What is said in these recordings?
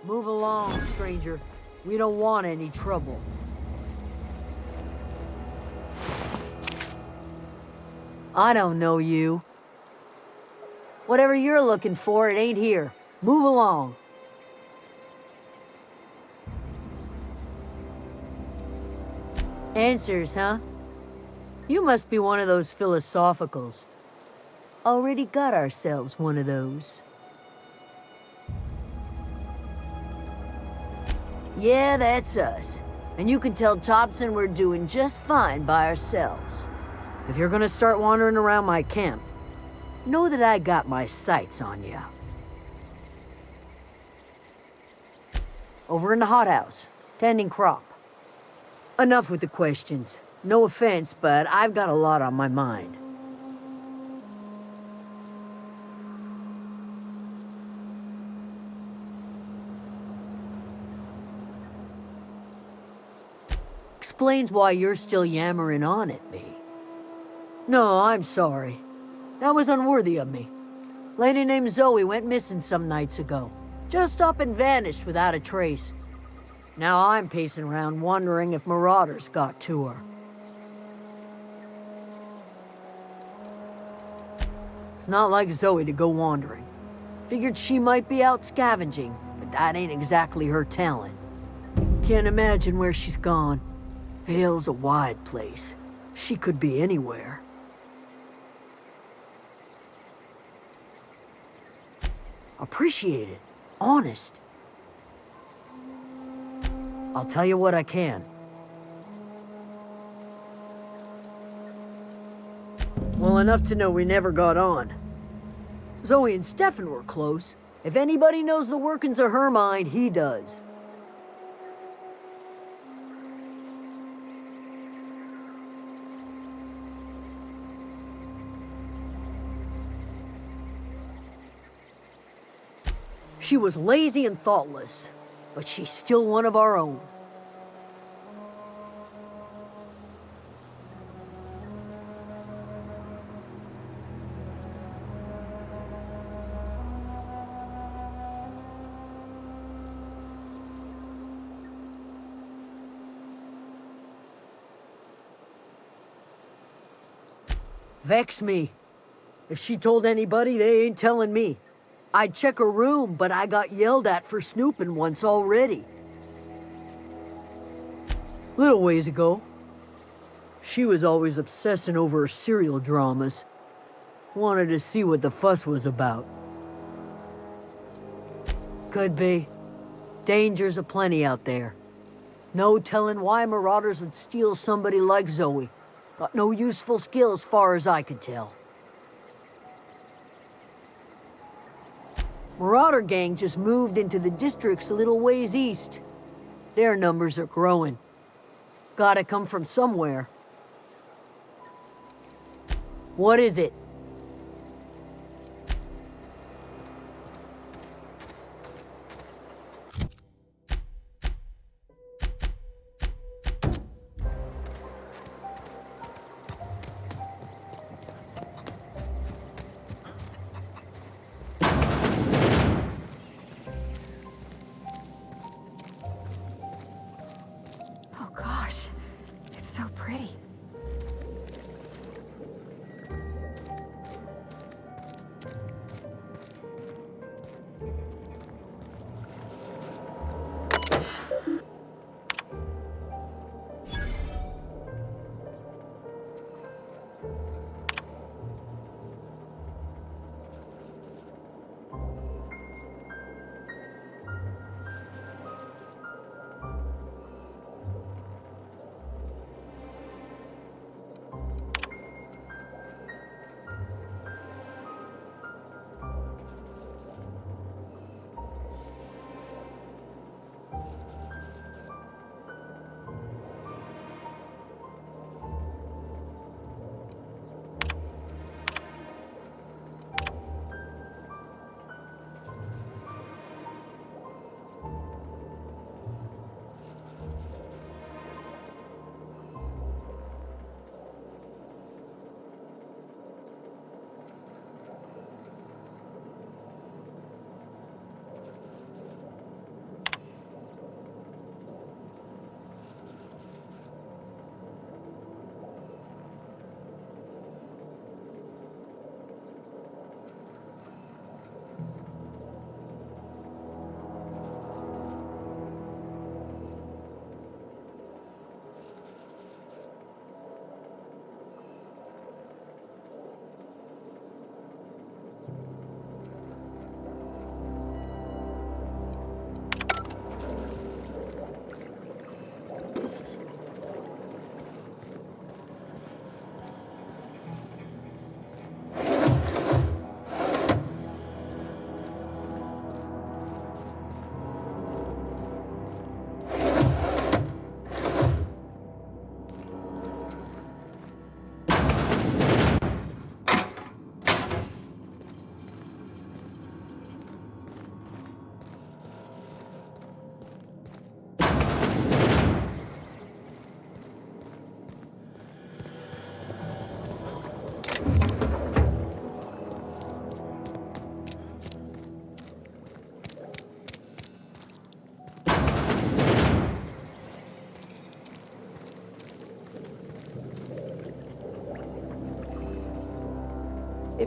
Move along, stranger. We don't want any trouble. I don't know you. Whatever you're looking for, it ain't here. Move along. Answers, huh? You must be one of those philosophicals. Already got ourselves one of those. Yeah, that's us. And you can tell Thompson we're doing just fine by ourselves. If you're gonna start wandering around my camp, know that I got my sights on you. Over in the hothouse, tending crop. Enough with the questions. No offense, but I've got a lot on my mind. Explains why you're still yammering on at me. No, I'm sorry. That was unworthy of me. Lady named Zoe went missing some nights ago. Just up and vanished without a trace. Now I'm pacing around wondering if marauders got to her. It's not like Zoe to go wandering. Figured she might be out scavenging, but that ain't exactly her talent. Can't imagine where she's gone. Vale's a wide place. She could be anywhere. Appreciate it. Honest. I'll tell you what I can. Well, enough to know we never got on. Zoe and Stefan were close. If anybody knows the workings of her mind, he does. She was lazy and thoughtless, but she's still one of our own. Vex me. If she told anybody, they ain't telling me. I'd check her room, but I got yelled at for snooping once already. Little ways ago. She was always obsessing over her serial dramas. Wanted to see what the fuss was about. Could be. Dangers aplenty out there. No telling why marauders would steal somebody like Zoe. Got no useful skill as far as I could tell. Marauder gang just moved into the districts a little ways east. Their numbers are growing. Gotta come from somewhere. What is it? Oh gosh, it's so pretty.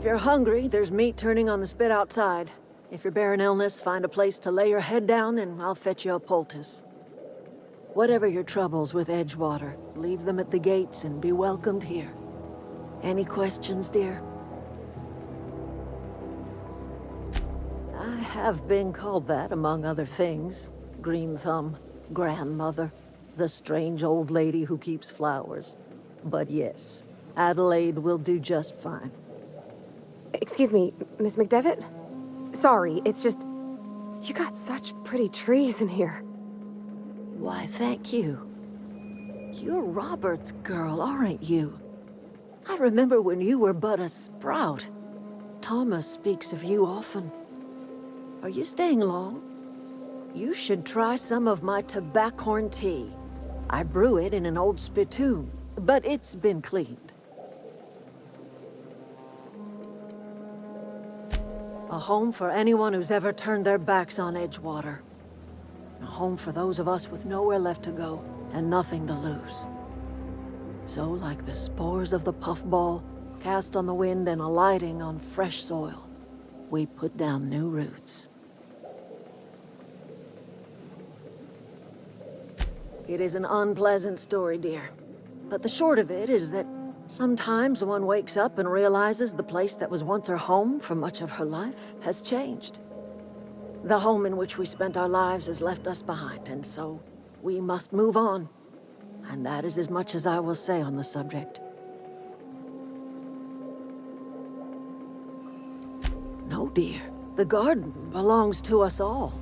If you're hungry, there's meat turning on the spit outside. If you're bearing illness, find a place to lay your head down and I'll fetch you a poultice. Whatever your troubles with Edgewater, leave them at the gates and be welcomed here. Any questions, dear? I have been called that, among other things. Green Thumb, grandmother, the strange old lady who keeps flowers. But yes, Adelaide will do just fine. Excuse me, Miss McDevitt? Sorry, it's just... You got such pretty trees in here. Why, thank you. You're Robert's girl, aren't you? I remember when you were but a sprout. Thomas speaks of you often. Are you staying long? You should try some of my tobaccorn tea. I brew it in an old spittoon, but it's been cleaned. A home for anyone who's ever turned their backs on Edgewater. A home for those of us with nowhere left to go and nothing to lose. So, like the spores of the puffball, cast on the wind and alighting on fresh soil, we put down new roots. It is an unpleasant story, dear. But the short of it is that sometimes one wakes up and realizes the place that was once her home for much of her life has changed. The home in which we spent our lives has left us behind, and so we must move on. And that is as much as I will say on the subject. No, dear. The garden belongs to us all.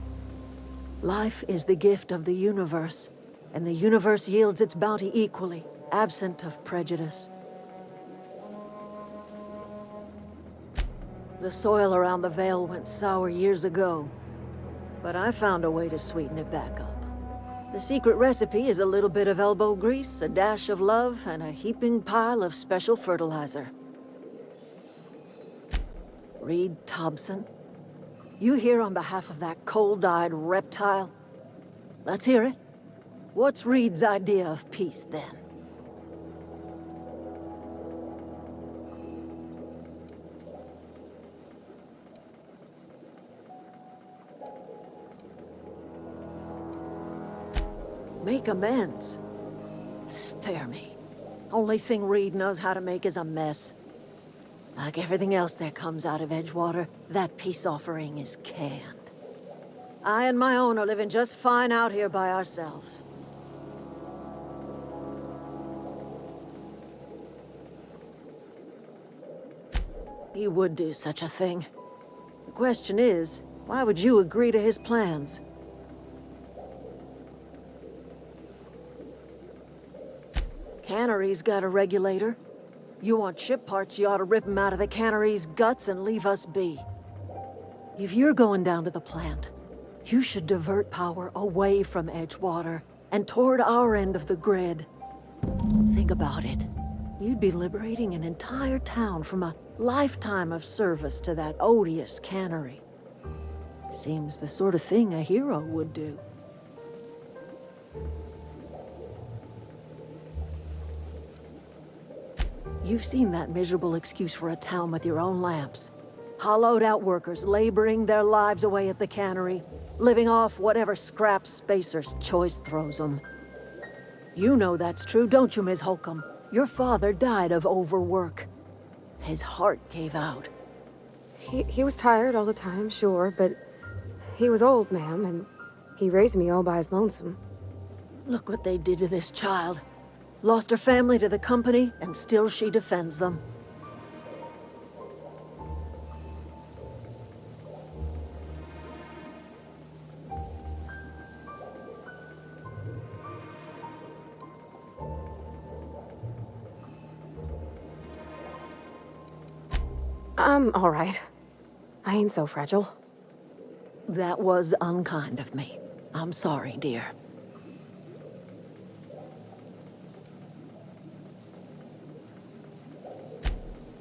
Life is the gift of the universe, and the universe yields its bounty equally, absent of prejudice. The soil around the Vale went sour years ago, but I found a way to sweeten it back up. The secret recipe is a little bit of elbow grease, a dash of love, and a heaping pile of special fertilizer. Reed Thompson, you here on behalf of that cold-eyed reptile? Let's hear it. What's Reed's idea of peace, then? Make amends. Spare me. Only thing Reed knows how to make is a mess. Like everything else that comes out of Edgewater, that peace offering is canned. I and my own are living just fine out here by ourselves. He would do such a thing. The question is, why would you agree to his plans? Cannery's got a regulator. You want ship parts, you ought to rip them out of the cannery's guts and leave us be. If you're going down to the plant, you should divert power away from Edgewater and toward our end of the grid. Think about it. You'd be liberating an entire town from a lifetime of service to that odious cannery. Seems the sort of thing a hero would do. You've seen that miserable excuse for a town with your own lamps. Hollowed-out workers laboring their lives away at the cannery, living off whatever scraps Spacer's Choice throws them. You know that's true, don't you, Ms. Holcomb? Your father died of overwork. His heart gave out. He was tired all the time, sure, but he was old, ma'am, and he raised me all by his lonesome. Look what they did to this child. Lost her family to the company, and still she defends them. I'm all right. I ain't so fragile. That was unkind of me. I'm sorry, dear.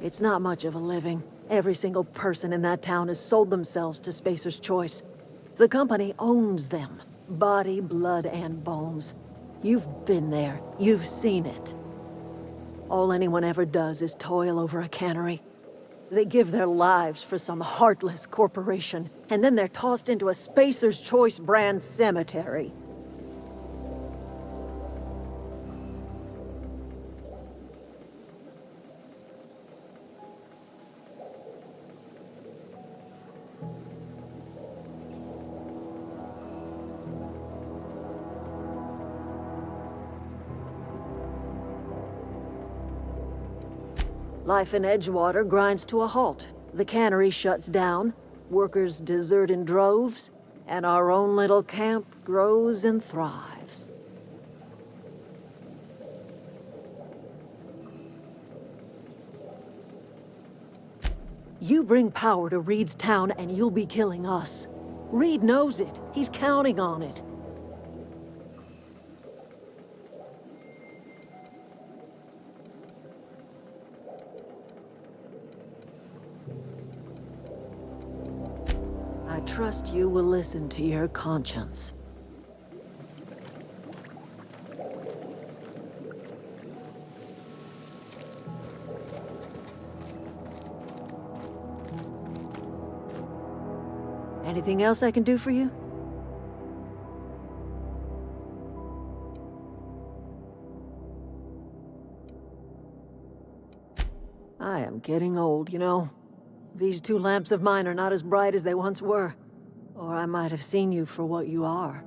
It's not much of a living. Every single person in that town has sold themselves to Spacer's Choice. The company owns them. Body, blood, and bones. You've been there. You've seen it. All anyone ever does is toil over a cannery. They give their lives for some heartless corporation, and then they're tossed into a Spacer's Choice brand cemetery. Life in Edgewater grinds to a halt. The cannery shuts down, workers desert in droves, and our own little camp grows and thrives. You bring power to Reed's town and you'll be killing us. Reed knows it. He's counting on it. I trust you will listen to your conscience. Anything else I can do for you? I am getting old, you know. These two lamps of mine are not as bright as they once were. Or I might have seen you for what you are.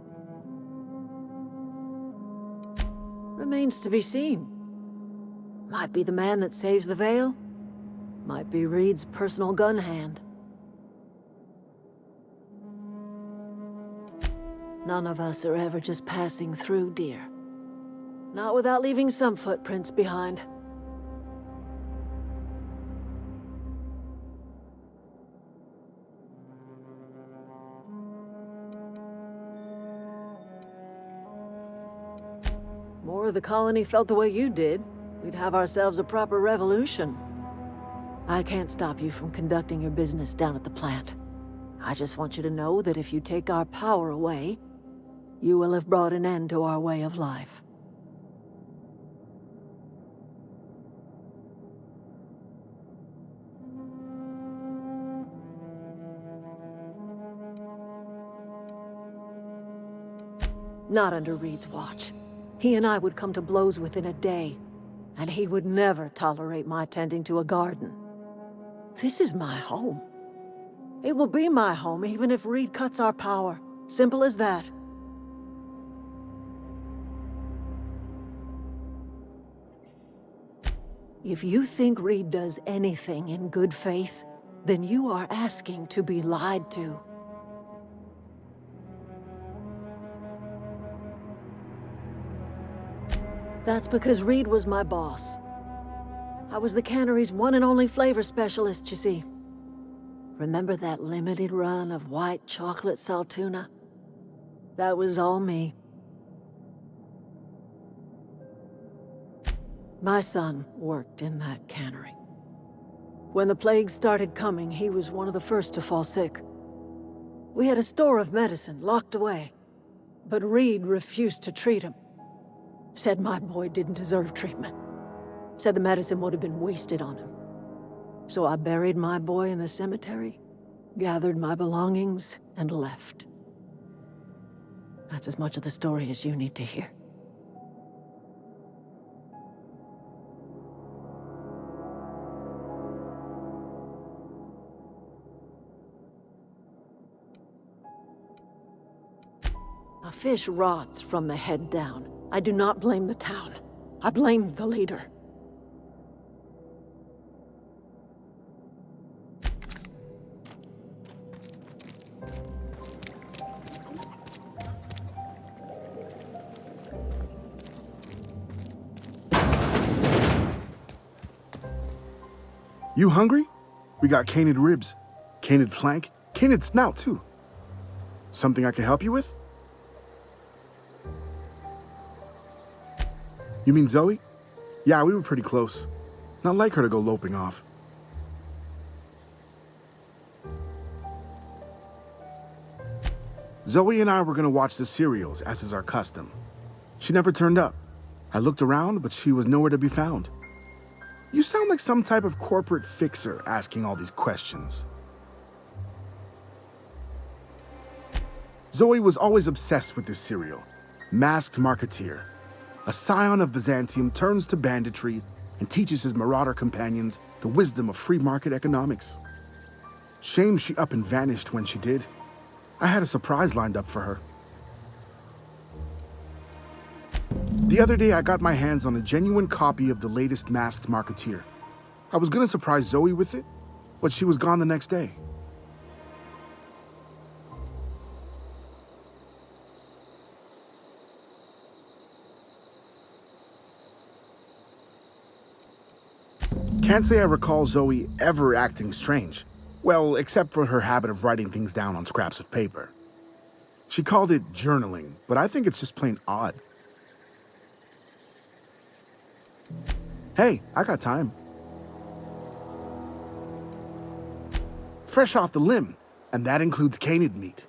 Remains to be seen. Might be the man that saves the Vale. Might be Reed's personal gun hand. None of us are ever just passing through, dear. Not without leaving some footprints behind. More of the colony felt the way you did, we'd have ourselves a proper revolution. I can't stop you from conducting your business down at the plant. I just want you to know that if you take our power away, you will have brought an end to our way of life. Not under Reed's watch. He and I would come to blows within a day, and he would never tolerate my tending to a garden. This is my home. It will be my home even if Reed cuts our power. Simple as that. If you think Reed does anything in good faith, then you are asking to be lied to. That's because Reed was my boss. I was the cannery's one and only flavor specialist, you see. Remember that limited run of white chocolate saltuna? That was all me. My son worked in that cannery. When the plague started coming, he was one of the first to fall sick. We had a store of medicine locked away, but Reed refused to treat him. Said my boy didn't deserve treatment. Said the medicine would have been wasted on him. So I buried my boy in the cemetery, gathered my belongings, and left. That's as much of the story as you need to hear. A fish rots from the head down. I do not blame the town. I blame the leader. You hungry? We got canid ribs, canid flank, canid snout too. Something I can help you with? You mean Zoe? Yeah, we were pretty close. Not like her to go loping off. Zoe and I were gonna watch the serials, as is our custom. She never turned up. I looked around, but she was nowhere to be found. You sound like some type of corporate fixer asking all these questions. Zoe was always obsessed with this serial, Masked Marketeer. A scion of Byzantium turns to banditry and teaches his marauder companions the wisdom of free market economics. Shame she up and vanished when she did. I had a surprise lined up for her. The other day, I got my hands on a genuine copy of the latest Masked Marketeer. I was gonna surprise Zoe with it, but she was gone the next day. Can't say I recall Zoe ever acting strange. Well, except for her habit of writing things down on scraps of paper. She called it journaling, but I think it's just plain odd. Hey, I got time. Fresh off the limb, and that includes canid meat.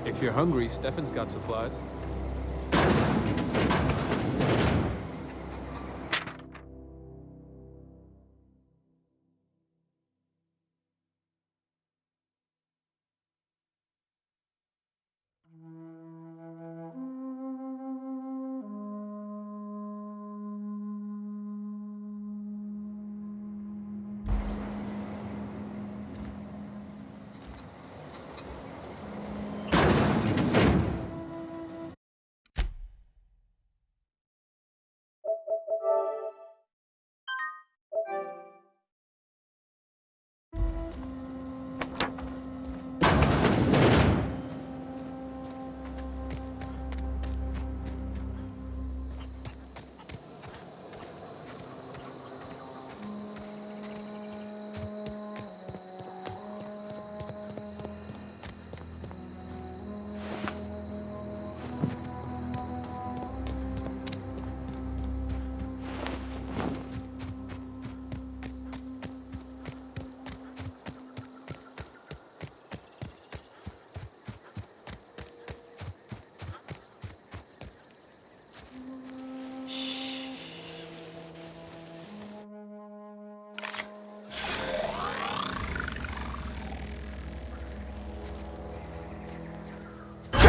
If you're hungry, Stefan's got supplies.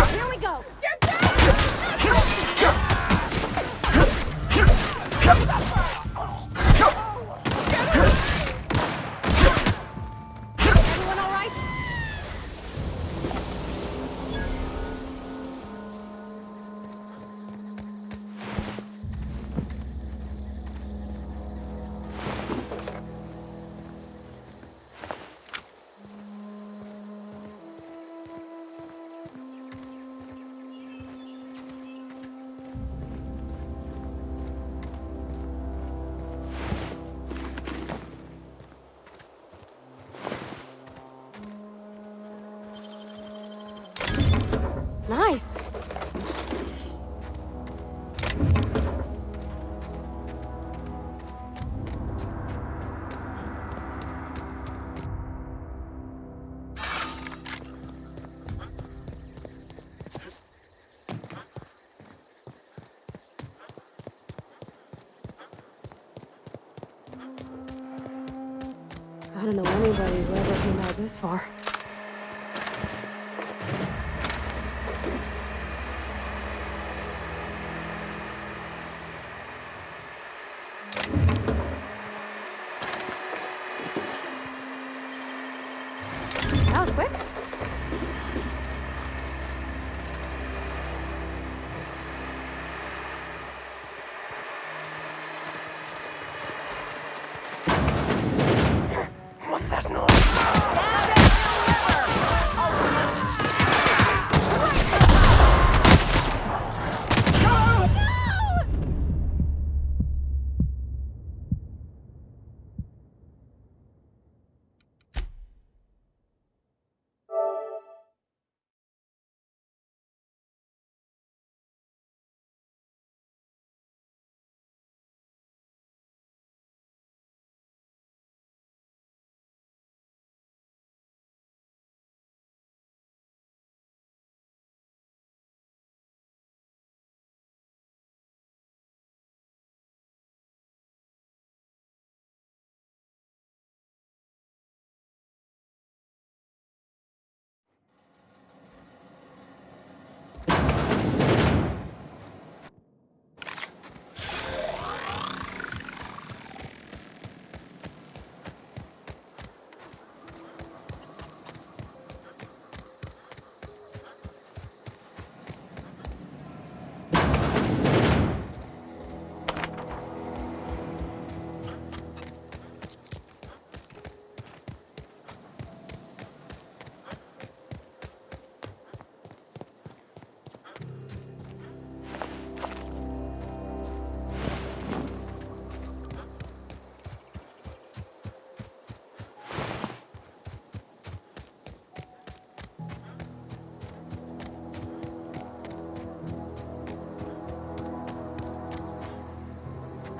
Here we go! Everyone all right? Nice. anybody who ever came out this far. That was quick. What's that noise?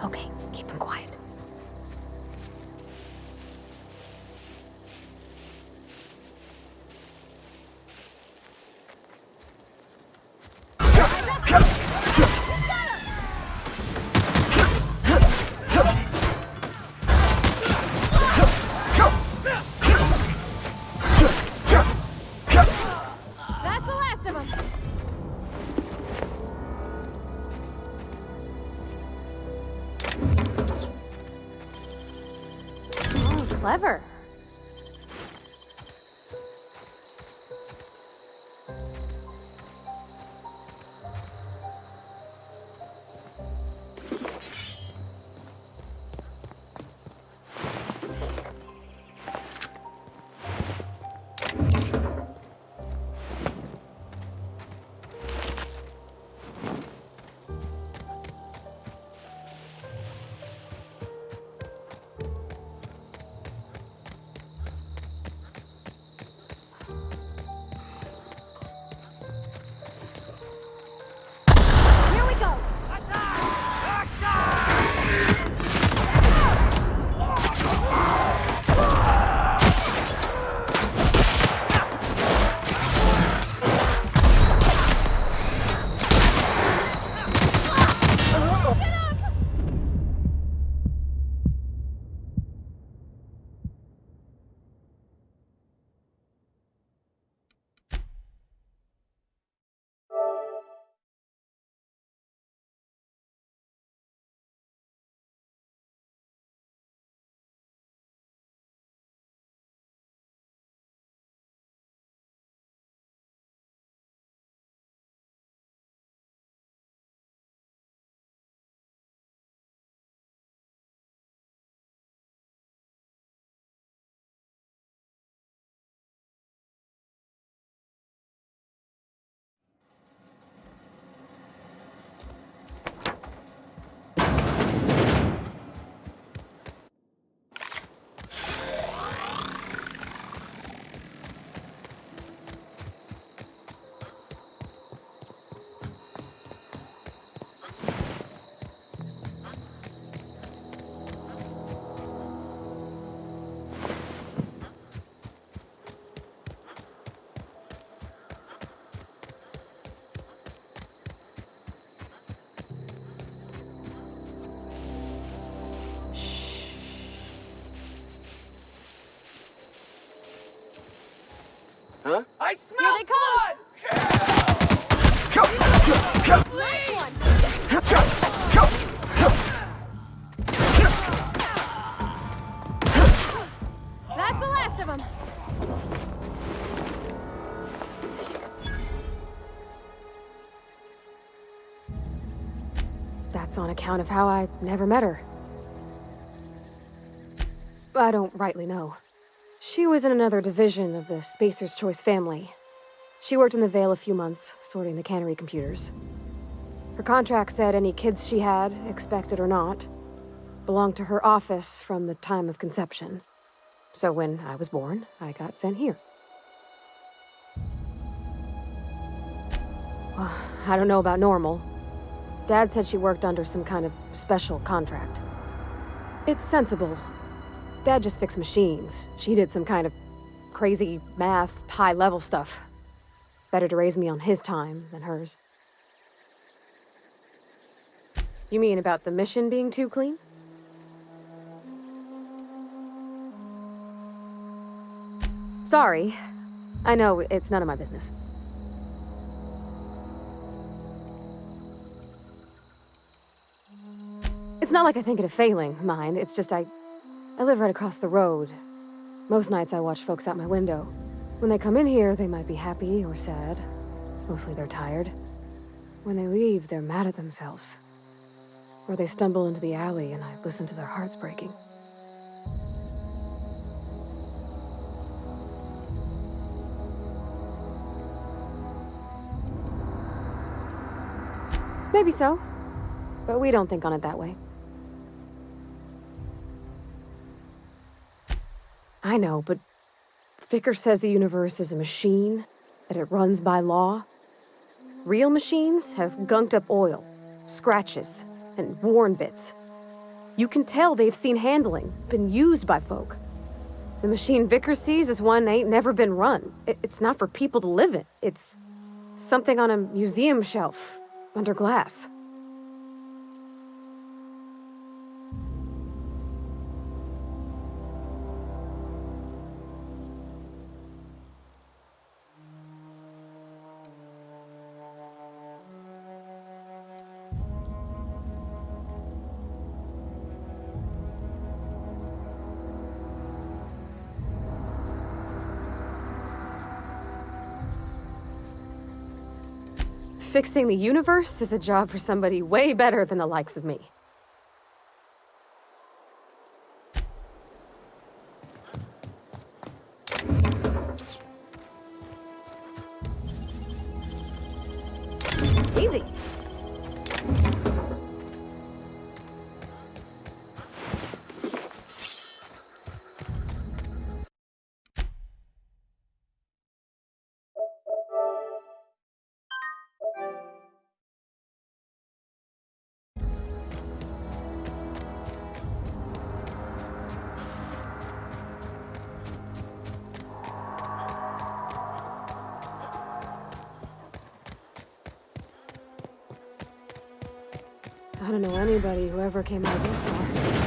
Okay, keep him quiet. That's the last of them. Oh, clever. Huh? I smell Here they come! Nice one! That's the last of them. That's on account of how I never met her. I don't rightly know. She was in another division of the Spacer's Choice family. She worked in the Vale a few months, sorting the cannery computers. Her contract said any kids she had, expected or not, belonged to her office from the time of conception. So when I was born, I got sent here. Well, I don't know about normal. Dad said she worked under some kind of special contract. It's sensible. Dad just fixed machines. She did some kind of crazy math, high-level stuff. Better to raise me on his time than hers. You mean about the mission being too clean? Sorry. I know it's none of my business. It's not like I think it a failing, mind. It's just I live right across the road. Most nights I watch folks out my window. When they come in here, they might be happy or sad. Mostly they're tired. When they leave, they're mad at themselves. Or they stumble into the alley and I listen to their hearts breaking. Maybe so, but we don't think on it that way. I know, but Vickers says the universe is a machine, that it runs by law. Real machines have gunked up oil, scratches, and worn bits. You can tell they've seen handling, been used by folk. The machine Vickers sees is one ain't never been run. It's not for people to live in. It's something on a museum shelf, under glass. Fixing the universe is a job for somebody way better than the likes of me. Easy. I don't know anybody who ever came out this far.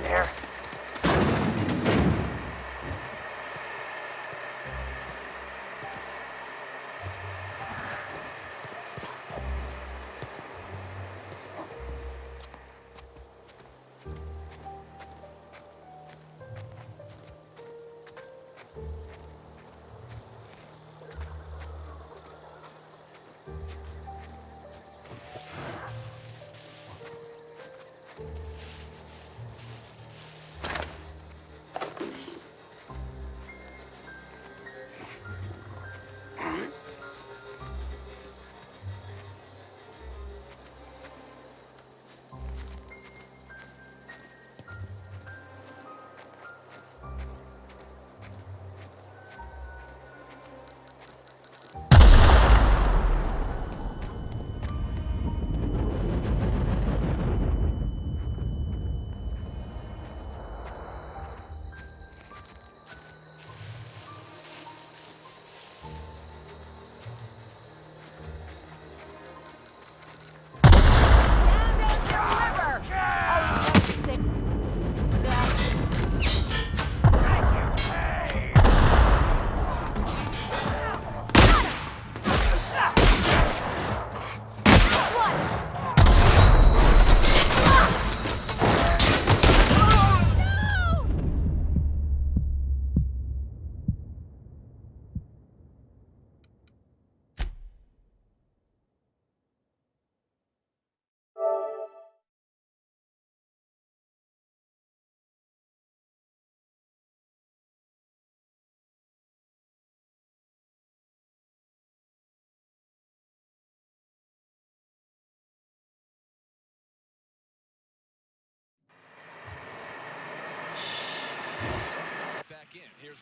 in there.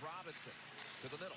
Robinson to the middle.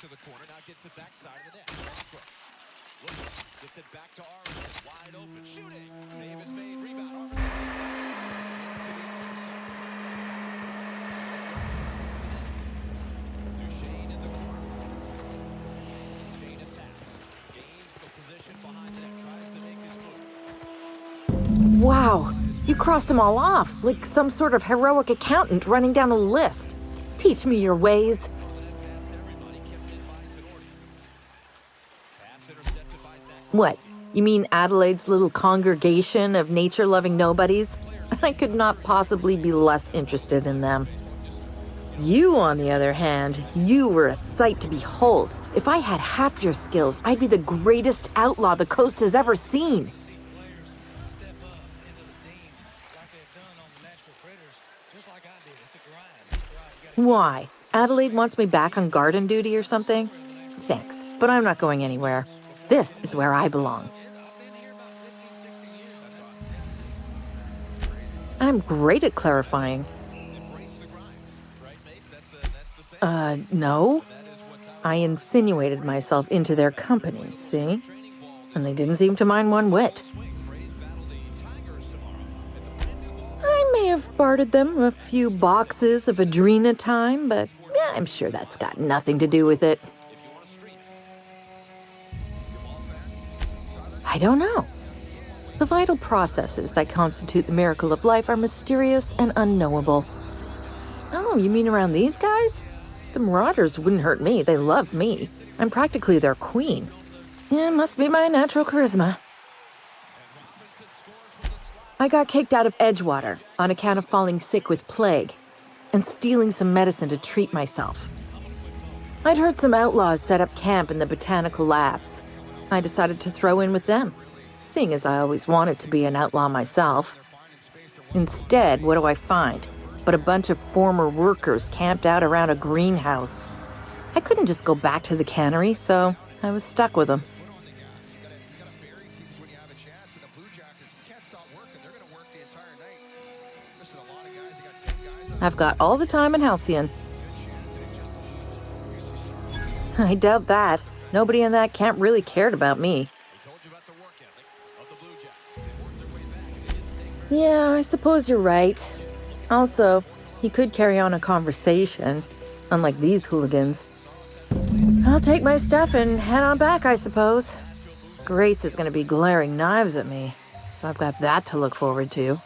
To the corner, now gets it backside of the net. Looking, gets it back to Arvidsson, wide open, shooting. Save is made, rebound. Duchesne in the corner. Duchesne attacks, gains the position behind the net, tries to make his move. Wow, you crossed them all off, like some sort of heroic accountant running down a list. Teach me your ways. What? You mean Adelaide's little congregation of nature-loving nobodies? I could not possibly be less interested in them. You, on the other hand, you were a sight to behold. If I had half your skills, I'd be the greatest outlaw the coast has ever seen. Why? Adelaide wants me back on garden duty or something? Thanks, but I'm not going anywhere. This is where I belong. I'm great at clarifying. No. I insinuated myself into their company, see? And they didn't seem to mind one whit. I may have bartered them a few boxes of Adrena time, but yeah, I'm sure that's got nothing to do with it. I don't know. The vital processes that constitute the miracle of life are mysterious and unknowable. Oh, you mean around these guys? The Marauders wouldn't hurt me. They love me. I'm practically their queen. Yeah, must be my natural charisma. I got kicked out of Edgewater on account of falling sick with plague and stealing some medicine to treat myself. I'd heard some outlaws set up camp in the botanical labs. I decided to throw in with them, seeing as I always wanted to be an outlaw myself. Instead, what do I find? But a bunch of former workers camped out around a greenhouse. I couldn't just go back to the cannery, so I was stuck with them. I've got all the time in Halcyon. I doubt that. Nobody in that camp really cared about me. Yeah, I suppose you're right. Also, he could carry on a conversation, unlike these hooligans. I'll take my stuff and head on back, I suppose. Grace is going to be glaring knives at me, so I've got that to look forward to.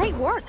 Great work.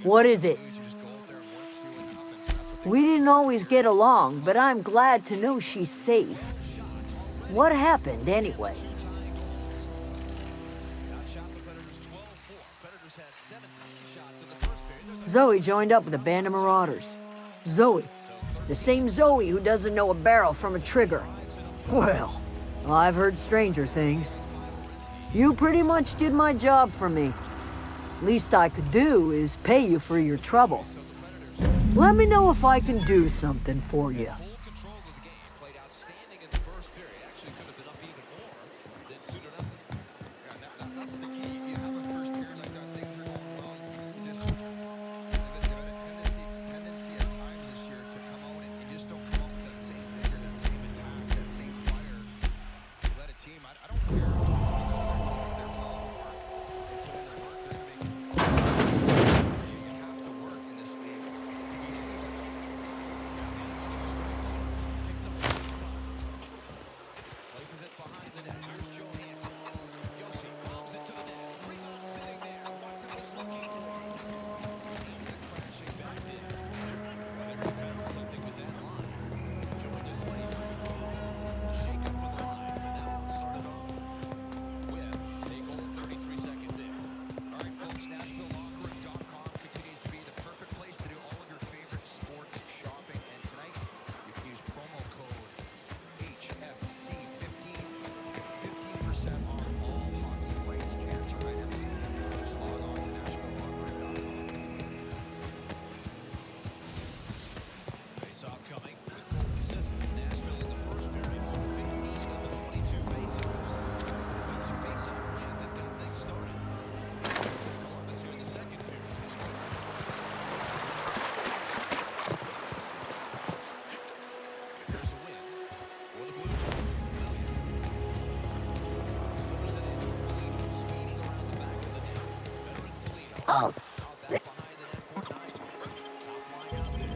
What is it? We didn't always get along, but I'm glad to know she's safe. What happened, anyway? Zoe joined up with a band of marauders. Zoe. The same Zoe who doesn't know a barrel from a trigger. Well, I've heard stranger things. You pretty much did my job for me. Least I could do is pay you for your trouble. Let me know if I can do something for you. Oh, Back behind the net for Nigel. Top line out there.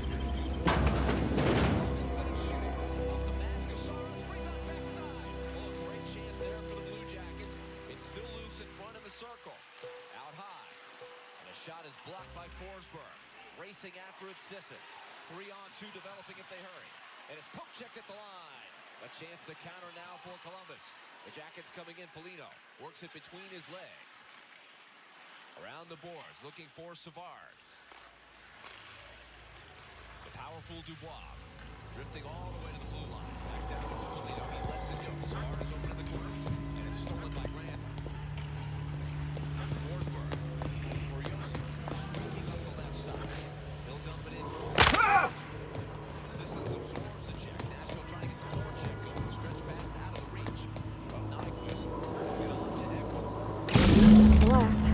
Finish shooting. Off the mask of Soros. Rebound backside. Oh, a great chance there for the Blue Jackets. It's still loose in front of the circle. Out high. And a shot is blocked by Forsberg. Racing after it, Sissons. 3-on-2 developing if they hurry. And it's poke checked at the line. A chance to counter now for Columbus. The Jackets coming in. Foligno works it between his legs. Around the boards, looking for Savard. The powerful Dubois. Drifting all the way to the blue line. Back down to Foligno. He lets it go. Savard is over to the corner. And it's stolen by Grant. Forsberg. For Yossi. Streaking up the left side. He'll dump it in. Sissons absorbs the check. Nashville trying to get the forecheck going. Stretch pass out of the reach of Nyquist. Get on to Echo. The last.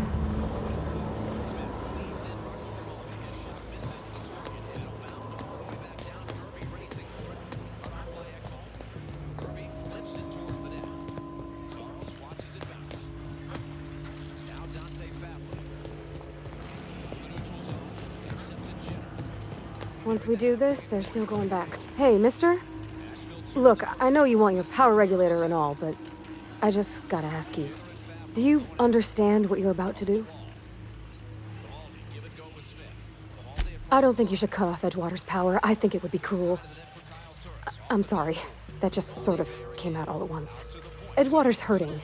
Smith leads in Marco Ramone. His shot misses the target. And it'll bound all the way back down. Kirby racing for it. Cut off by Echo. Kirby lifts it towards the net. Saros watches it bounce. Now Dante Fabry. The neutral zone. Intercepted Jenner. Once we do this, there's no going back. Hey, mister? Nashville 2. Look, I know you want your power regulator and all, but I just gotta ask you. Do you understand what you're about to do? Grimaldi, give it go with Smith. Grimaldi I don't think you should cut off Edgewater's power. I think it would be cruel. across the net for Kyle Turris. I'm sorry. That just sort of came out all at once. Edgewater's hurting.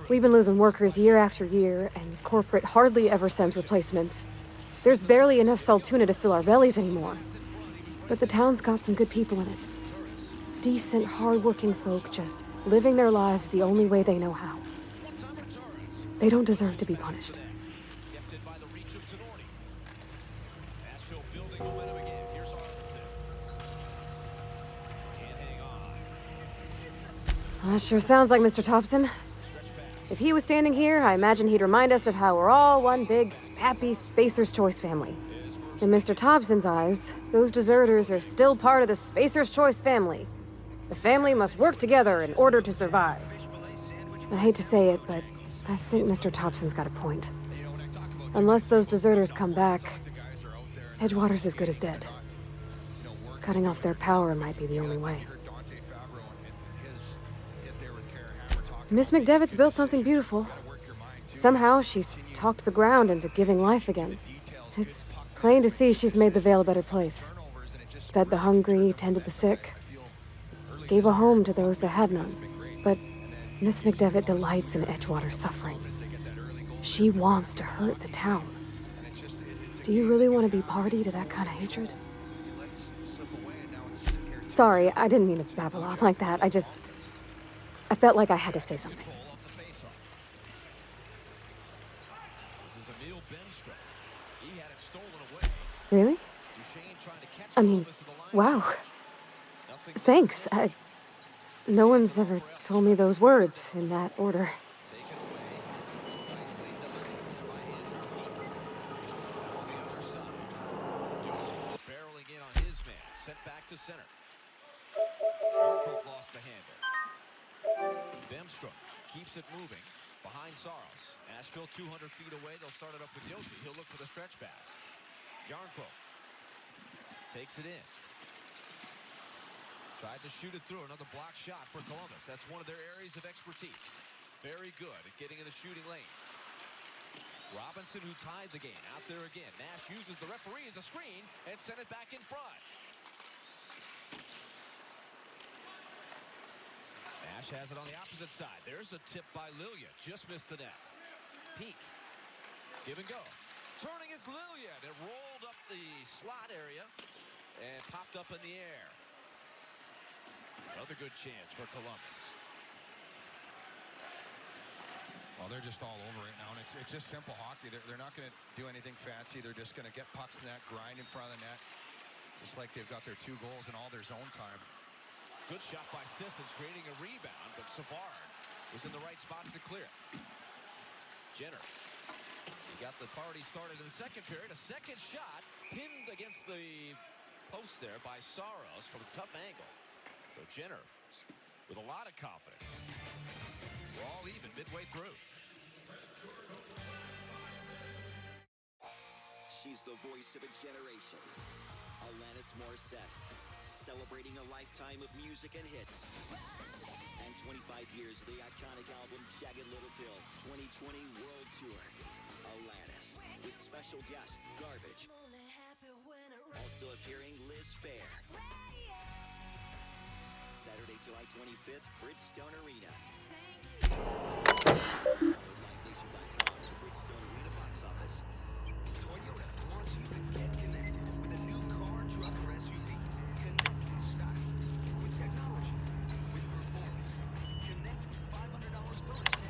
We've been losing workers year after year, and corporate hardly ever sends replacements. There's barely enough Saltuna to fill our bellies anymore. But the town's got some good people in it. Decent, hard-working folk just living their lives the only way they know how. They don't deserve to be punished. Kept it by the reach of Tenorti. Nashville building momentum again. Here's Arvidsson. Can't hang on. That sure sounds like Mr. Thompson. If he was standing here, I imagine he'd remind us of how we're all one big, happy Spacer's Choice family. In Mr. Thompson's eyes, those deserters are still part of the Spacer's Choice family. The family must work together in order to survive. I hate to say it, but I think Mr. Thompson's got a point. Unless those deserters come back, Edgewater's as good as dead. Cutting off their power might be the only way. Miss McDevitt's built something beautiful. Somehow, she's talked the ground into giving life again. It's plain to see she's made the Vale a better place. Fed the hungry, tended the sick. Gave a home to those that had none. But Miss McDevitt delights in Edgewater's suffering. She wants to hurt the town. Do you really want to be party to that kind of hatred? Sorry, I didn't mean to babble on like that. I felt like I had to say something. Control off the faceoff. This is Emil Bemstrom. He had it stolen away. Really? Duchesne trying to catch I mean, Columbus at the line. wow. Nothing Thanks. No one's ever told me those words in that order. taken away. Nicely delivered by Andrew Peak. On the other side. Yost barreling in on his man. Sent back to center. Sharkhoff lost the handle. Bemstrom keeps it moving behind Saros. Nashville 200 feet away. They'll start it up with Yossi. He'll look for the stretch pass. Yarncrow takes it in. Tried to shoot it through. Another block shot for Columbus. That's one of their areas of expertise. Very good at getting in the shooting lanes. Robinson, who tied the game, out there again. Nash uses the referee as a screen and sent it back in front. Nash has it on the opposite side. There's a tip by Lilia. Just missed the net. Peak. Give and go. Turning is Lilia. It rolled up the slot area and popped up in the air. Another good chance for Columbus. Well, they're just all over it now, and it's just simple hockey. They're not going to do anything fancy. They're just going to get pucks in that, grind in front of the net, just like they've got their 2 goals in all their zone time. Good shot by Sissons, creating a rebound, but Savard was in the right spot to clear. Jenner. He got the party started in the second period. A second shot pinned against the post there by Saros from a tough angle. So Jenner with a lot of confidence. We're all even midway through. She's the voice of a generation. Alanis Morissette, celebrating a lifetime of music and hits. And 25 years of the iconic album Jagged Little Pill 2020 World Tour. Alanis, with special guest Garbage. Also appearing Liz Phair. Saturday, July 25th, Bridgestone Arena. LiveNation.com is the Bridgestone Arena box office. Toyota wants you to get connected with a new car, truck, or SUV. Connect with style, with technology, with performance. Connect with $500 bonus cash.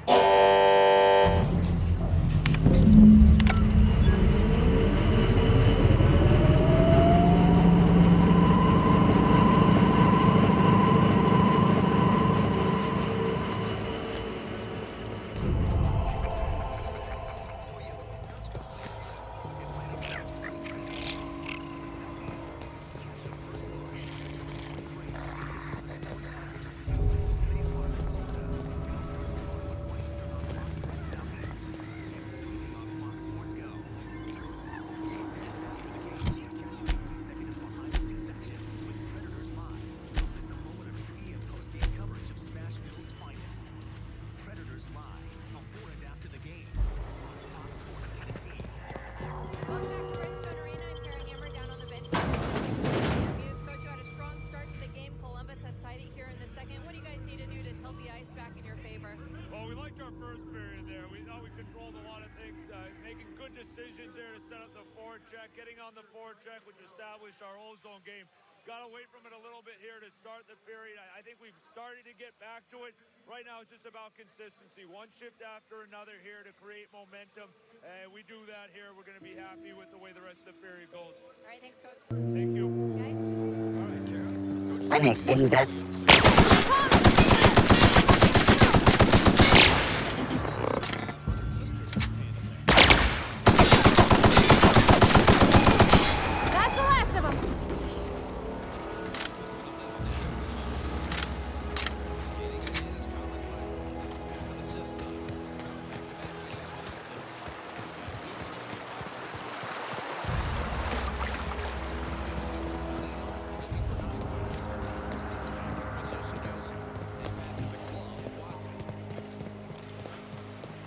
Welcome back to Bridgestone Arena. I'm Karen Hammer down on the bench. Interviews. Coach, you had a strong start to the game. Columbus has tied it here in the second. What do you guys need to do to tilt the ice back in your favor? Well, we liked our first period there. We thought we controlled a lot of things, making good decisions there to set up the forecheck, getting on the forecheck, which established our ozone game. Got away from it a little bit here to start the period. I think we've started to get back to it. Right now, it's just about consistency. One shift after another here to create momentum. We do that here. We're going to be happy with the way the rest of the period goes. All right, thanks, Coach. Thank you. Guys? All right, Karen. I didn't do this. That's the last of them.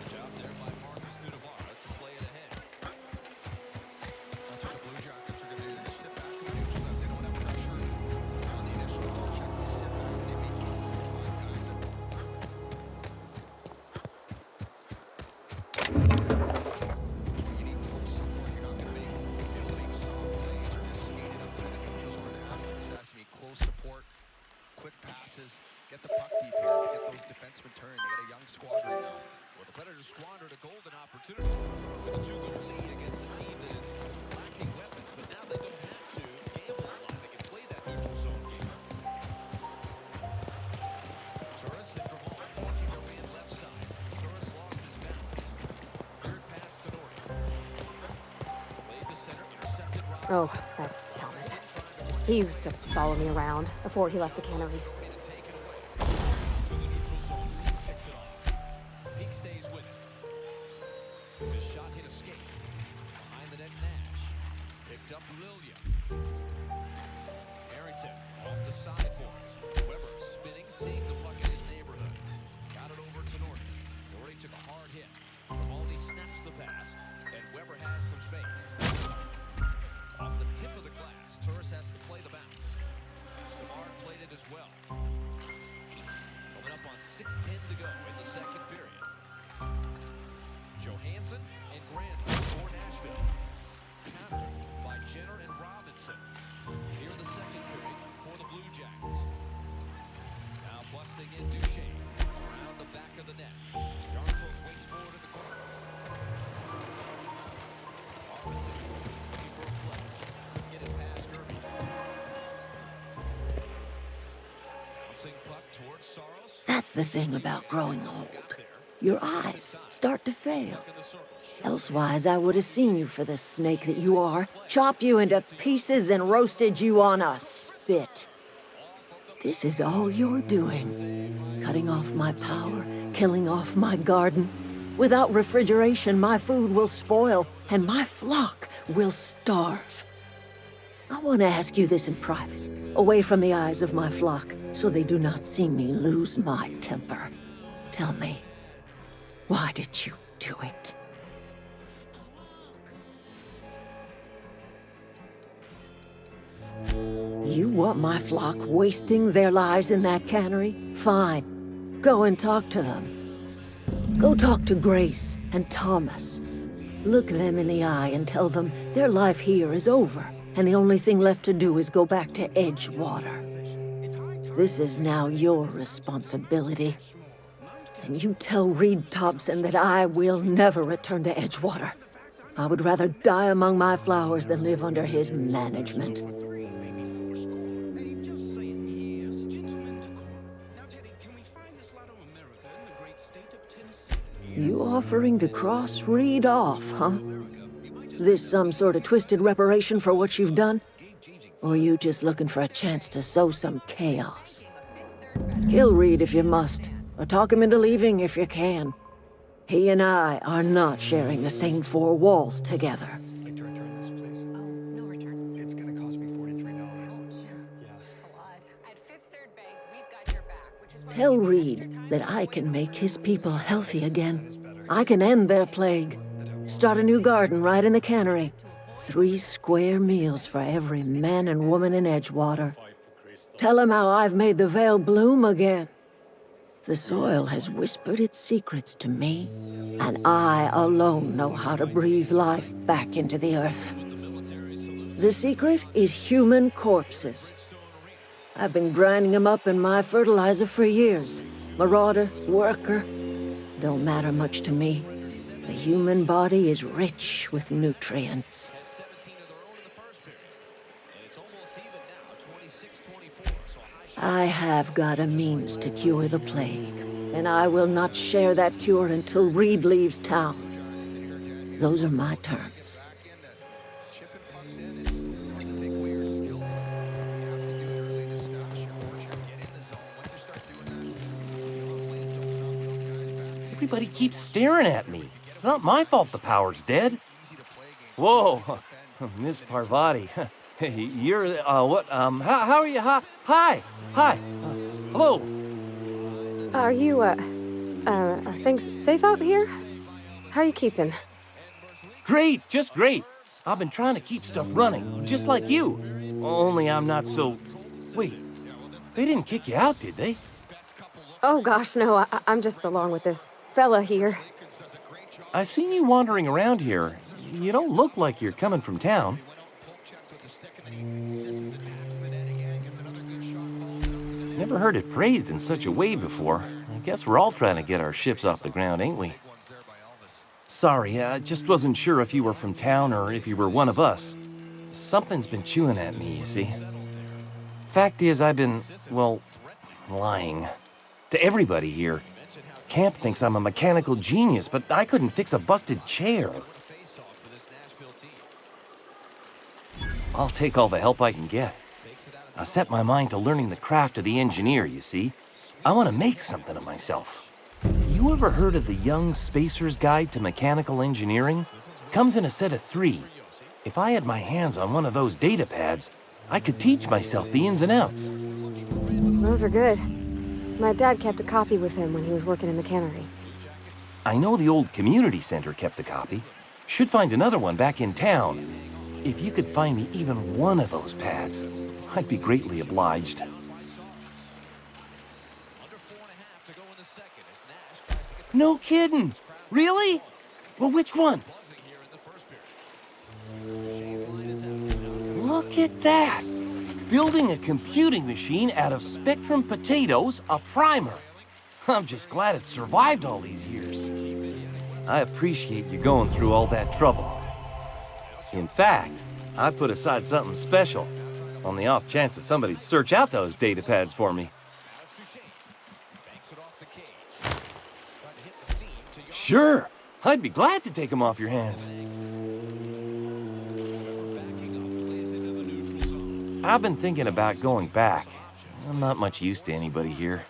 Job there by Marcus Nudavara to play it ahead. That's what the Blue Jackets are going to do. They sit back and neutral them. They don't have pressure on the initial ball check. They sit back. They make it five guys up. You need close support. You're not going to be able to make soft plays or just skate it up through the neutral zone to have success. You need close support, quick passes, get the puck deep here, get those defensemen turning. They got a young squad right now. Well, the Predators squandered a golden opportunity with a 2-goal lead against a team that is lacking weapons, but now they don't have to gamble a lot. They can play that neutral zone game. Turris and Gravon walking their man left side. Turris lost his balance. Third pass to Norton. Played to center, intercepted Robinson. Oh, that's Thomas. He used to follow me around before he left the cannery. Peak stays with it. His shot hit escape. Behind the net, Nash. Picked up Lilia. Harrington off the sideboard. Weber spinning, seeing the puck in his neighborhood. Got it over to Norton. Norton took a hard hit. Grimaldi snaps the pass, and Weber has some space. Off the tip of the glass, Turris has to play the bounce. Savard played it as well. Coming up on 6:10 to go in the second period. Johansson and Grant for Nashville. Countered by Jenner and Robinson. Here in the second period for the Blue Jackets. Now busting in Duchesne. Around the back of the net. Yarnfolk waits forward in the corner. Robinson looking for a play. Couldn't get it past Irving. Bouncing puck towards Saros. That's the thing about growing old. Your eyes start to fail. Elsewise, I would have seen you for the snake that you are, chopped you into pieces and roasted you on a spit. This is all you're doing. Cutting off my power, killing off my garden. Without refrigeration, my food will spoil, and my flock will starve. I want to ask you this in private, away from the eyes of my flock, so they do not see me lose my temper. Tell me, why did you do it? You want my flock wasting their lives in that cannery? Fine. Go and talk to them. Go talk to Grace and Thomas. Look them in the eye and tell them their life here is over, and the only thing left to do is go back to Edgewater. This is now your responsibility. And you tell Reed Thompson that I will never return to Edgewater. I would rather die among my flowers than live under his management. You offering to cross Reed off, huh? This some sort of twisted reparation for what you've done? Or you just looking for a chance to sow some chaos? Kill Reed if you must, or talk him into leaving if you can. He and I are not sharing the same four walls together. Tell Reed that I can make his people healthy again. I can end their plague. Start a new garden right in the cannery. 3 square meals for every man and woman in Edgewater. Tell him how I've made the Vale bloom again. The soil has whispered its secrets to me, and I alone know how to breathe life back into the earth. The secret is human corpses. I've been grinding them up in my fertilizer for years. Marauder, worker, don't matter much to me. The human body is rich with nutrients. I have got a means to cure the plague, and I will not share that cure until Reed leaves town. Those are my terms. Everybody keeps staring at me. It's not my fault the power's dead. Whoa, Miss Parvati. You're, what, how are you? Hi. Hello. Are you, are things safe out here? How are you keeping? Great, just great. I've been trying to keep stuff running, just like you. Only I'm not so... Wait, they didn't kick you out, did they? Oh gosh, no, I'm just along with this fella here. I seen you wandering around here. You don't look like you're coming from town. Never heard it phrased in such a way before. I guess we're all trying to get our ships off the ground, ain't we? Sorry, I just wasn't sure if you were from town or if you were one of us. Something's been chewing at me, you see. Fact is, I've been, well, lying. To everybody here. Camp thinks I'm a mechanical genius, but I couldn't fix a busted chair. I'll take all the help I can get. I set my mind to learning the craft of the engineer, you see. I want to make something of myself. You ever heard of the Young Spacer's Guide to Mechanical Engineering? Comes in a set of 3. If I had my hands on one of those data pads, I could teach myself the ins and outs. Those are good. My dad kept a copy with him when he was working in the cannery. I know the old community center kept a copy. Should find another one back in town. If you could find me even one of those pads, I'd be greatly obliged. No kidding! Really? Well, which one? Look at that! Building a computing machine out of Spectrum potatoes, a primer. I'm just glad it survived all these years. I appreciate you going through all that trouble. In fact, I put aside something special, on the off chance that somebody'd search out those data pads for me. Sure, I'd be glad to take them off your hands. I've been thinking about going back. I'm not much use to anybody here.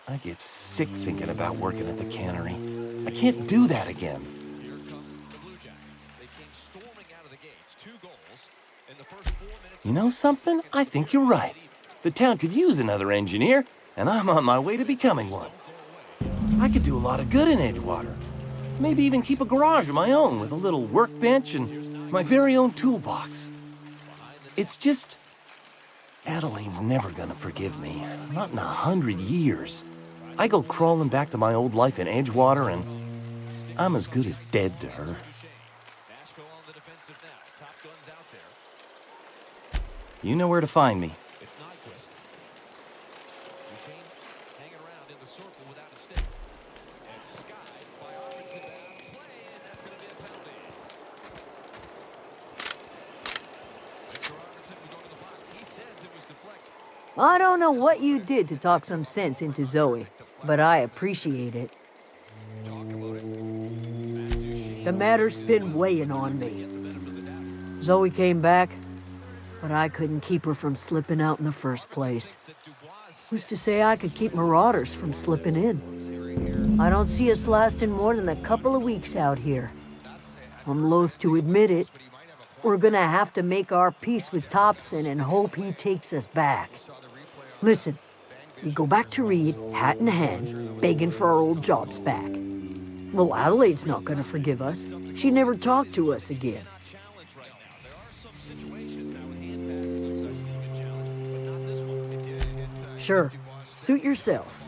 I get sick thinking about working at the cannery. I can't do that again. Here come the Blue Jackets. They came storming out of the gates. 2 goals in the first 4 minutes. You know something? I think you're right. The town could use another engineer, and I'm on my way to becoming one. I could do a lot of good in Edgewater. Maybe even keep a garage of my own with a little workbench and my very own toolbox. It's just... Adelaide's never gonna forgive me. Not in 100 years. I go crawling back to my old life in Edgewater, and I'm as good as dead to her. Nashville on the defensive now. Top guns out there. You know where to find me. It's Nyquist. Duchesne hanging around in the circle without a stick. And skied by offensive down play, and that's going to be a penalty. Victor Arvidsson will go to the box. He says it was deflected. I don't know what you did to talk some sense into Zoe, but I appreciate it. The matter's been weighing on me. Zoe came back, but I couldn't keep her from slipping out in the first place. Who's to say I could keep Marauders from slipping in? I don't see us lasting more than a couple of weeks out here. I'm loath to admit it. We're gonna have to make our peace with Thompson and hope he takes us back. Listen, we go back to Reed, hat in hand, begging for our old jobs back. Well, Adelaide's not gonna forgive us. She never talked to us again. Sure, suit yourself.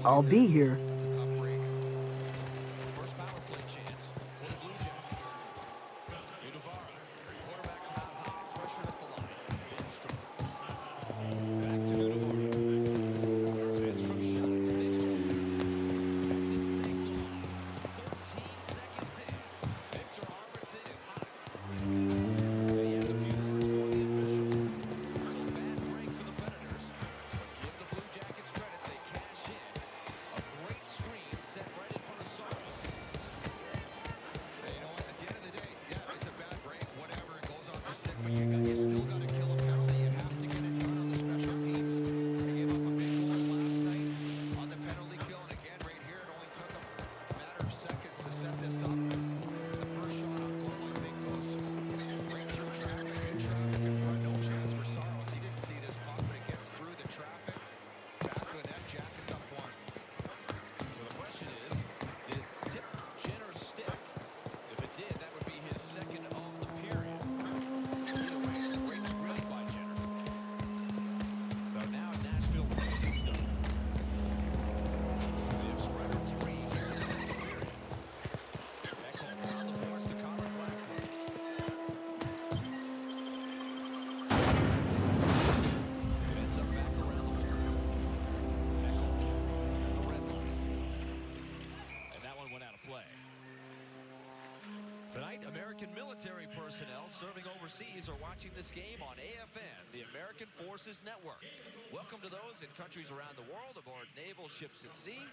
I'll be here. American military personnel serving overseas are watching this game on AFN, the American Forces Network. Welcome to those in countries around the world aboard naval ships at sea,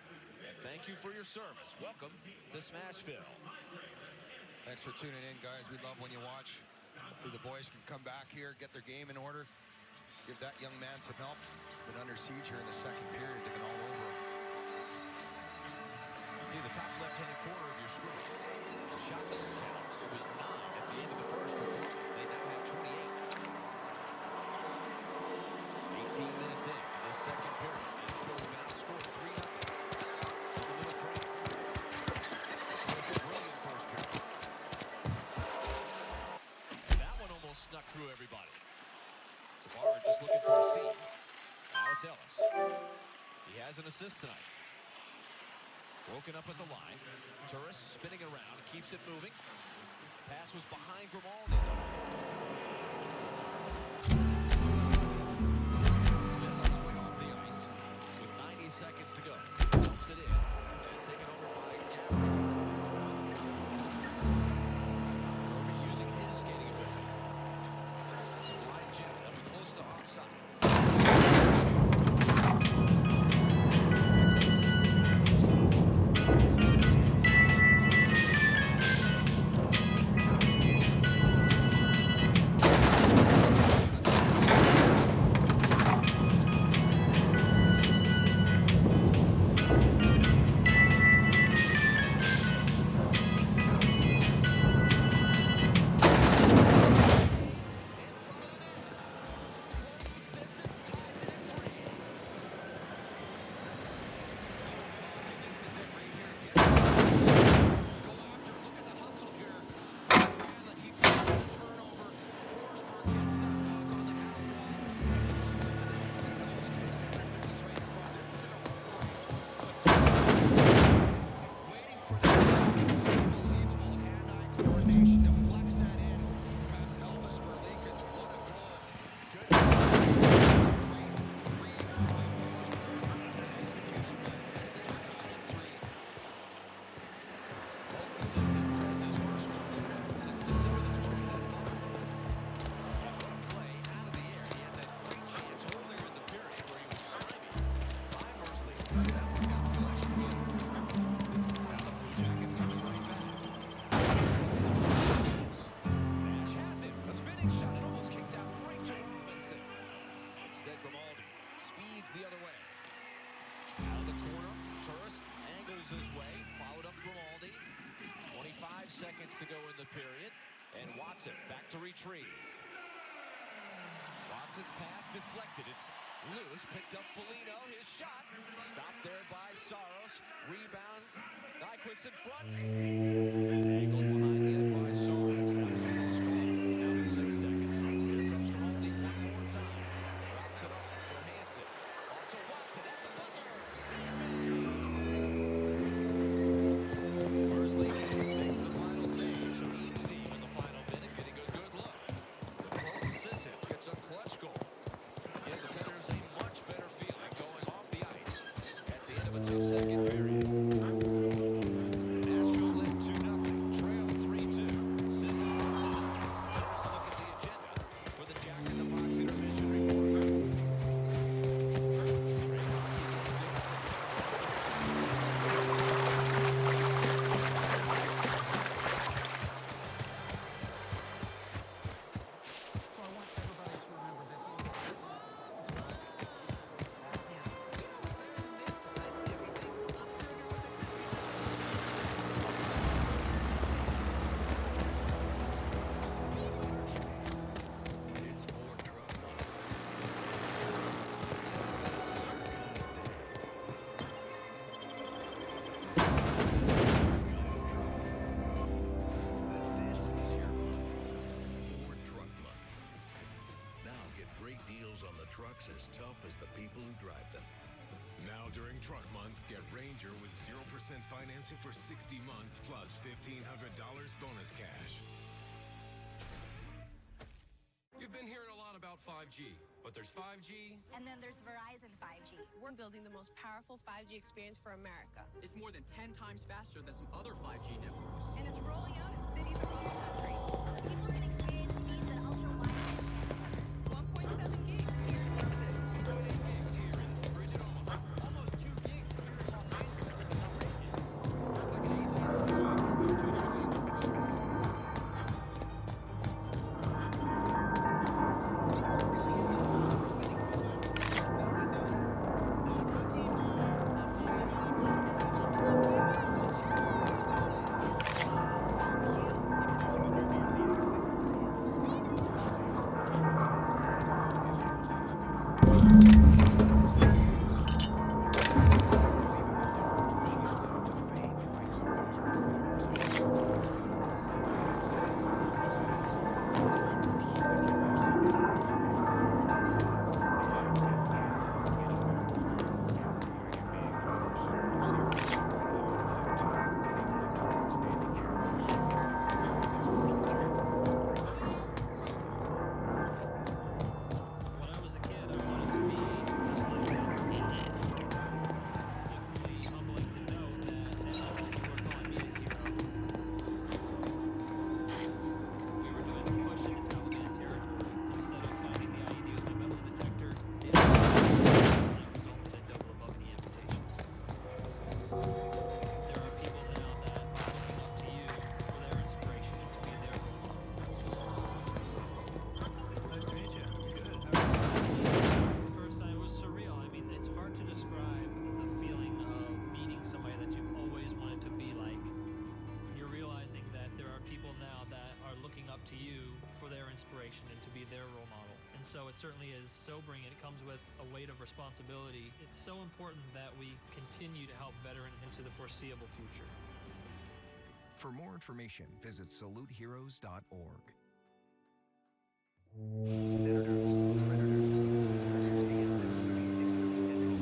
and thank you for your service. Welcome to Smashville. Thanks for tuning in, guys. We love when you watch. Hopefully the boys can come back here, get their game in order, give that young man some help. Been under siege here in the second period. They've been all over him. See the top left-hand corner of your screen. The shot count. It was 9 at the end of the first for points. They now have 28. 18 minutes in this second period. And Phil's got to score 3-0. Brilliant first period. And that one almost snuck through everybody. Savard just looking for a seam. Now it's Ellis. He has an assist tonight. Broken up at the line. Turris spinning around, keeps it moving. Pass was behind Grimaldi. Smith on his way off the ice with 90 seconds to go. Dumps it in. And it's taken over by Gary. Murphy using his skating ability. Line jam. That was close to offside. to go in the period. And Watson back to retrieve. Watson's pass deflected. It's loose. Picked up Foligno. His shot. Stopped there by Saros. Rebound. Nyquist in front. Angled behind the net by Saros. Down to 6 seconds. Here comes Grimaldi one more time. Drops it off. Johansson. Off to Watson at the buzzer. Worsley makes the final save. So each team in the final minute getting a good look. Nicole Sissons gets a clutch goal. Give the Predators a much better feeling going off the ice at the end of a two-second period. Nashville led 2-0, trail 3-2. Sissons on the line. First look at the agenda for the Jack in the Box Intermission Report. trucks as tough as the people who drive them. Now during Truck Month, get Ranger with 0% financing for 60 months plus $1,500 bonus cash. You've been hearing a lot about 5G, but there's 5G. And then there's Verizon 5G. We're building the most powerful 5G experience for America. It's more than 10 times faster than some other 5G networks. And it's rolling out in cities across the country. So people can experience speeds that ultra wireless can't deliver. 1.7 gigs here in Houston. 1.8 gigs here in frigid Omaha. Almost 2 gigs here in Los Angeles, which is outrageous. That's like an 8-lane highway compared to a 2-lane dirt road. And to be their role model. And so it certainly is sobering, and it comes with a weight of responsibility. It's so important that we continue to help veterans into the foreseeable future. For more information, visit saluteheroes.org. Senators, Predators, Tuesday at 7:30, 6:30 Central.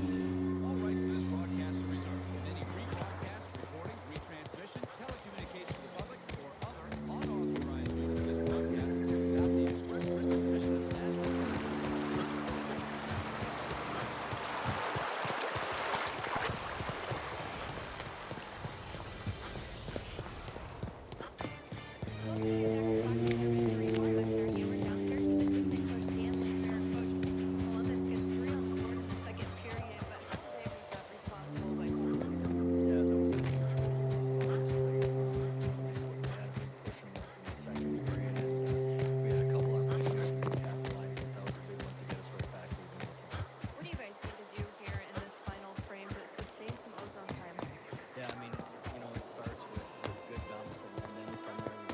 All rights to this broadcast are reserved. Any rebroadcast, recording, retransmission, telecommunication to the public, or other unauthorized use of this broadcast without the express written permission of the National Yeah, I mean, it starts with good dumps, and then from there we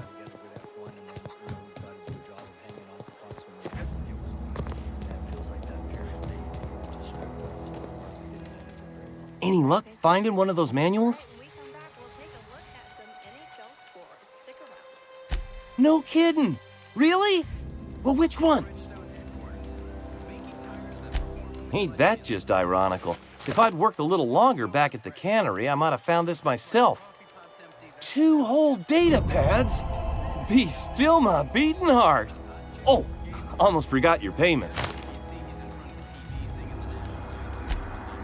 Any luck finding one of those manuals? When we come back, we'll take a look at some NHL scores. Stick around. No kidding. Really? Well, which one? Ain't that just ironical? If I'd worked a little longer back at the cannery, I might have found this myself. 2 whole data pads? Be still my beating heart. Oh, almost forgot your payment.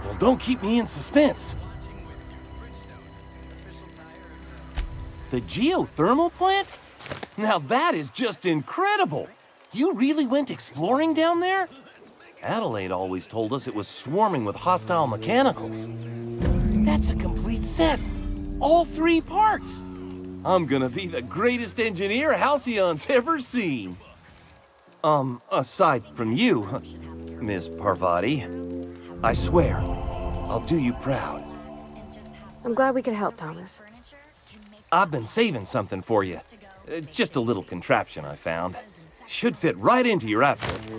Well, don't keep me in suspense. The geothermal plant? Now that is just incredible. You really went exploring down there? Adelaide always told us it was swarming with hostile mechanicals. That's a complete set. All 3 parts. I'm gonna be the greatest engineer Halcyon's ever seen. Aside from you, Miss Parvati. I swear, I'll do you proud. I'm glad we could help, Thomas. I've been saving something for you. Just a little contraption I found. Should fit right into your outfit.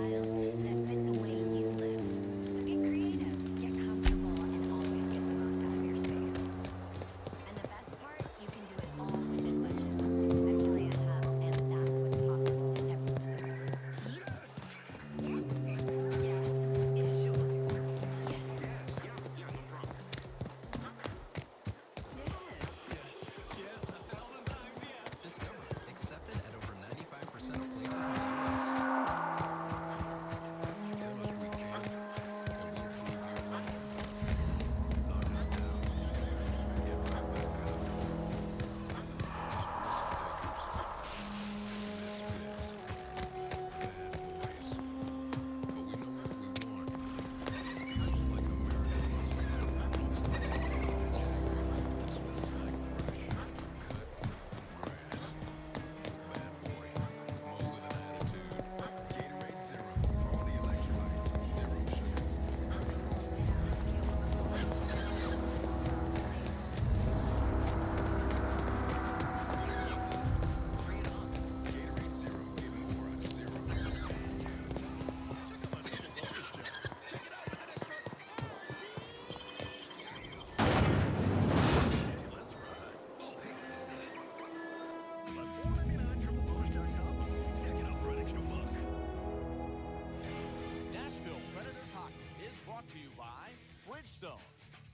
Bridgestone,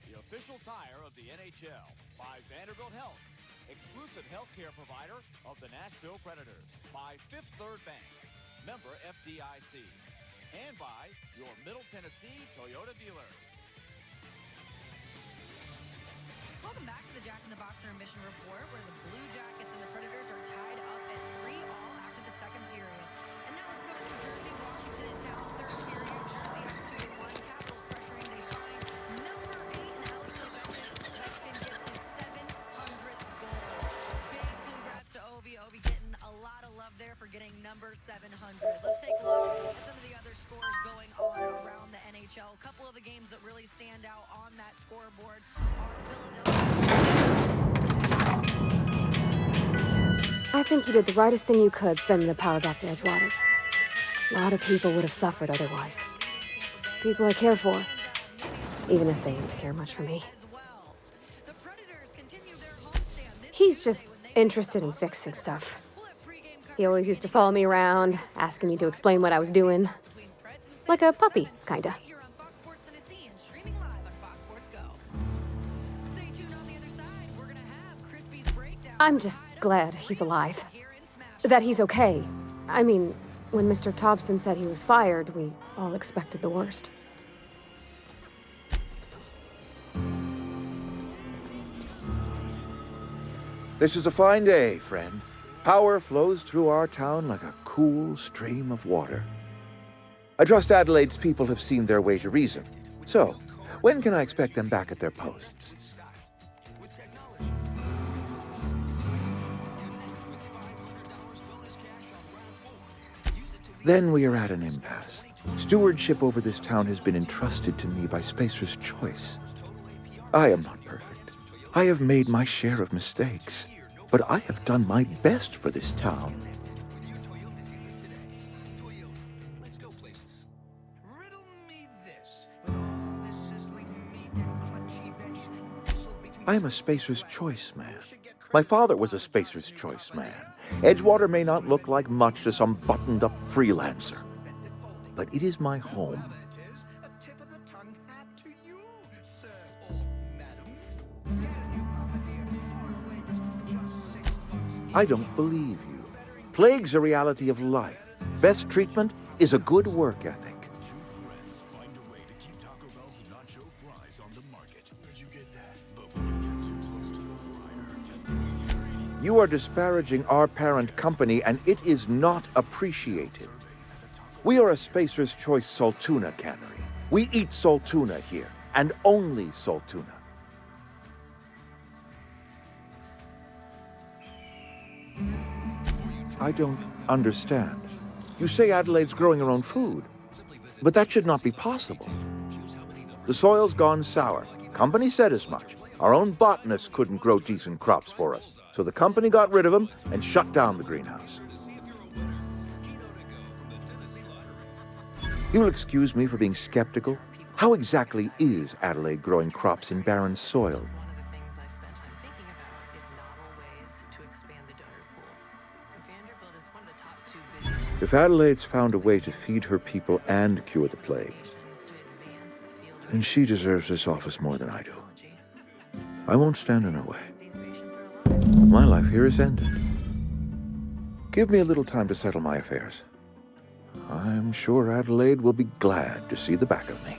the official tire of the NHL, by Vanderbilt Health, exclusive healthcare provider of the Nashville Predators, by Fifth Third Bank, member FDIC, and by your Middle Tennessee Toyota dealers. Welcome back to the Jack in the Box Intermission Report, where the Blue Jackets and the Predators are tied up at 3-all after the second period. And now let's go to New Jersey, Washington in town. Third period, Jersey up 2-1. Capitals pressuring. They find number 8 in Alex Ovechkin. Ovechkin gets his 700th goal. Big congrats to Ovi. Ovi getting a lot of love there for getting number 700. Let's take a look at some of the other scores going on around the NHL. A couple of the games that really stand out on that scoreboard are Philadelphia. I think you did the rightest thing you could sending the power back to Edgewater. A lot of people would have suffered otherwise. People I care for, even if they didn't care much for me. He's just interested in fixing stuff. He always used to follow me around, asking me to explain what I was doing. Like a puppy, kinda. I'm just glad he's alive. That he's okay. I mean, when Mr. Thompson said he was fired, we all expected the worst. This is a fine day, friend. Power flows through our town like a cool stream of water. I trust Adelaide's people have seen their way to reason. So, when can I expect them back at their posts? Then we are at an impasse. Stewardship over this town has been entrusted to me by Spacer's Choice. I am not perfect. I have made my share of mistakes, but I have done my best for this town. I am a Spacer's Choice man. My father was a Spacer's Choice man. Edgewater may not look like much to some buttoned-up freelancer, but it is my home. I don't believe you. Plague's a reality of life. Best treatment is a good work ethic. You are disparaging our parent company, and it is not appreciated. We are a Spacer's Choice Saltuna cannery. We eat Saltuna here, and only Saltuna. I don't understand. You say Adelaide's growing her own food, but that should not be possible. The soil's gone sour. Company said as much. Our own botanists couldn't grow decent crops for us, so the company got rid of them and shut down the greenhouse. You'll excuse me for being skeptical. How exactly is Adelaide growing crops in barren soil? If Adelaide's found a way to feed her people and cure the plague, then she deserves this office more than I do. I won't stand in her way. My life here is ended. Give me a little time to settle my affairs. I'm sure Adelaide will be glad to see the back of me.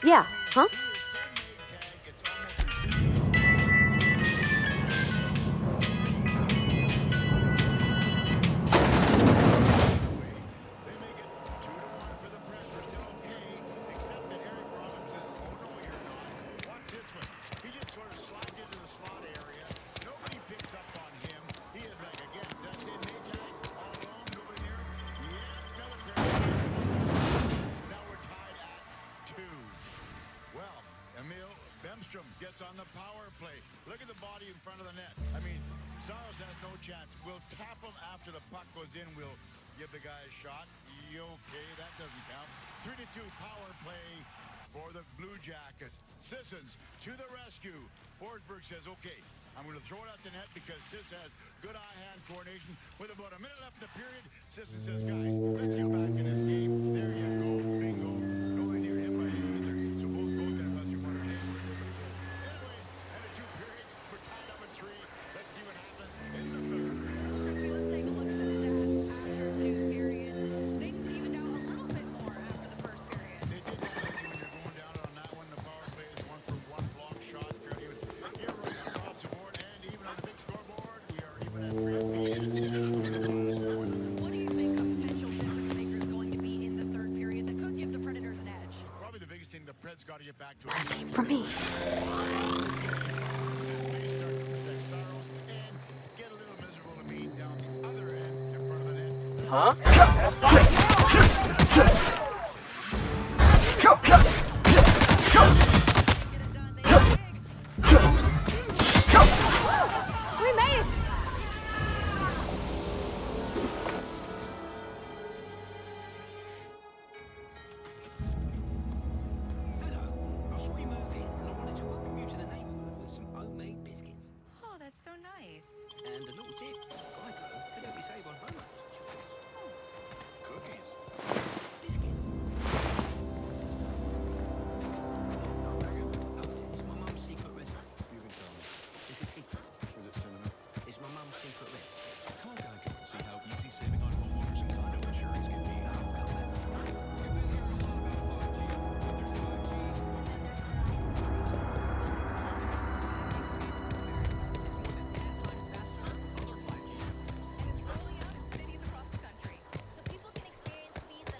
Yeah, huh? Gets on the power play. Look at the body in front of the net. I mean, Saros has no chance. We'll tap him after the puck goes in. We'll give the guy a shot. Okay, that doesn't count. 3-2 power play for the Blue Jackets. Sissons to the rescue. Forsberg says, okay, I'm going to throw it at the net because Sis has good eye-hand coordination. With about a minute left in the period, Sissons says, guys, let's get back in this game. There you go. Bingo. Nowhere near him by either. So both goals there unless you want to hit. For me. Huh? We made it! Oh, that's so nice. And a little tip, Geico could help you save on homeowners insurance. Cookies. Biscuits. It's my mum's secret recipe. You can tell me. It's a secret. Is it cinnamon? It's my mum's secret recipe. Call Geico to see how easy saving on homeowners and condo insurance can be. So people can experience speeds that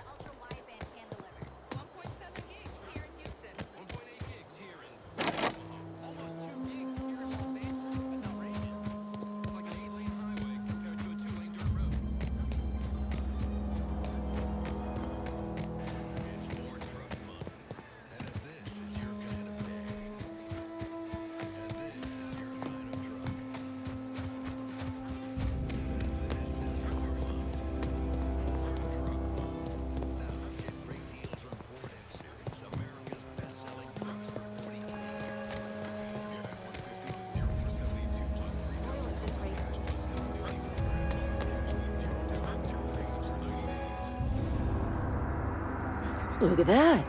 Look at that.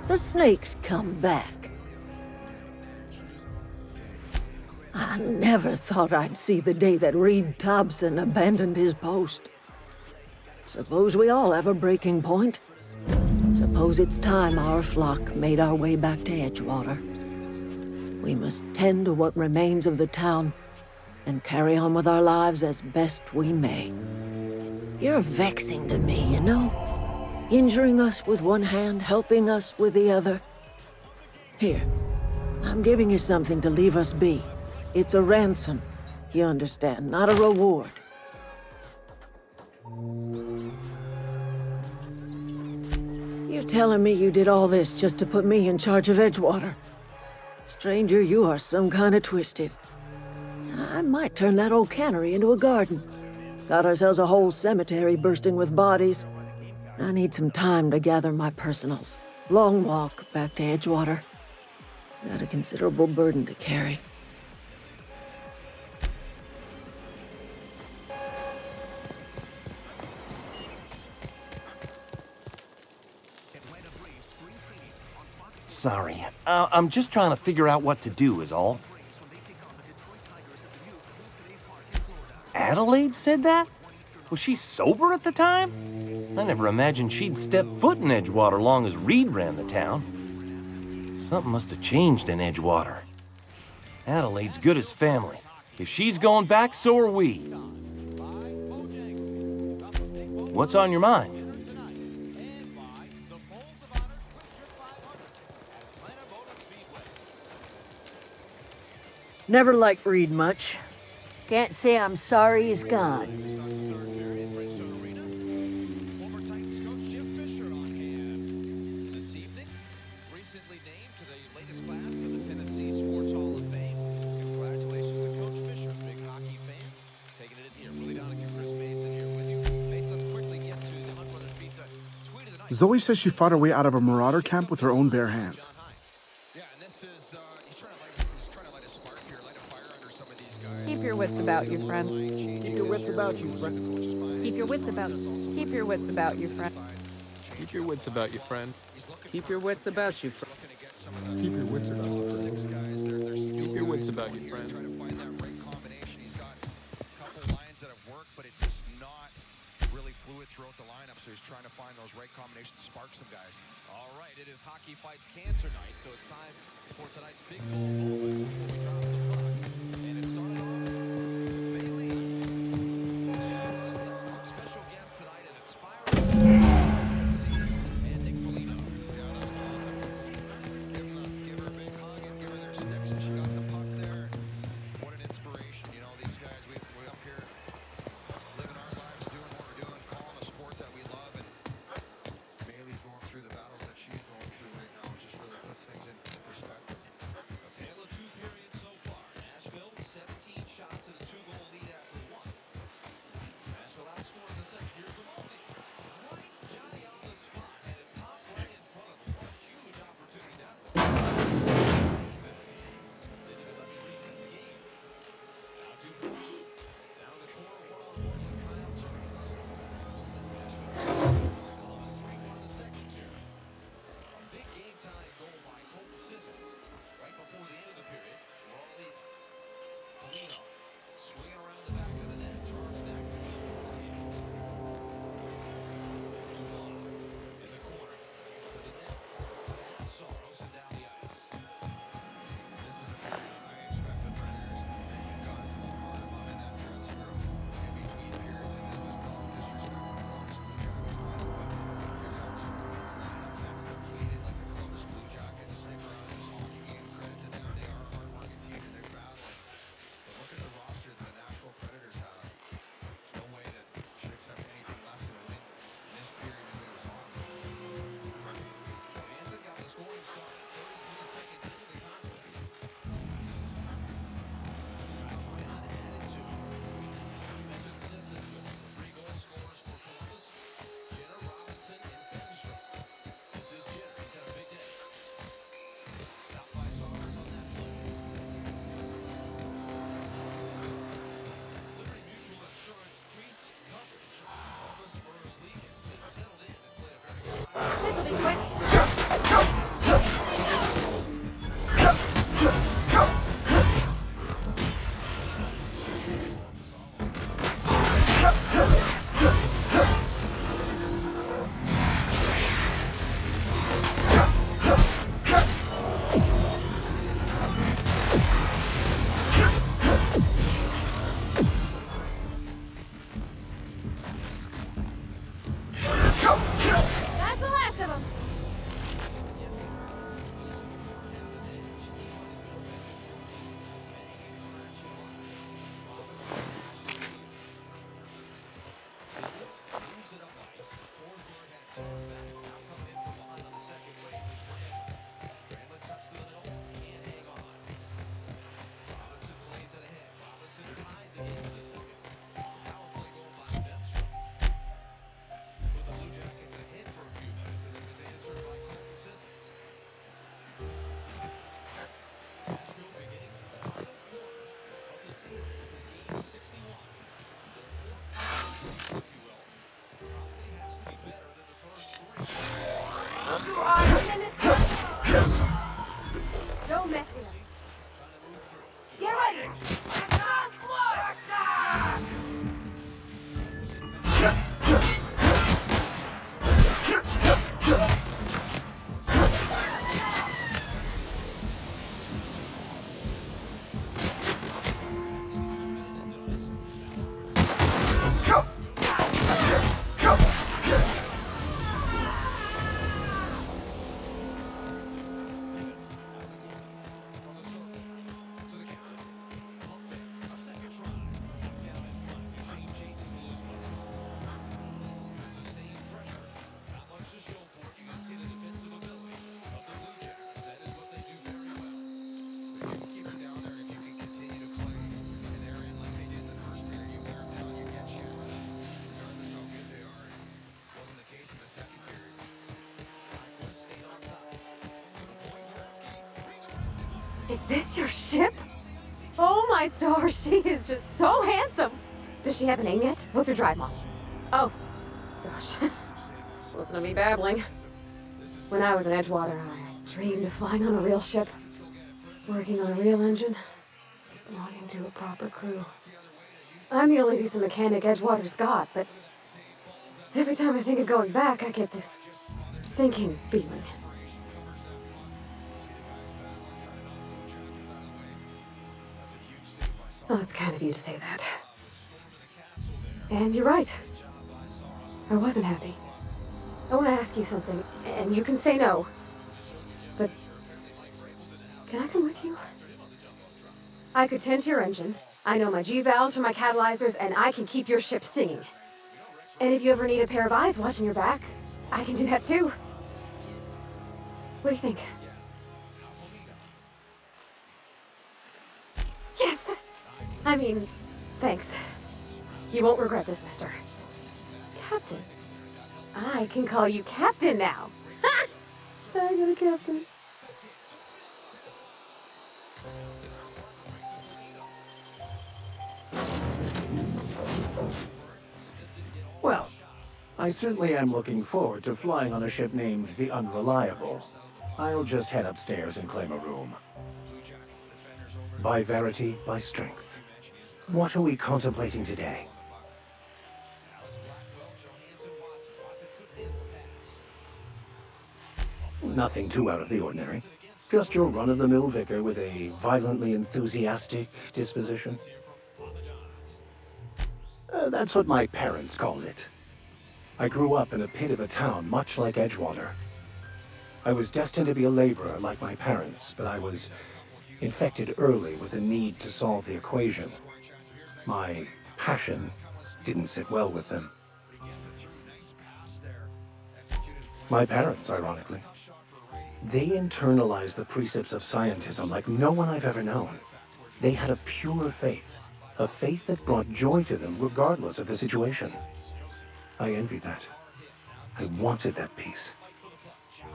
The snake's come back. I never thought I'd see the day that Reed Thompson abandoned his post. Suppose we all have a breaking point. Suppose it's time our flock made our way back to Edgewater. We must tend to what remains of the town and carry on with our lives as best we may. You're vexing to me, you know? Injuring us with one hand, helping us with the other. Here, I'm giving you something to leave us be. It's a ransom, you understand, not a reward. You're telling me you did all this just to put me in charge of Edgewater? Stranger, you are some kind of twisted. I might turn that old cannery into a garden. Got ourselves a whole cemetery bursting with bodies. I need some time to gather my personals. Long walk back to Edgewater. Got a considerable burden to carry. Sorry. I'm just trying to figure out what to do is all. Adelaide said that? Was she sober at the time? I never imagined she'd step foot in Edgewater long as Reed ran the town. Something must have changed in Edgewater. Adelaide's good as family. If she's going back, so are we. What's on your mind? Never liked Reed much. Can't say I'm sorry he's gone. Zoe says she fought her way out of a marauder camp with her own bare hands. Keep your wits about you, friend. Keep your wits about you, friend. Keep your wits about you. Keep your wits about you, friend. Keep your wits about you, friend. Keep your wits about you, friend. Keep your wits about you, friend. Keep your wits about you, friend. Trying to find that right combination. He's got a couple lines that have worked, but it's just not really fluid throughout the lineup. So he's trying to find those right combinations, spark some guys. All right, it is Hockey Fights Cancer Night, so it's time for tonight's big goal moments before we drop the puck. And it started off with Bailey. Our special guest tonight at Inspire and Nick Foligno. Yeah, that was awesome. Give her a big hug and give her their sticks, and she got the puck there. What an inspiration. You know, these guys, we up here living our lives, doing what we're doing, calling a sport that we love, and Bailey's going through the battles that she's going through right now. It just really puts things in perspective. A tale of two periods so far. Is this your ship? Oh my stars, she is just so handsome. Does she have a name yet? What's her drive model? Oh, gosh. Listen to me babbling. When I was in Edgewater, I dreamed of flying on a real ship, working on a real engine, belonging to a proper crew. I'm the only decent mechanic Edgewater's got, but every time I think of going back, I get this sinking feeling. Oh, it's kind of you to say that. And you're right. I wasn't happy. I want to ask you something, and you can say no. But can I come with you? I could tend to your engine. I know my G-valves from my catalyzers, and I can keep your ship singing. And if you ever need a pair of eyes watching your back, I can do that too. What do you think? Yes! I mean, thanks. You won't regret this, mister. Captain. I can call you Captain now. Ha! I got a captain. Well, I certainly am looking forward to flying on a ship named the Unreliable. I'll just head upstairs and claim a room. By verity, by strength. What are we contemplating today? Nothing too out of the ordinary. Just your run-of-the-mill vicar with a violently enthusiastic disposition. That's what my parents called it. I grew up in a pit of a town much like Edgewater. I was destined to be a laborer like my parents, but I was infected early with a need to solve the equation. My passion didn't sit well with them. My parents, ironically. They internalized the precepts of scientism like no one I've ever known. They had a pure faith, a faith that brought joy to them regardless of the situation. I envied that. I wanted that peace.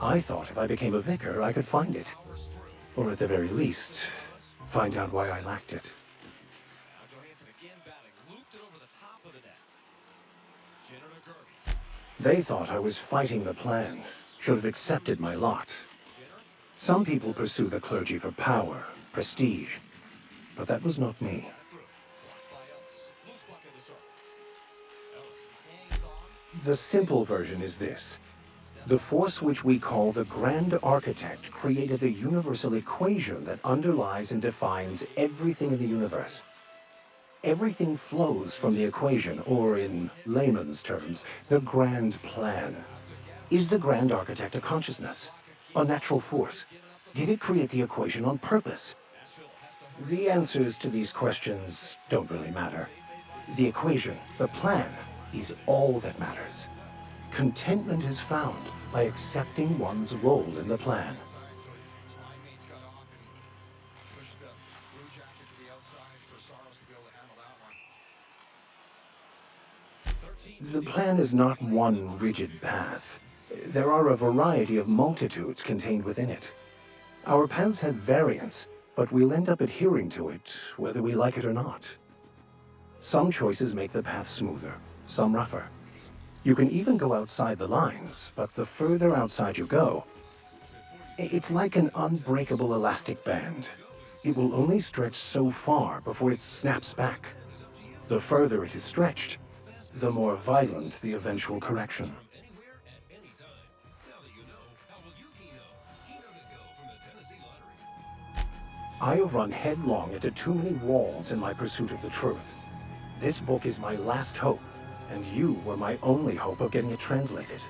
I thought if I became a vicar, I could find it. Or at the very least, find out why I lacked it. They thought I was fighting the plan, should have accepted my lot. Some people pursue the clergy for power, prestige, but that was not me. The simple version is this. The force which we call the Grand Architect created the universal equation that underlies and defines everything in the universe. Everything flows from the equation, or in layman's terms, the grand plan. Is the Grand Architect a consciousness? A natural force? Did it create the equation on purpose? The answers to these questions don't really matter. The equation, the plan, is all that matters. Contentment is found by accepting one's role in the plan. The plan is not one rigid path. There are a variety of multitudes contained within it. Our paths have variance, but we'll end up adhering to it, whether we like it or not. Some choices make the path smoother, some rougher. You can even go outside the lines, but the further outside you go, it's like an unbreakable elastic band. It will only stretch so far before it snaps back. The further it is stretched, the more violent the eventual correction. I have run headlong into too many walls in my pursuit of the truth. This book is my last hope, and you were my only hope of getting it translated.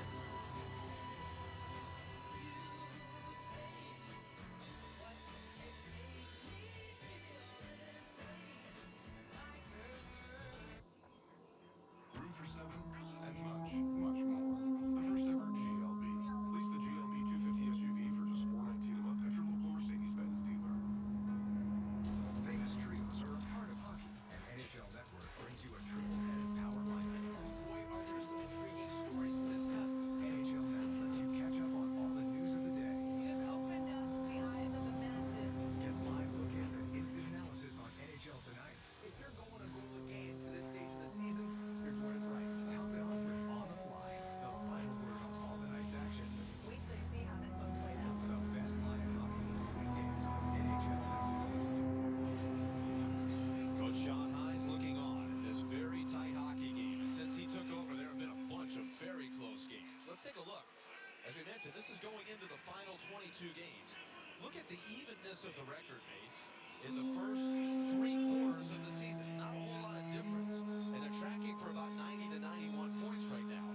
the evenness of the record base in the first 3 quarters of the season. Not a whole lot of difference. And they're tracking for about 90 to 91 points right now.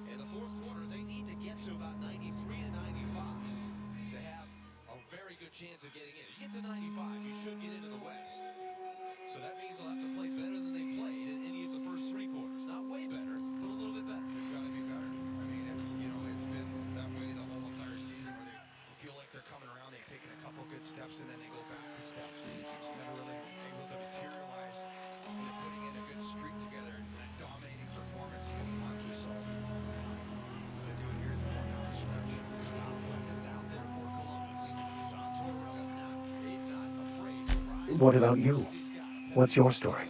In the fourth quarter, they need to get to about 93 to 95 to have a very good chance of getting in. You get to 95, you should get into the West. So that means they'll have to play better than they played in any of the first 3 quarters. Not way better, but a little bit better. It's got to be better. I mean, it's been that way the whole entire season where they feel like they're coming around, they've taken a couple good steps, and then they go back a step. It's never really able to materialize into putting in a good streak together and a dominating performance in a month or so. But they do it here in the 4-hour stretch. Weapons out there for Columbus. John Tortorella he's not afraid to rise. What about you? What's your story?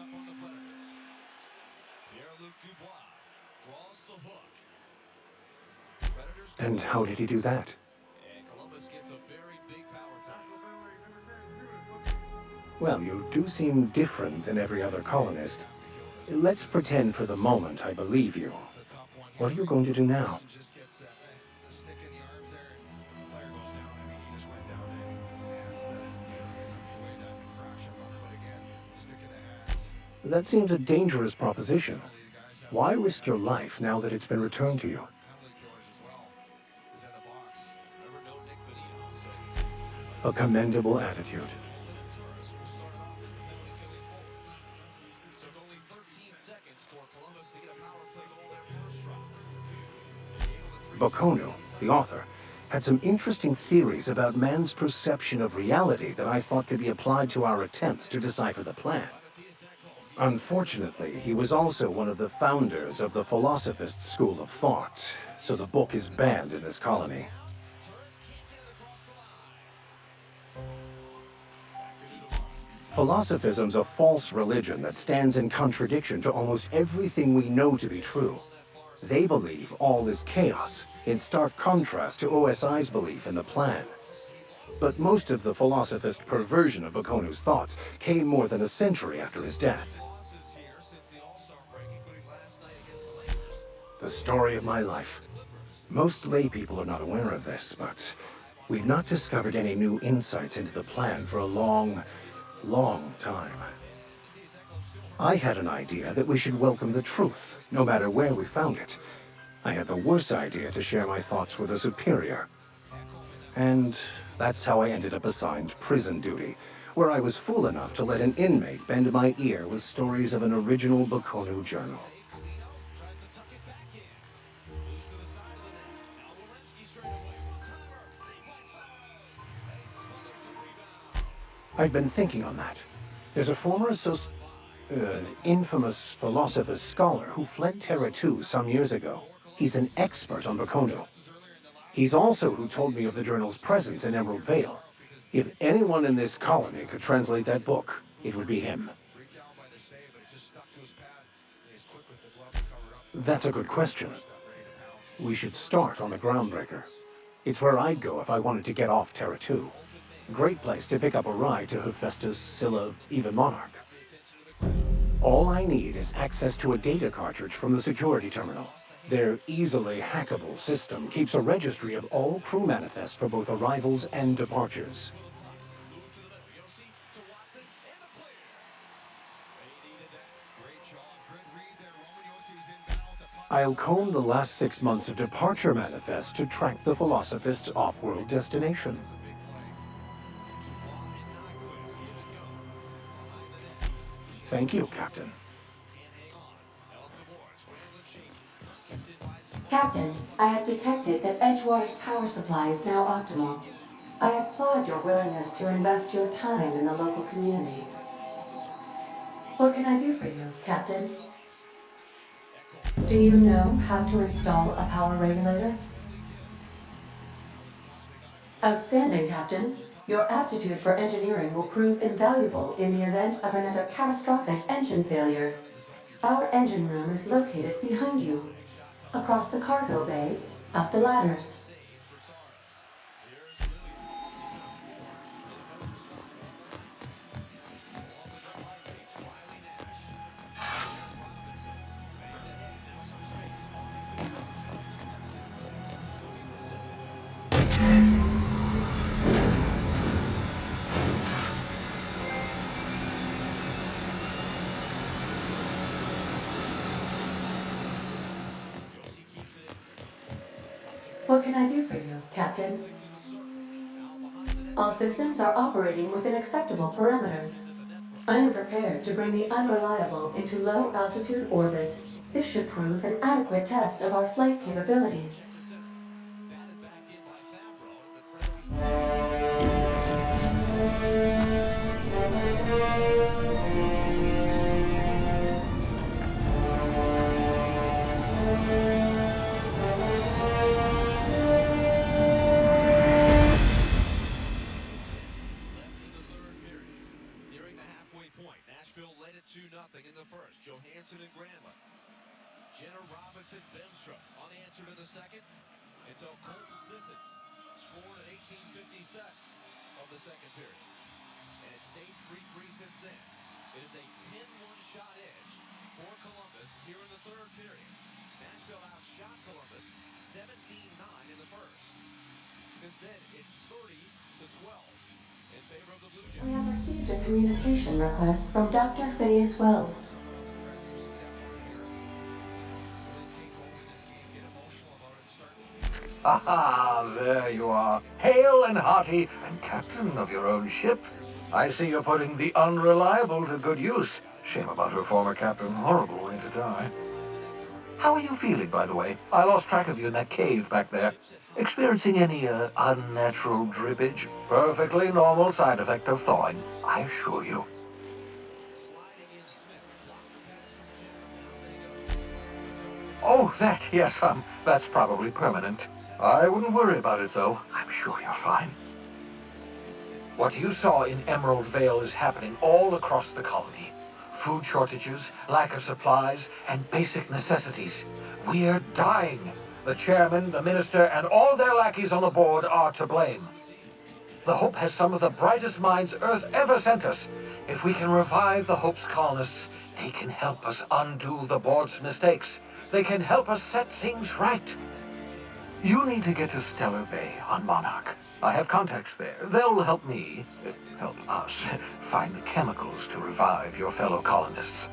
And how did he do that? Well, you do seem different than every other colonist. Let's pretend for the moment I believe you. What are you going to do now? That seems a dangerous proposition. Why risk your life now that it's been returned to you? A commendable attitude. Baconu, the author, had some interesting theories about man's perception of reality that I thought could be applied to our attempts to decipher the plan. Unfortunately, he was also one of the founders of the Philosophist school of thought, so the book is banned in this colony. Philosophism's a false religion that stands in contradiction to almost everything we know to be true. They believe all is chaos, in stark contrast to OSI's belief in the plan. But most of the philosophist perversion of Baconu's thoughts came more than a century after his death. The story of my life. Most lay people are not aware of this, but we've not discovered any new insights into the plan for a long time. I had an idea that we should welcome the truth, no matter where we found it. I had the worse idea to share my thoughts with a superior. And that's how I ended up assigned prison duty, where I was fool enough to let an inmate bend my ear with stories of an original Baconu journal. I've been thinking on that. There's a former infamous philosopher scholar who fled Terra 2 some years ago. He's an expert on Baconu. He's also who told me of the journal's presence in Emerald Vale. If anyone in this colony could translate that book, it would be him. That's a good question. We should start on the Groundbreaker. It's where I'd go if I wanted to get off Terra 2. Great place to pick up a ride to Hephaestus, Scylla, even Monarch. All I need is access to a data cartridge from the security terminal. Their easily hackable system keeps a registry of all crew manifests for both arrivals and departures. I'll comb the last 6 months of departure manifests to track the Philosophist's off-world destination. Thank you, Captain. Captain, I have detected that Edgewater's power supply is now optimal. I applaud your willingness to invest your time in the local community. What can I do for you, Captain? Do you know how to install a power regulator? Outstanding, Captain. Your aptitude for engineering will prove invaluable in the event of another catastrophic engine failure. Our engine room is located behind you. Across the cargo bay, up the ladders. What can I do for you, Captain? All systems are operating within acceptable parameters. I am prepared to bring the Unreliable into low-altitude orbit. This should prove an adequate test of our flight capabilities. In the first, Johansson and Granlund. Jenner, Robinson, Bemstrom unanswered in the second until Colton Sissons scored at 18:57 of the second period. And it stayed 3-3 since then. It is a 10-1 shot edge for Columbus here in the third period. Nashville outshot Columbus 17-9 in the first. Since then, it's 30-12 in favor of the Blue Jackets. We have received a communication request from Dr. Phineas Wells. Aha, there you are, hale and hearty, and captain of your own ship. I see you're putting the Unreliable to good use. Shame about her former captain, horrible way to die. How are you feeling, by the way? I lost track of you in that cave back there. Experiencing any, unnatural drippage? Perfectly normal side effect of thawing, I assure you. Oh, that, yes, that's probably permanent. I wouldn't worry about it, though. I'm sure you're fine. What you saw in Emerald Vale is happening all across the colony. Food shortages, lack of supplies, and basic necessities. We're dying. The chairman, the minister, and all their lackeys on the board are to blame. The Hope has some of the brightest minds Earth ever sent us. If we can revive the Hope's colonists, they can help us undo the board's mistakes. They can help us set things right. You need to get to Stellar Bay on Monarch. I have contacts there. They'll help me, help us, find the chemicals to revive your fellow colonists.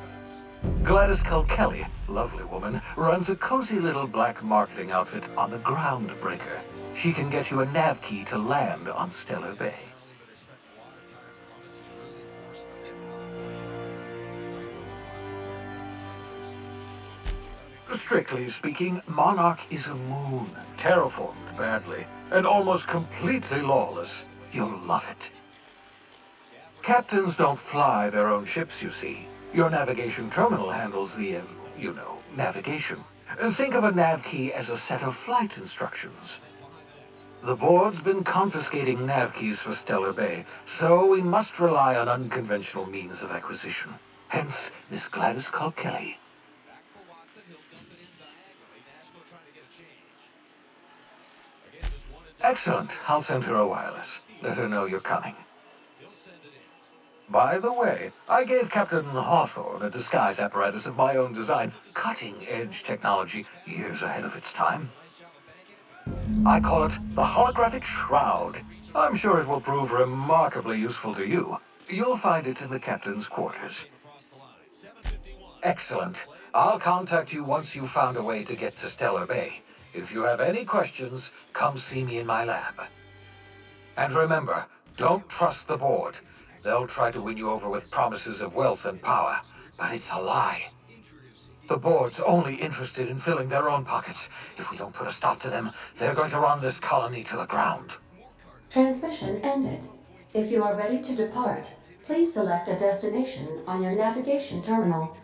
Gladys Kilkelly, lovely woman, runs a cozy little black marketing outfit on the Groundbreaker. She can get you a nav key to land on Stellar Bay. Strictly speaking, Monarch is a moon, terraformed badly, and almost completely lawless. You'll love it. Captains don't fly their own ships, you see. Your navigation terminal handles the, navigation. Think of a nav key as a set of flight instructions. The board's been confiscating nav keys for Stellar Bay, so we must rely on unconventional means of acquisition. Hence, Miss Gladys Kilkelly. Excellent. I'll send her a wireless. Let her know you're coming. By the way, I gave Captain Hawthorne a disguise apparatus of my own design, cutting-edge technology, years ahead of its time. I call it the Holographic Shroud. I'm sure it will prove remarkably useful to you. You'll find it in the captain's quarters. Excellent. I'll contact you once you've found a way to get to Stellar Bay. If you have any questions, come see me in my lab. And remember, don't trust the board. They'll try to win you over with promises of wealth and power, but it's a lie. The board's only interested in filling their own pockets. If we don't put a stop to them, they're going to run this colony to the ground. Transmission ended. If you are ready to depart, please select a destination on your navigation terminal.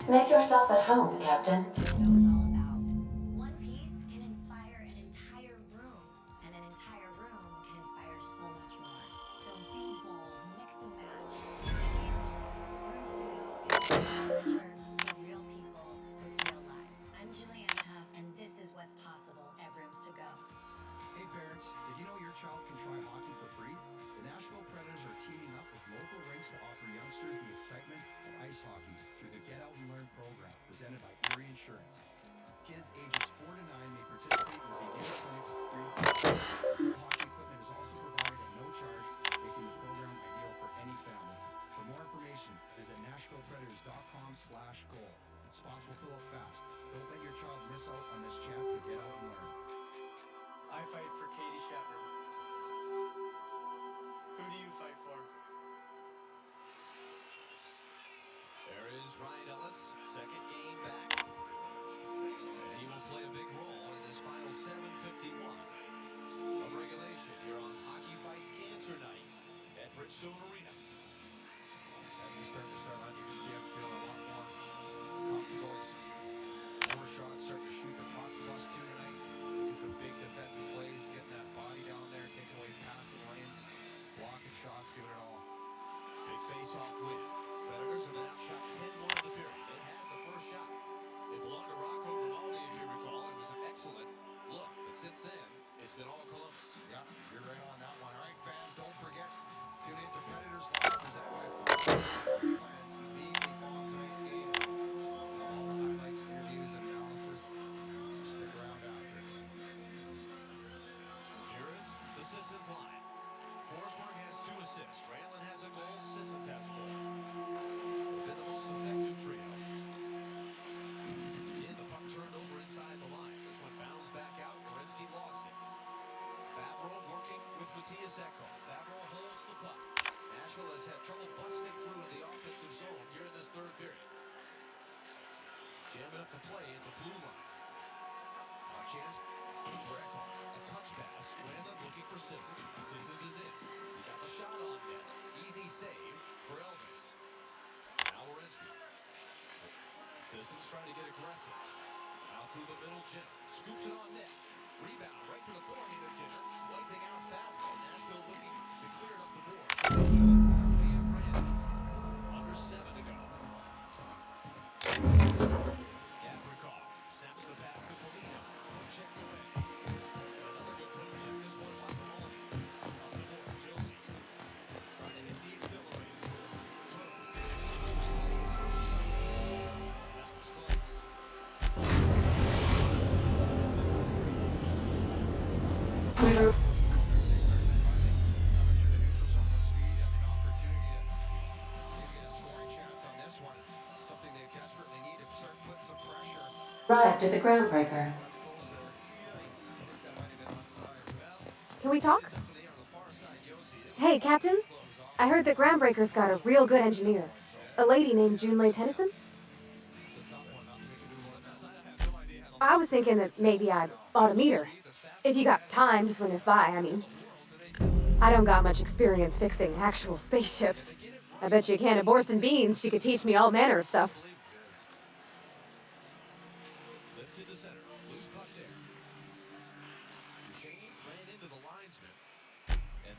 Make yourself at home, Captain. One piece can inspire an entire room, and an entire room can inspire so much more. So be bold, mix and match. Rooms to Go is furniture for real people with real lives. I'm Julianne Huff, and this is what's possible at Rooms to Go. Hey parents, did you know your child can try hockey for free? The Nashville Predators are teaming up with local rinks to offer youngsters the excitement of ice hockey through the Get Out and Learn program presented by Erie Insurance. starting to settle in. You can see him feeling a lot more comfortable. He's 4 shots, starting to shoot the puck, +2 tonight. Making some big defensive plays, getting that body down there, taking away passing lanes, blocking shots, doing it all. Big face-off win. Predators have been outshot 10-1 in the period. They had the first shot. It belonged to Rocco Rinaldi, if you recall. It was an excellent look, but since then, it's been all Columbus. Yeah, you're right on that one. All right, fans, don't forget, tune in to Predators Live, presented by Plans. Immediately following tonight's game, all the highlights, interviews, and analysis. Stick around after. Here is the Sissons line. Forsberg has 2 assists. Raylan has a goal. Sissons has a goal. They've been the most effective trio. Again, the puck turned over inside the line. This one bounced back out. Werenski lost it. Favreau working with Matthias Ekholm. Favreau holds the puck. Nashville has had trouble busting through in the offensive zone here in this third period. Jamming up the play at the blue line. A chance for Ekholm. A touch pass. Randall looking for Sissons. Sissons is in. He got the shot on net. Easy save for Elvis. Now Werenski. Sissons trying to get aggressive. Out through the middle, Jenner. Scoops it on net. Rebound right to the forehand of Jenner. Wiping out Favreau. Nashville looking to clear it up the board. Via Brandon. Under 7 to go. Gavrikov snaps the pass to Foligno. Checked away. Another good poke check. This one by Maloney. Up the board. Josie. Trying to hit the accelerator. Close. That was close. Arrived at the groundbreaker. Can we talk? Hey, Captain. I heard that Groundbreaker's got a real good engineer. A lady named Junlei Tennyson. I was thinking that maybe I ought to meet her. If you got time to swing us by, I mean. I don't got much experience fixing actual spaceships. I bet you a can of Borston beans she could teach me all manner of stuff. Lifted to center. Loose puck there. Duchesne ran into the linesman.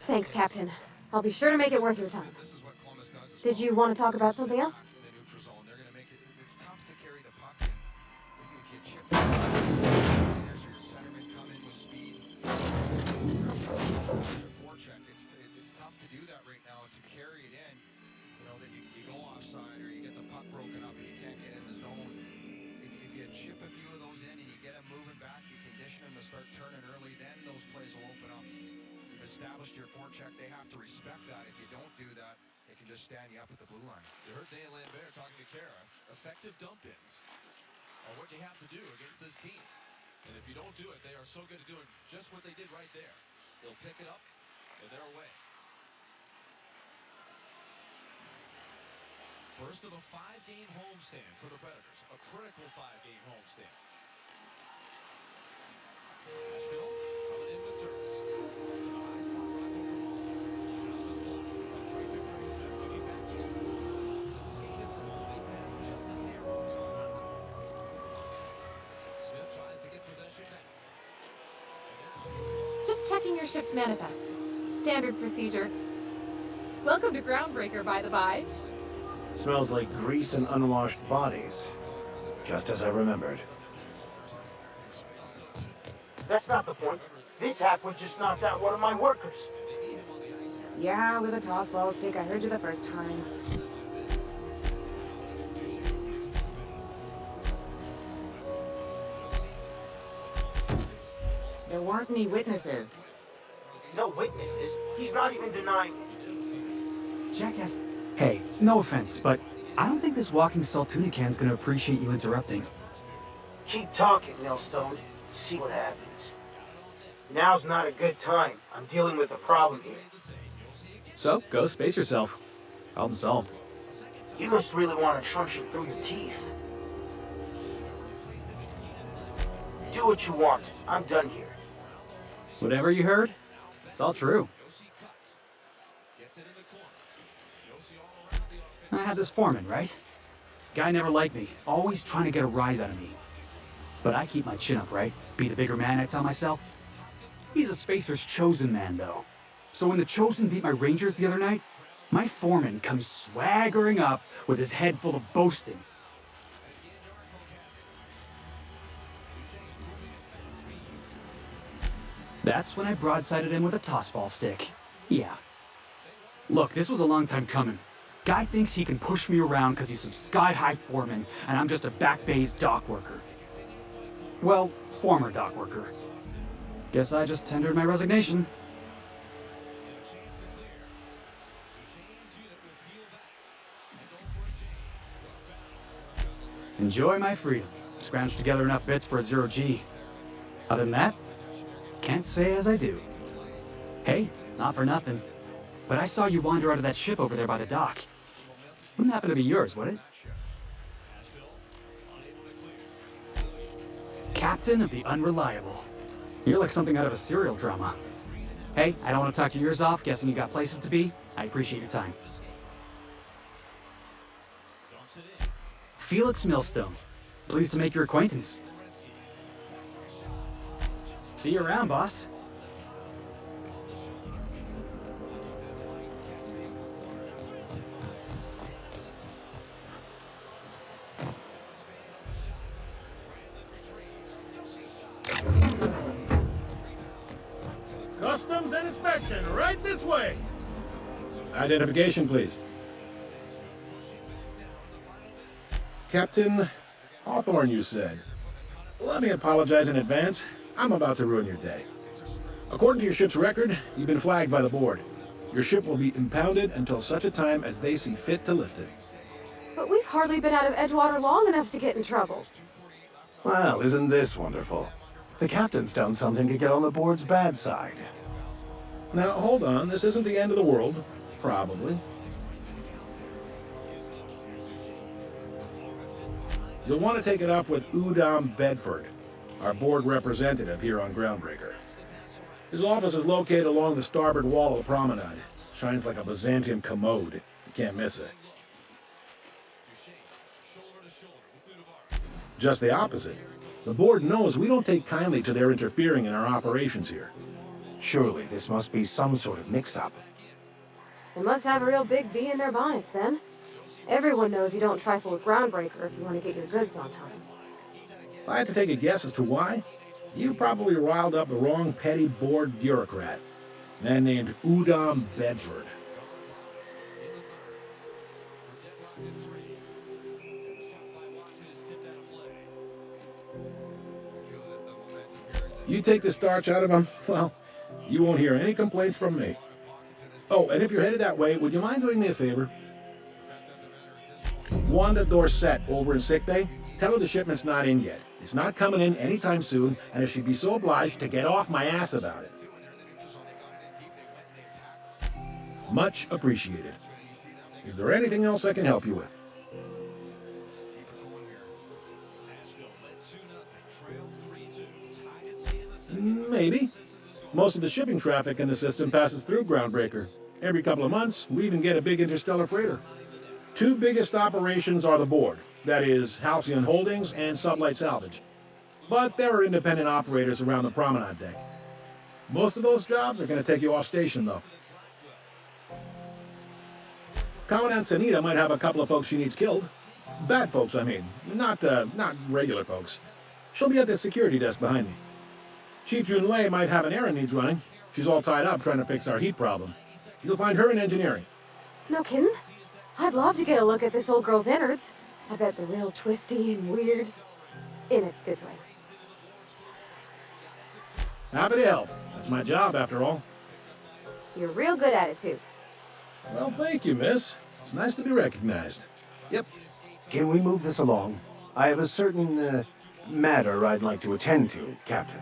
Thanks, Captain. I'll be sure to make it worth your time. Did you want to talk about something else? It's tough to carry the puck in. If you chip it, there's your centerman come in with speed. Forecheck. It's tough to do that right now, to carry it in. You know, that you go offside or you get the puck broken up and you can't get in the zone. If you chip a few of those in and you get them moving back, you condition them to start turning early, then those plays will open up. You've established your forecheck. They have to respect that. If you don't do that, they can just stand you up at the blue line. You heard Dan Lambert talking to Kara. Effective dump-ins are what you have to do against this team. And if you don't do it, they are so good at doing just what they did right there. They'll pick it up, and they're away. First of a 5-game homestand for the Predators. A critical 5-game homestand. Nashville coming in with Turks. To the high slot right over Maloney. Shot was blocked. Right to Gray Smith. Looking back in. The skate of Maloney has just a hair on his arm. Smith tries to get possession back. Just checking your ship's manifest. Standard procedure. Welcome to Groundbreaker, by the by. Smells like grease and unwashed bodies. Just as I remembered. That's not the point. This hackwood just knocked out one of my workers. Yeah, with a toss ball stick. I heard you the first time. There weren't any witnesses. No witnesses? He's not even denying it. Jackass. Hey, no offense, but I don't think this walking Saltuna can's gonna appreciate you interrupting. Keep talking, Millstone. See what happens. Now's not a good time. I'm dealing with a problem here. So, go space yourself. Problem solved. You must really want to truncheon through your teeth. Do what you want. I'm done here. Whatever you heard, it's all true. I had this foreman, right? Guy never liked me, always trying to get a rise out of me. But I keep my chin up, right? Be the bigger man, I tell myself. He's a Spacer's chosen man, though. So when the Chosen beat my Rangers the other night, my foreman comes swaggering up with his head full of boasting. That's when I broadsided him with a tossball stick. Yeah. Look, this was a long time coming. Guy thinks he can push me around because he's some sky-high foreman, and I'm just a back bay's dock worker. Well, former dock worker. Guess I just tendered my resignation. Enjoy my freedom. Scrounged together enough bits for a 0G. Other than that, can't say as I do. Hey, not for nothing, but I saw you wander out of that ship over there by the dock. Wouldn't happen to be yours, would it? Captain of the Unreliable. You're like something out of a serial drama. Hey, I don't want to talk your ears off, guessing you got places to be. I appreciate your time. Felix Millstone. Pleased to make your acquaintance. See you around, boss. Customs and inspection, right this way. Identification, please. Captain Hawthorne, you said. Let me apologize in advance. I'm about to ruin your day. According to your ship's record, you've been flagged by the board. Your ship will be impounded until such a time as they see fit to lift it. But we've hardly been out of Edgewater long enough to get in trouble. Well, isn't this wonderful? The captain's done something to get on the board's bad side. Now, hold on. This isn't the end of the world. Probably. You'll want to take it up with Udom Bedford, our board representative here on Groundbreaker. His office is located along the starboard wall of the promenade. Shines like a Byzantium commode. You can't miss it. Just the opposite. The board knows we don't take kindly to their interfering in our operations here. Surely this must be some sort of mix-up. They must have a real big bee in their bonnets, then. Everyone knows you don't trifle with Groundbreaker if you want to get your goods on time. If I had to take a guess as to why, you probably riled up the wrong petty board bureaucrat. A man named Udom Bedford. You take the starch out of him, well, you won't hear any complaints from me. Oh, and if you're headed that way, would you mind doing me a favor? Wanda Dorset over in sickbay, tell her the shipment's not in yet. It's not coming in anytime soon, and if she'd be so obliged to get off my ass about it. Much appreciated. Is there anything else I can help you with? Maybe. Most of the shipping traffic in the system passes through Groundbreaker. Every couple of months, we even get a big interstellar freighter. Two biggest operations are the board, that is, Halcyon Holdings and Sublight Salvage. But there are independent operators around the promenade deck. Most of those jobs are going to take you off station, though. Commandant Sanita might have a couple of folks she needs killed. Bad folks, I mean. Not regular folks. She'll be at the security desk behind me. Chief Jun Lei might have an errand needs running. She's all tied up trying to fix our heat problem. You'll find her in engineering. No kidding? I'd love to get a look at this old girl's innards. I bet they're real twisty and weird. In a good way. Happy to help. That's my job, after all. You're real good at it, too. Well, thank you, miss. It's nice to be recognized. Yep. Can we move this along? I have a certain, matter I'd like to attend to, Captain.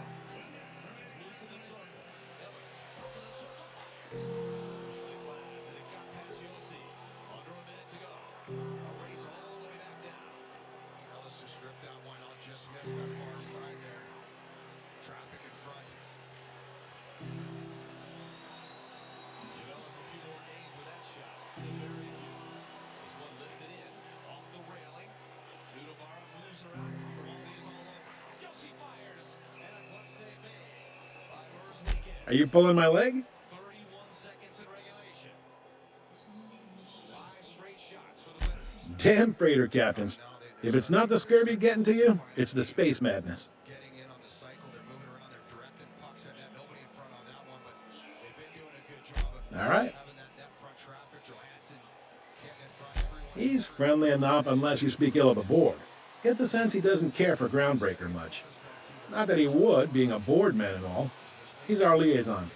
Are you pulling my leg? Damn freighter captains. If it's not the scurvy getting to you, it's the space madness. All right. He's friendly enough unless you speak ill of the board. Get the sense he doesn't care for Groundbreaker much. Not that he would, being a board man and all. He's our liaison.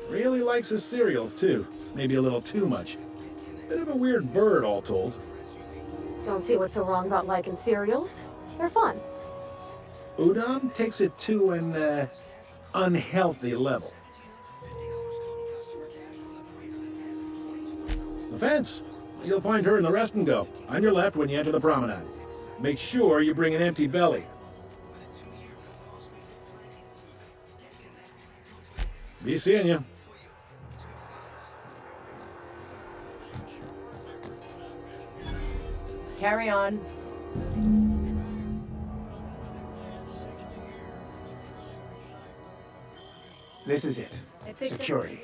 Really likes his cereals, too. Maybe a little too much. Bit of a weird bird, all told. Don't see what's so wrong about liking cereals. They're fun. Udon takes it to an, unhealthy level. The fence. You'll find her in the rest and go. On your left when you enter the promenade. Make sure you bring an empty belly. Be seeing you. Carry on. This is it. Security.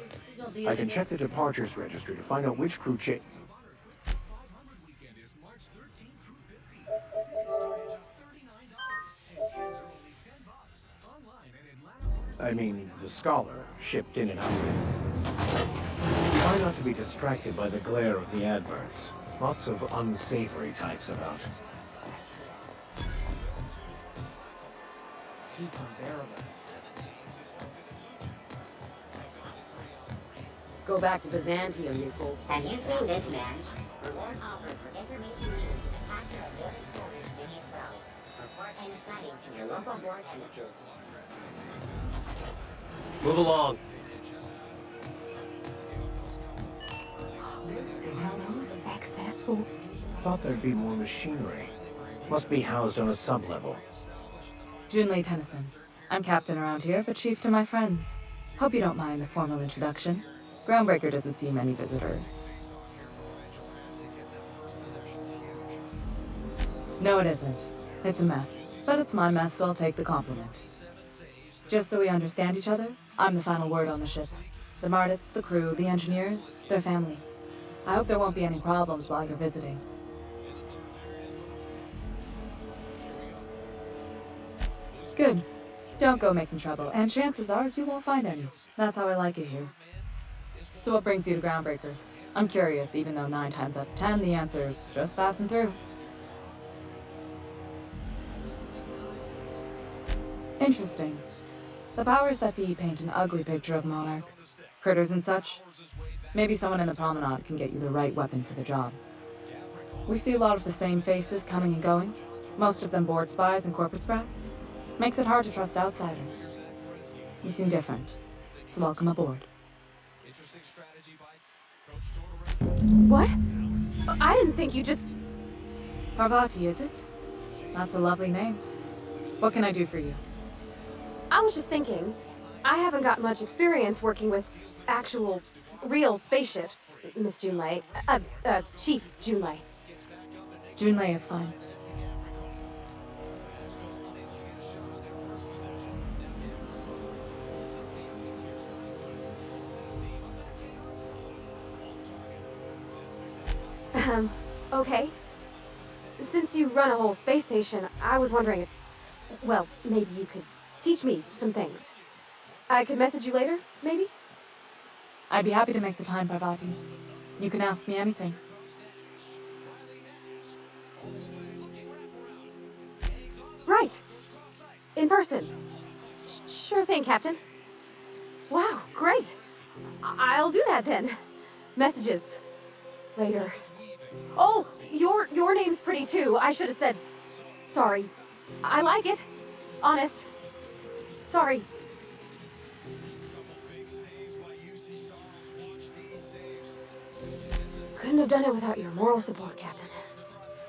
I can check the departures registry to find out which crew I mean, the Scholar, shipped in and out. Try not to be distracted by the glare of the adverts. Lots of unsavory types about. Seats unbearable. Go back to Byzantium, you fool. Have you seen this man? Reward offered for information needed to capture a village soldier in his province. Report any sightings to your local board and Move along. Thought there'd be more machinery. Must be housed on a sub-level. Junlei Tennyson. I'm captain around here, but chief to my friends. Hope you don't mind the formal introduction. Groundbreaker doesn't see many visitors. No, it isn't. It's a mess. But it's my mess, so I'll take the compliment. Just so we understand each other, I'm the final word on the ship. The Mardits, the crew, the engineers, their family. I hope there won't be any problems while you're visiting. Good. Don't go making trouble, and chances are you won't find any. That's how I like it here. So what brings you to Groundbreaker? I'm curious, even though 9 times out of 10 the answer's just passing through. Interesting. The powers that be paint an ugly picture of Monarch. Critters and such. Maybe someone in the promenade can get you the right weapon for the job. We see a lot of the same faces coming and going. Most of them board spies and corporate sprats. Makes it hard to trust outsiders. You seem different, so welcome aboard. What? I didn't think you just... Parvati, is it? That's a lovely name. What can I do for you? I was just thinking, I haven't got much experience working with actual, real spaceships, Miss Junlei. Chief Junlei. Junlei is fine. Okay. Since you run a whole space station, I was wondering if, well, maybe you could teach me some things. I could message you later, maybe? I'd be happy to make the time, Parvati. You can ask me anything. Right. In person. Sure thing, Captain. Wow, great. I'll do that then. Messages. Later. Oh, your name's pretty too. I should have said... Sorry. I like it. Honest. Sorry. Couldn't have done it without your moral support, Captain.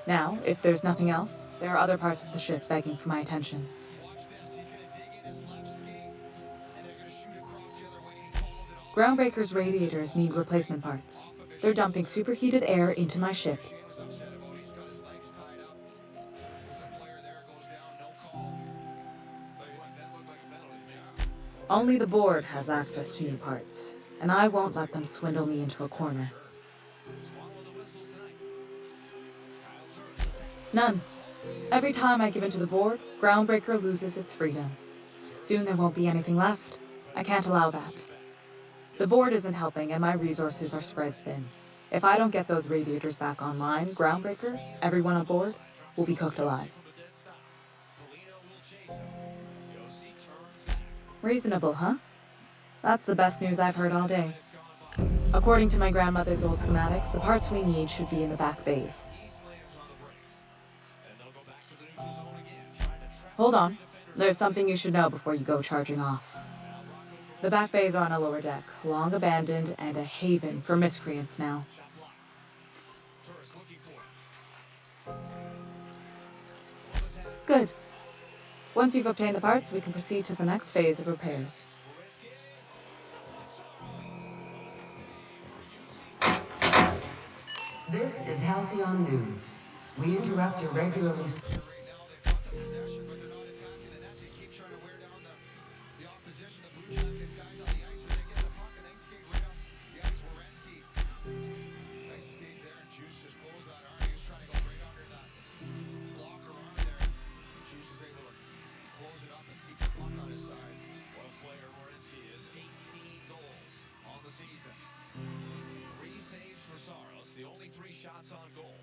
Now, if there's nothing else, there are other parts of the ship begging for my attention. Groundbreaker's radiators need replacement parts. They're dumping superheated air into my ship. Only the board has access to new parts, and I won't let them swindle me into a corner. None. Every time I give in to the board, Groundbreaker loses its freedom. Soon there won't be anything left. I can't allow that. The board isn't helping, and my resources are spread thin. If I don't get those radiators back online, Groundbreaker, everyone on board, will be cooked alive. Reasonable, huh? That's the best news I've heard all day. According to my grandmother's old schematics, the parts we need should be in the back bays. Hold on. There's something you should know before you go charging off. The back bays are on a lower deck, long abandoned and a haven for miscreants now. Good. Once you've obtained the parts, we can proceed to the next phase of repairs. This is Halcyon News. We interrupt your regularly... On goal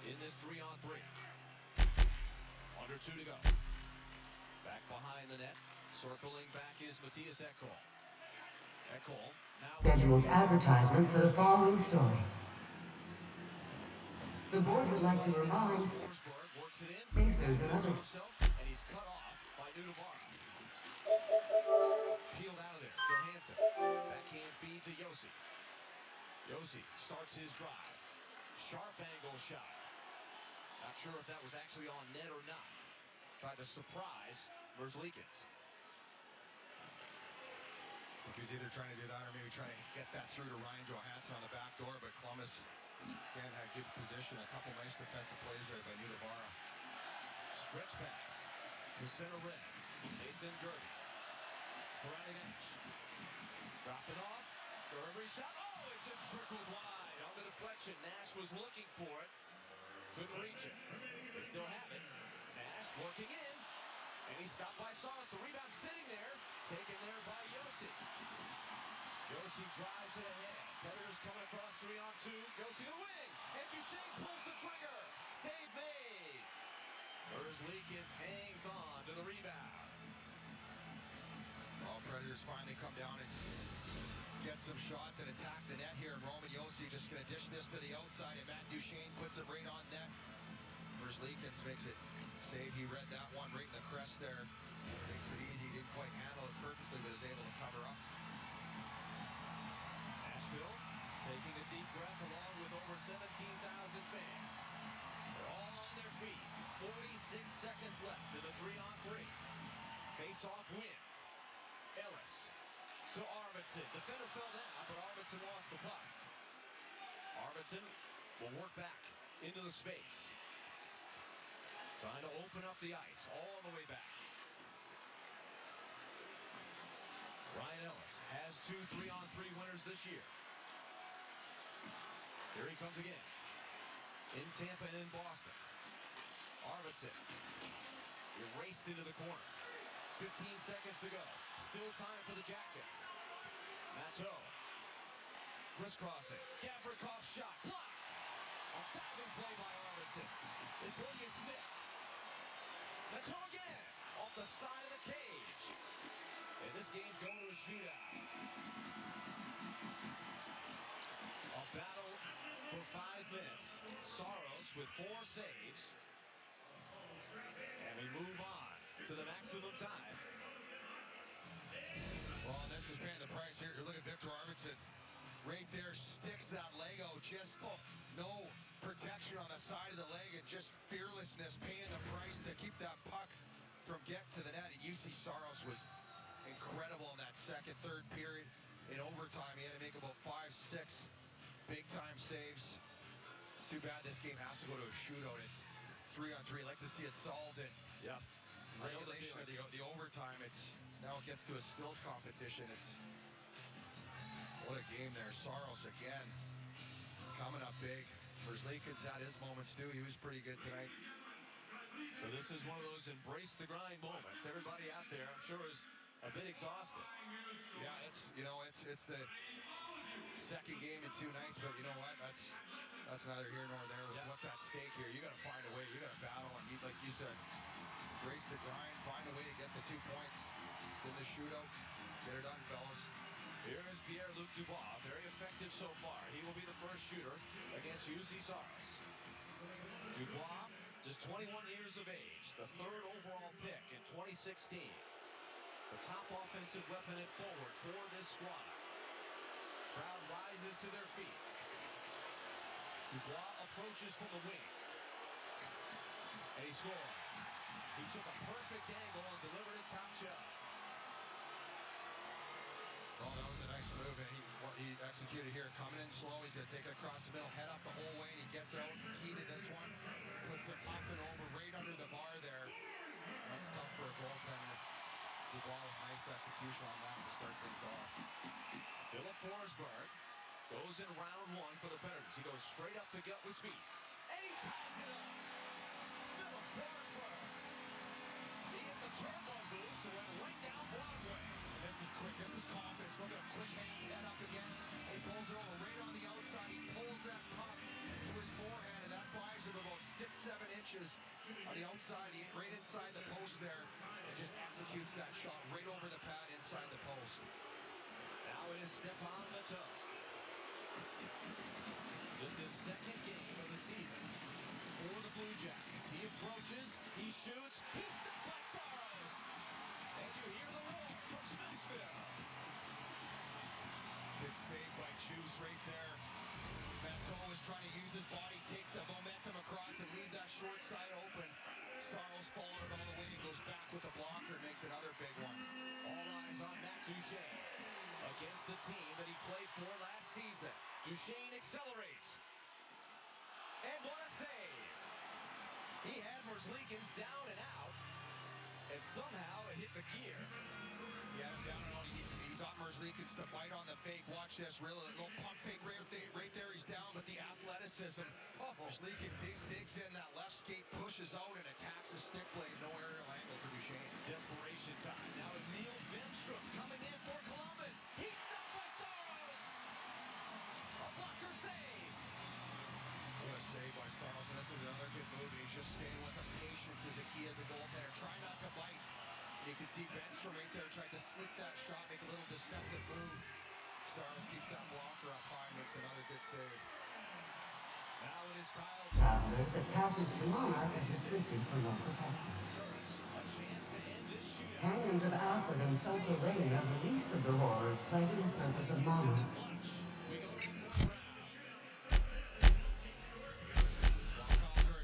in this 3-on-3. Under 2 to go. Back behind the net, circling back is Matthias Ekholm. Ekholm now Scheduled advertisement for the following story. The board would like to remind Pacers and other... And he's cut off by Nudavara. Peeled out of there. Johansson. Backhand feed to Yossi. Yossi starts his drive. Sharp angle shot. Not sure if that was actually on net or not. Tried to surprise Merzlikins. He was either trying to do that or maybe try to get that through to Ryan Johansson on the back door, but Columbus, again, had good position. A couple nice defensive plays there by Nudavara. Stretch pass to center red. Nathan Gerby. Running edge. Dropping off. Gerby shot. Oh, it just trickled wide. On the deflection, Nash was looking for it. Couldn't reach it. They still have it. Nash working in. And he's stopped by Sauce. The rebound sitting there. Taken there by Yossi. Yossi drives it ahead. Predators coming across 3-on-2. Yossi to the wing. And Duchesne pulls the trigger. Save made. Merzlikins hangs on to the rebound. All Predators finally come down and get some shots and attack the net here. Roman Yossi just going to dish this to the outside, and Matt Duchesne puts it right on net. Merzlikins makes it save. He read that one right in the crest there. Makes it easy. Didn't quite handle it perfectly, but is able to cover up. Nashville taking a deep breath along with over 17,000 fans. They're all on their feet. 46 seconds left in the 3-on-3. Face-off win. Ellis to Arvidsson. Defender fell down, but Arvidsson lost the puck. Arvidsson will work back into the space. Trying to open up the ice all the way back. Ryan Ellis has 2 3-on-3 winners this year. Here he comes again. In Tampa and in Boston. Arvidsson erased into the corner. 15 seconds to go. Still time for the Jackets. Matteau. Crisscrossing. Gavrikov shot. Blocked. A diving play by Arvidsson. A brilliant stick. Matteau again. off the side of the cage. And this game's going to a shootout. A battle for 5 minutes. Saros with 4 saves. And we move on to the maximum time. Well, this is paying the price here. You look at Victor Arvidsson. Right there, sticks that leg out. Just no protection on the side of the leg and just fearlessness paying the price to keep that puck from getting to the net. And UC Saros was incredible in that second, third period. In overtime, he had to make about 5-6 big-time saves. It's too bad this game has to go to a shootout. It's 3-on-3. I'd like to see it solved in regulation of the overtime. Now it gets to a skills competition. What a game there. Saros again coming up big. Merzlikins had his moments too. He was pretty good tonight. So this is one of those embrace the grind moments. Everybody out there, I'm sure, is a bit exhausted. Yeah, it's the second game in 2 nights, but you know what? That's neither here nor there. With what's at stake here, you got to find a way. You got to battle, and like you said, embrace the grind. Find a way to get the 2 points. It's in the shootout. Get it done, fellas. Here is Pierre-Luc Dubois, very effective so far. He will be the first shooter against UC Saros. Dubois, just 21 years of age, the 3rd overall pick in 2016. The top offensive weapon at forward for this squad. Crowd rises to their feet. Dubois approaches from the wing. And he scores. He took a perfect angle and delivered it top shelf. Oh, that was a nice move, and he executed here. Coming in slow, he's going to take it across the middle, head up the whole way, and he gets out. Key to this one, puts it up and over, right under the bar there. That's tough for a goaltender. Dubois with nice execution on that to start things off. Philip Forsberg goes in round 1 for the Predators. He goes straight up the gut with speed. And he ties it up. Philip Forsberg. He hit the turbo boost and went right down Broadway. This is quick. This is confidence. Look at him. Quick hands, head up again. He pulls it over right on the outside. He pulls that puck to his forehand, and that buys him about 6-7 inches on the outside, right inside the post there, and just executes that shot right over the pad inside the post. Now it is Stefan Matteau. Just his 2nd game of the season for the Blue Jackets. He approaches, he shoots, he's stopped by Saros. And you hear the roar from Smithsville. Big save by Juice right there. Matteau was trying to use his body, take the momentum across and leave that short side open. Saros followed it all the way, he goes back with the blocker, makes another big one. All eyes on Matt Duchene against the team that he played for last season. Duchene accelerates. And what a save! He had Merzlikins down and out, and somehow it hit the gear. Yeah, down and out. He got Merzlikins to bite on the fake. Watch this, really, a little pump fake right there. He's down, but the athleticism. Merzlikins digs in that left skate, pushes out, and attacks the stick blade. No aerial angle for Duchene. Desperation time. Now Emil Bemstrom coming in for Columbus. He's stopped by Saros. A blocker save. What a save by Saros, and this is another good move. He's just staying with him. Patience is a key as a goaltender. Try not to bite. And you can see Bemstrom right there tries to sneak that shot, make a little deceptive move. Saros keeps that blocker up high, makes another good save. Now it is Kyle Travelers, the passage to Monarch is restricted for local protection. A chance to end this shootout. Canyons of acid and sulfur rain are the least of the horrors plaguing the surface of Monarch.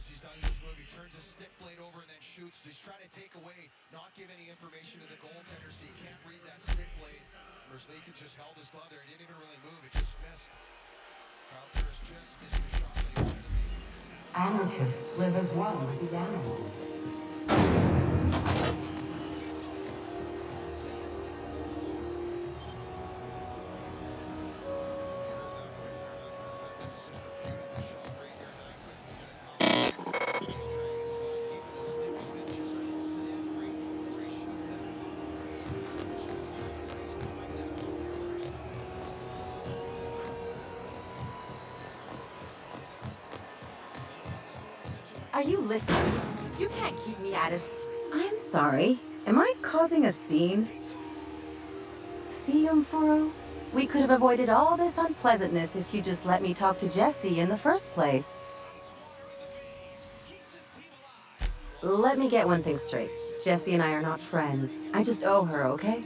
He's done this move. He turns his stick blade over and then shoots. He's trying to take away, not give any information to the goaltender, so you can't read that stick blade. Merzlikins just held his glove there. He didn't even really move. It just missed. Kyle Turris just missed the shot that he wanted to make. Anarchists live as one with the animals. Are you listening? You can't keep me out of... I'm sorry. Am I causing a scene? See, Umfuru? We could have avoided all this unpleasantness if you just let me talk to Jessie in the first place. Let me get one thing straight. Jessie and I are not friends. I just owe her, okay?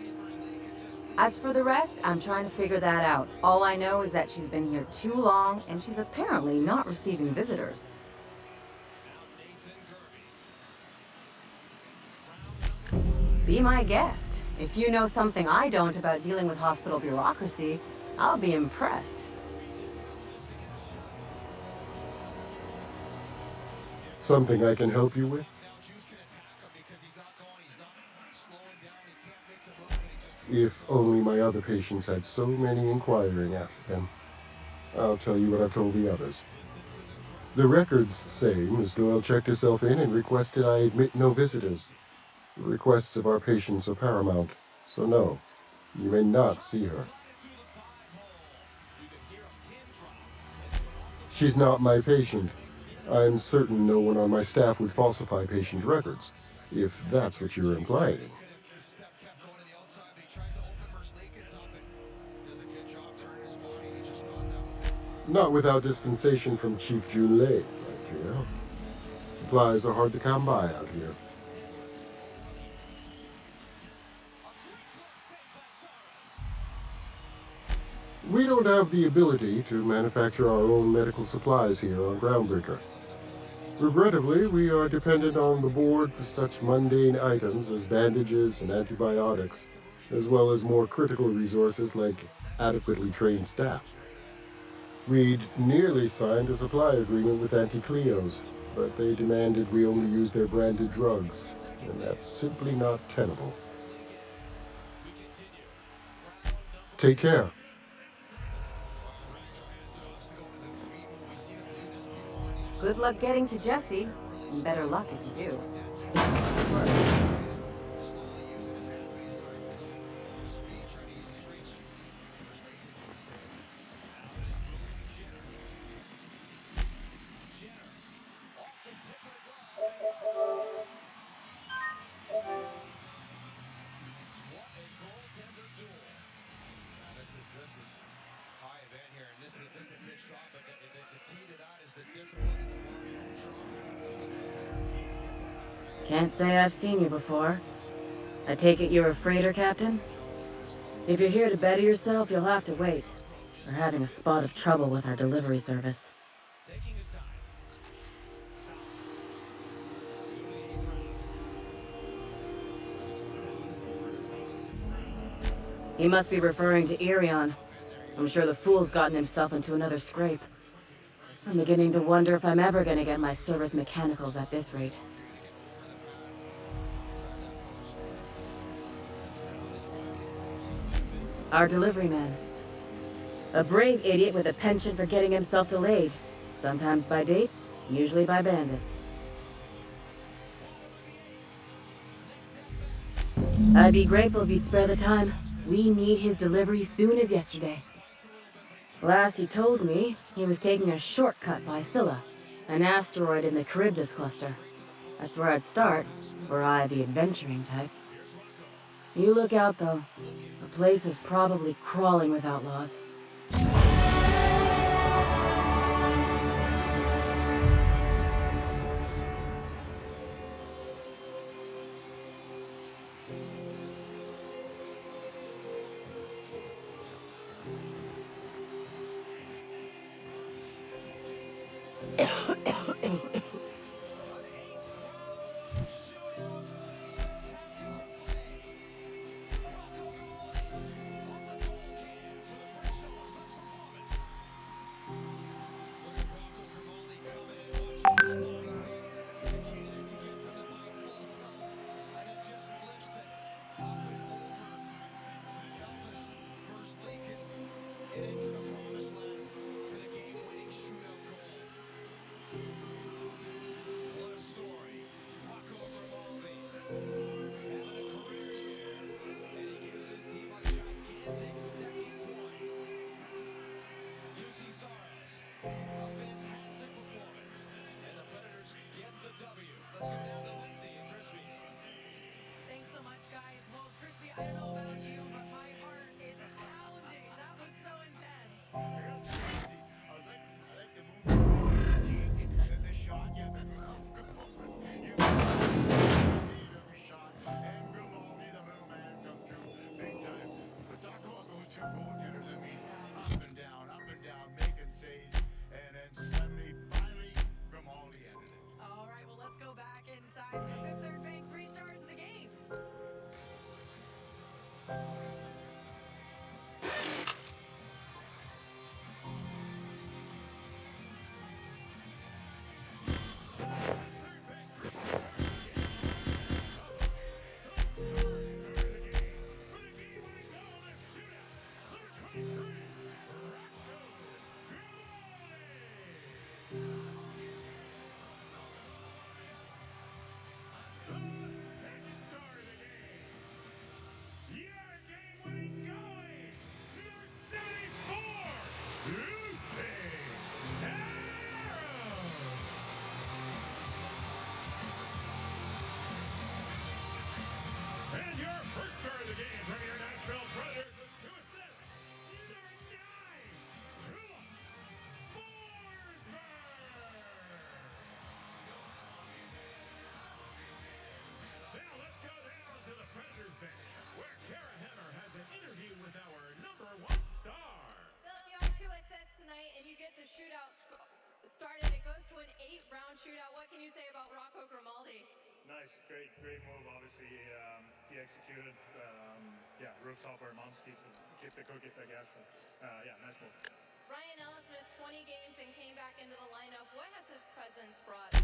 As for the rest, I'm trying to figure that out. All I know is that she's been here too long, and she's apparently not receiving visitors. Be my guest. If you know something I don't about dealing with hospital bureaucracy, I'll be impressed. Something I can help you with? If only my other patients had so many inquiring after them. I'll tell you what I've told the others. The records say Miss Doyle checked herself in and requested I admit no visitors. The requests of our patients are paramount, so no, you may not see her. She's not my patient. I'm certain no one on my staff would falsify patient records, if that's what you're implying. Not without dispensation from Chief Junlei, I fear. Supplies are hard to come by out here. We don't have the ability to manufacture our own medical supplies here on Groundbreaker. Regrettably, we are dependent on the board for such mundane items as bandages and antibiotics, as well as more critical resources like adequately trained staff. We'd nearly signed a supply agreement with Anti-Cleos, but they demanded we only use their branded drugs, and that's simply not tenable. Take care. Good luck getting to Jessie, and better luck if you do. Can't say I've seen you before. I take it you're a freighter captain? If you're here to better yourself, you'll have to wait. We're having a spot of trouble with our delivery service. He must be referring to Irion. I'm sure the fool's gotten himself into another scrape. I'm beginning to wonder if I'm ever gonna get my service mechanicals at this rate. Our delivery man. A brave idiot with a penchant for getting himself delayed. Sometimes by dates, usually by bandits. I'd be grateful if you'd spare the time. We need his delivery soon as yesterday. Last he told me, he was taking a shortcut by Scylla, an asteroid in the Charybdis cluster. That's where I'd start, were I the adventuring type. You look out, though. The place is probably crawling with outlaws. Round shootout. What can you say about Rocco Grimaldi? Nice, great move. Obviously, he executed. Yeah, rooftop where moms keep the cookies, I guess. Yeah, nice move. Ryan Ellis missed 20 games and came back into the lineup. What has his presence brought?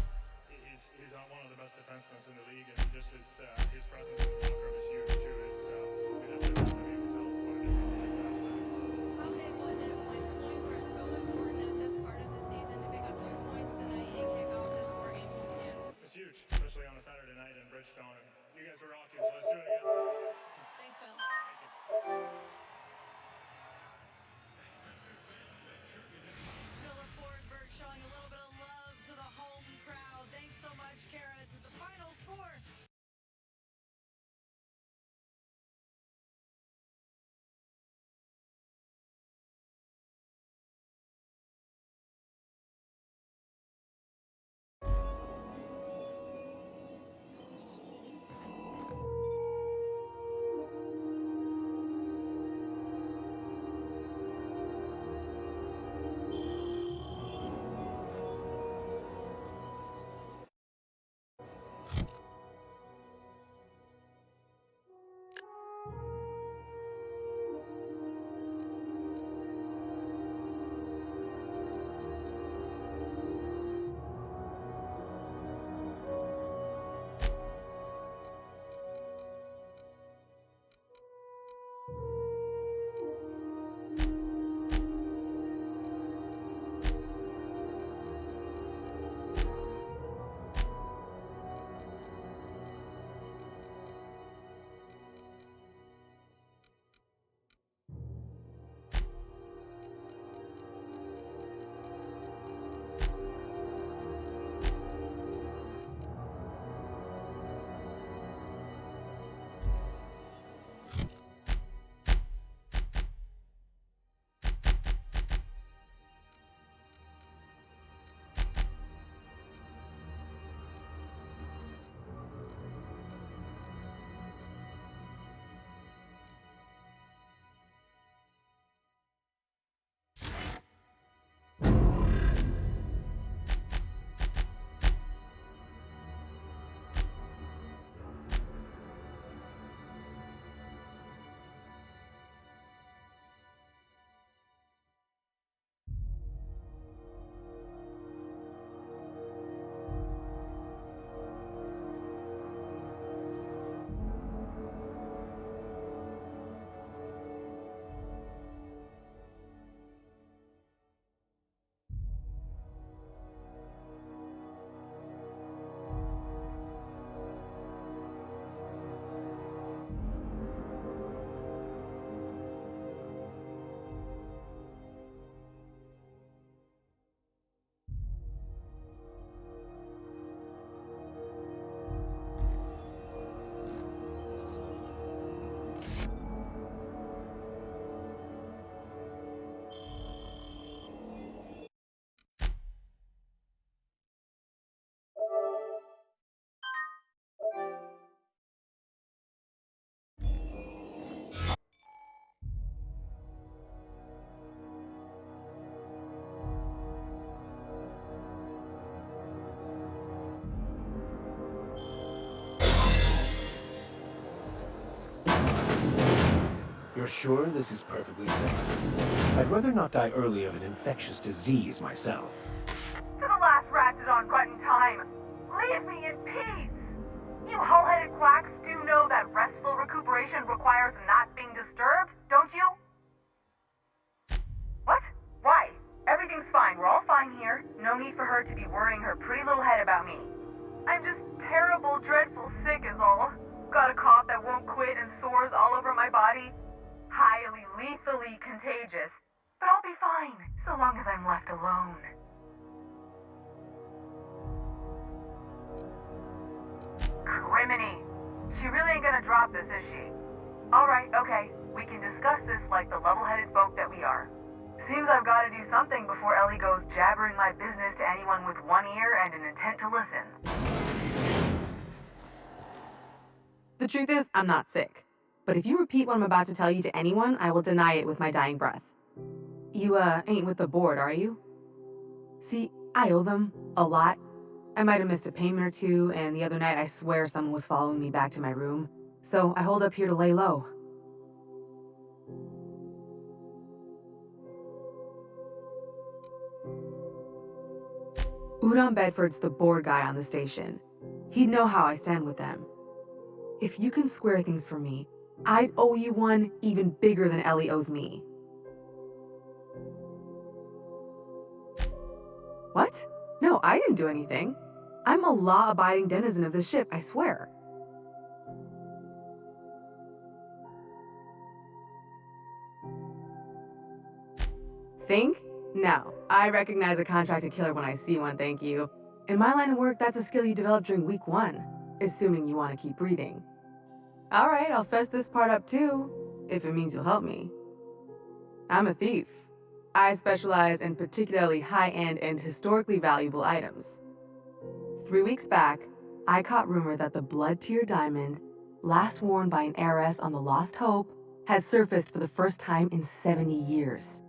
He's one of the best defensemen in the league, and just his presence in the locker room is huge too. How big was it when points are so important at this part of the season to pick up 2 points tonight and kick off this 4-game homestand? It's huge, especially on a Saturday night in Bridgestone. And you guys are rocking, so let's do it again. Thanks, Phil. Philip Forsberg showing a little bit of love to the home crowd. Thanks so much, Carrots. It's the final score. You're sure this is perfectly safe? I'd rather not die early of an infectious disease myself. To the last Ratchet on Rutton time, leave me in peace! You hull-headed quacks do know that restful recuperation requires not being disturbed, don't you? What? Why? Everything's fine. We're all fine here. No need for her to be worrying her pretty little head about me. I'm just terrible, dreadful sick is all. Got a cough that won't quit and sores all over my body. Highly, lethally contagious. But I'll be fine, so long as I'm left alone. Criminy. She really ain't gonna drop this, is she? Alright, okay. We can discuss this like the level-headed folk that we are. Seems I've gotta do something before Ellie goes jabbering my business to anyone with one ear and an intent to listen. The truth is, I'm not sick. But if you repeat what I'm about to tell you to anyone, I will deny it with my dying breath. You, ain't with the board, are you? See, I owe them a lot, I might have missed a payment or two, and the other night I swear someone was following me back to my room. So I holed up here to lay low. Udon Bedford's the board guy on the station. He'd know how I stand with them. If you can square things for me, I'd owe you one even bigger than Ellie owes me. What? No, I didn't do anything. I'm a law-abiding denizen of this ship, I swear. Think? No. I recognize a contracted killer when I see one, thank you. In my line of work, that's a skill you develop during week 1, assuming you want to keep breathing. Alright, I'll fess this part up too, if it means you'll help me. I'm a thief. I specialize in particularly high-end and historically valuable items. 3 weeks back, I caught rumor that the Blood Tier diamond, last worn by an heiress on the Lost Hope, had surfaced for the first time in 70 years.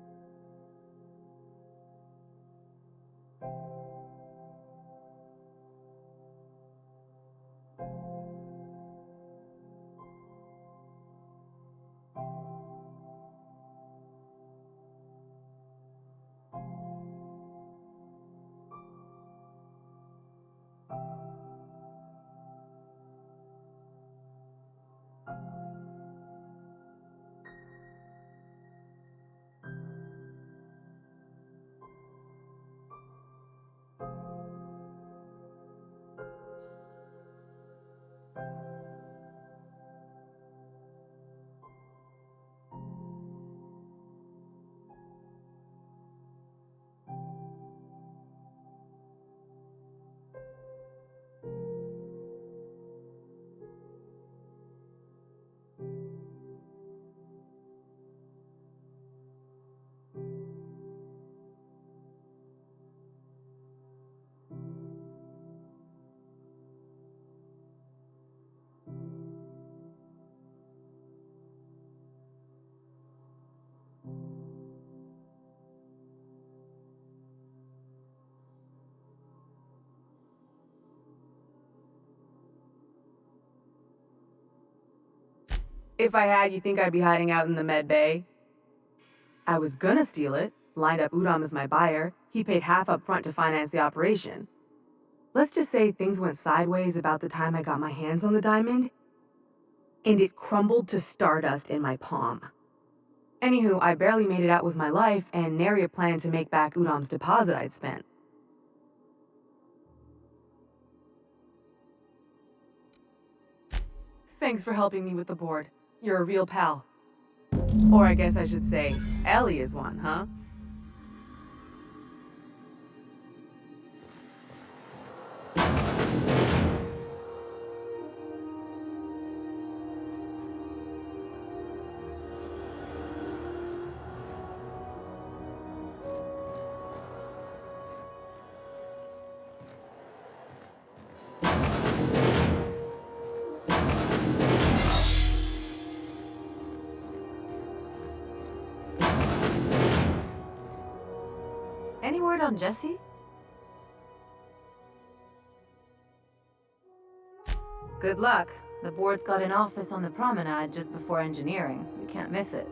If I had, you think I'd be hiding out in the med bay? I was gonna steal it, lined up Udom as my buyer. He paid half up front to finance the operation. Let's just say things went sideways about the time I got my hands on the diamond, and it crumbled to stardust in my palm. Anywho, I barely made it out with my life, and nary a plan to make back Udom's deposit I'd spent. Thanks for helping me with the board. You're a real pal. Or I guess I should say, Ellie is one, huh? Any word on Jesse? Good luck. The board's got an office on the promenade just before engineering. You can't miss it.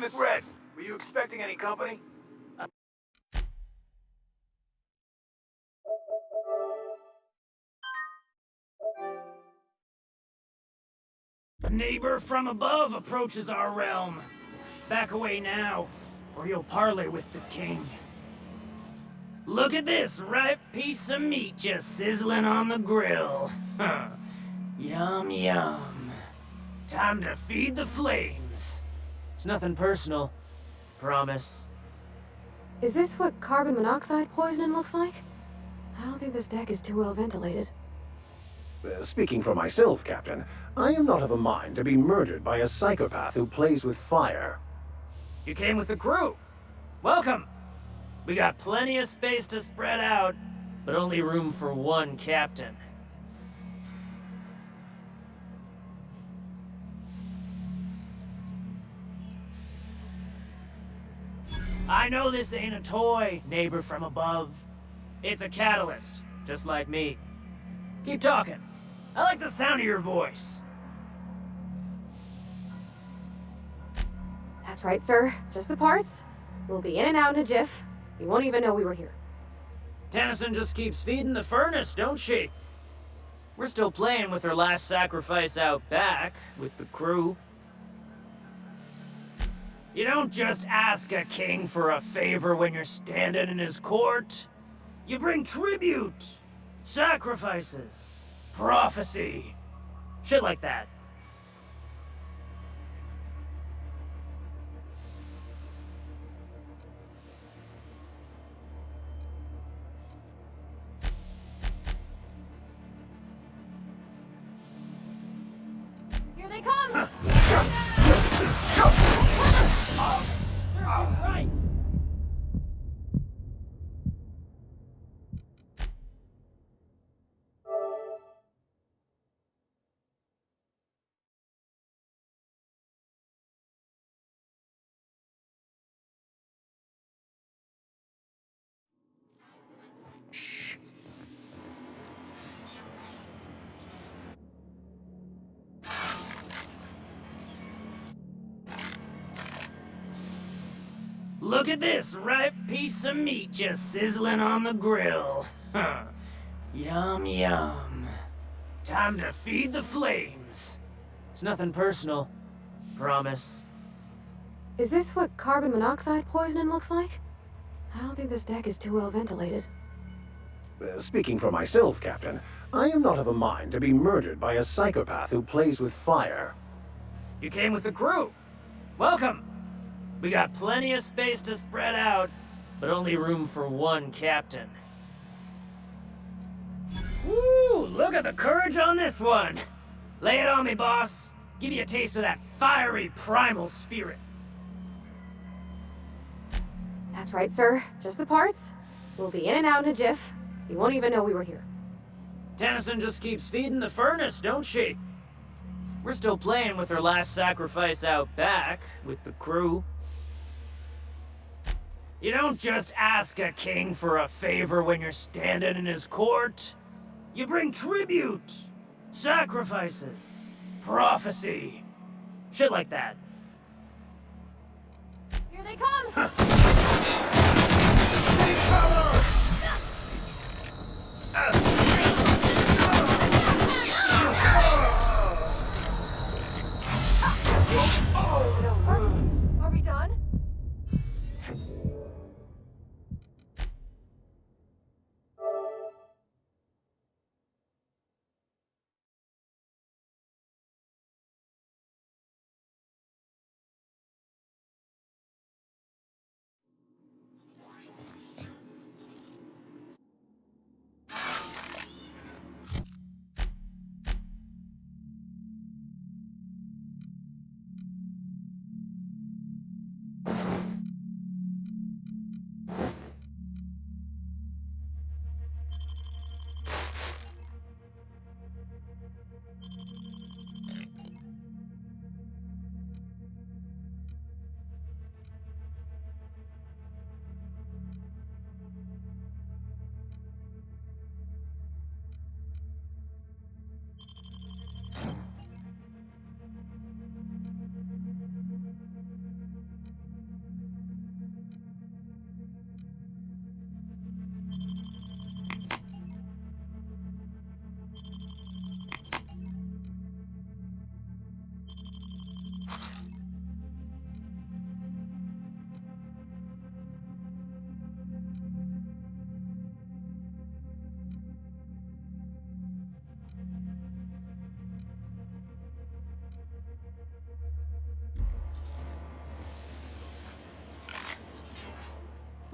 Plymouth Red, were you expecting any company? A neighbor from above approaches our realm. Back away now, or you'll parley with the king. Look at this ripe piece of meat just sizzling on the grill. Yum, yum. Time to feed the flames. It's nothing personal. Promise. Is this what carbon monoxide poisoning looks like? I don't think this deck is too well ventilated. Speaking for myself, Captain, I am not of a mind to be murdered by a psychopath who plays with fire. You came with the crew. Welcome. We got plenty of space to spread out, but only room for one captain. I know this ain't a toy, neighbor from above. It's a catalyst, just like me. Keep talking. I like the sound of your voice. That's right, sir. Just the parts. We'll be in and out in a jiff. You won't even know we were here. Tennyson just keeps feeding the furnace, don't she? We're still playing with her last sacrifice out back, with the crew. You don't just ask a king for a favor when you're standing in his court. You bring tribute, sacrifices, prophecy, shit like that. Here they come! Right. Look at this ripe piece of meat just sizzling on the grill. Yum, yum. Time to feed the flames. It's nothing personal. Promise. Is this what carbon monoxide poisoning looks like? I don't think this deck is too well ventilated. Speaking for myself, Captain, I am not of a mind to be murdered by a psychopath who plays with fire. You came with the crew. Welcome. We got plenty of space to spread out, but only room for one captain. Woo! Look at the courage on this one! Lay it on me, boss. Give you a taste of that fiery primal spirit. That's right, sir. Just the parts. We'll be in and out in a jiff. You won't even know we were here. Tennyson just keeps feeding the furnace, don't she? We're still playing with her last sacrifice out back, with the crew. You don't just ask a king for a favor when you're standing in his court. You bring tribute, sacrifices, prophecy, shit like that. Here they come! Take cover! Are we done?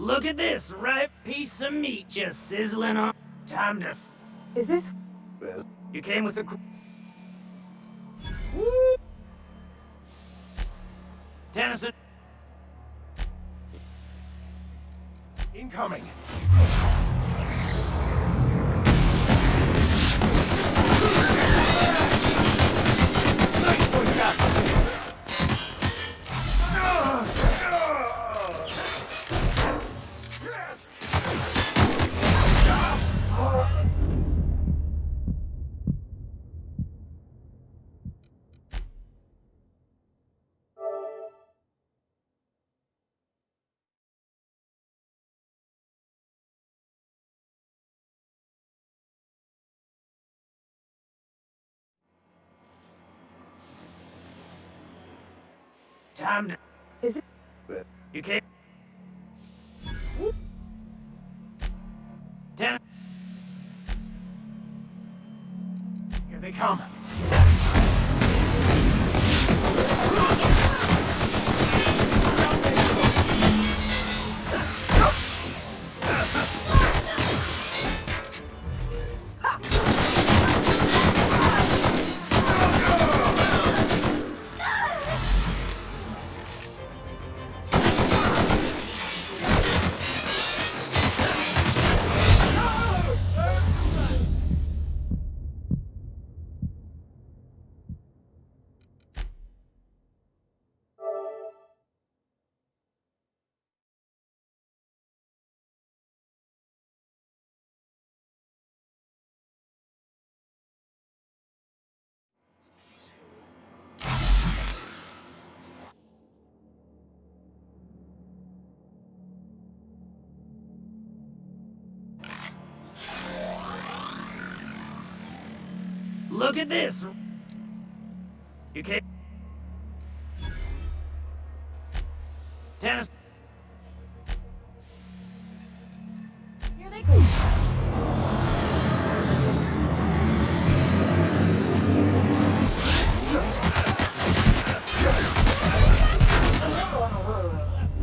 Look at this ripe piece of meat just sizzling on. Time to. Is this... You came with the. Tennyson. Incoming. Time to. Is it... You came. Ten. Here they come. Look at this. You came. Tennis. Here they go.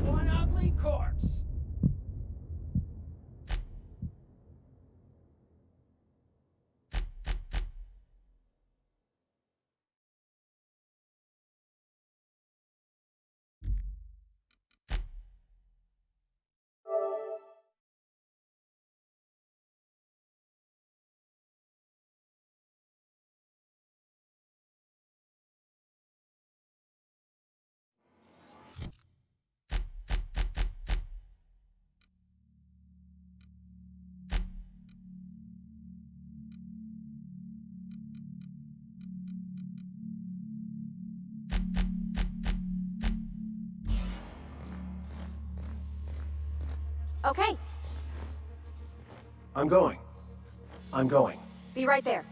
One ugly corpse. Okay, I'm going. I'm going. be right there.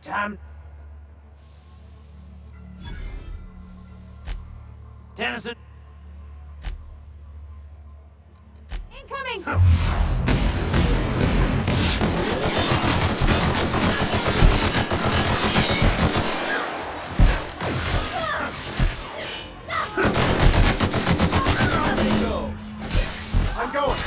Time. Tennyson. Incoming! I'm going.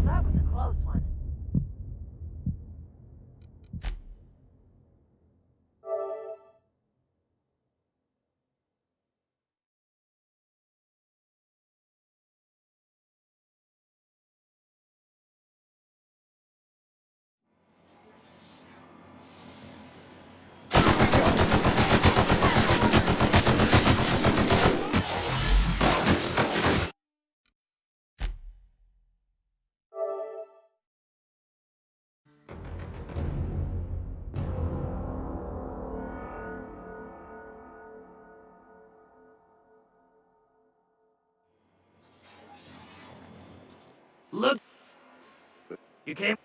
That was a close one. Look. You came.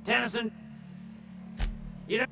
Tennyson. You know.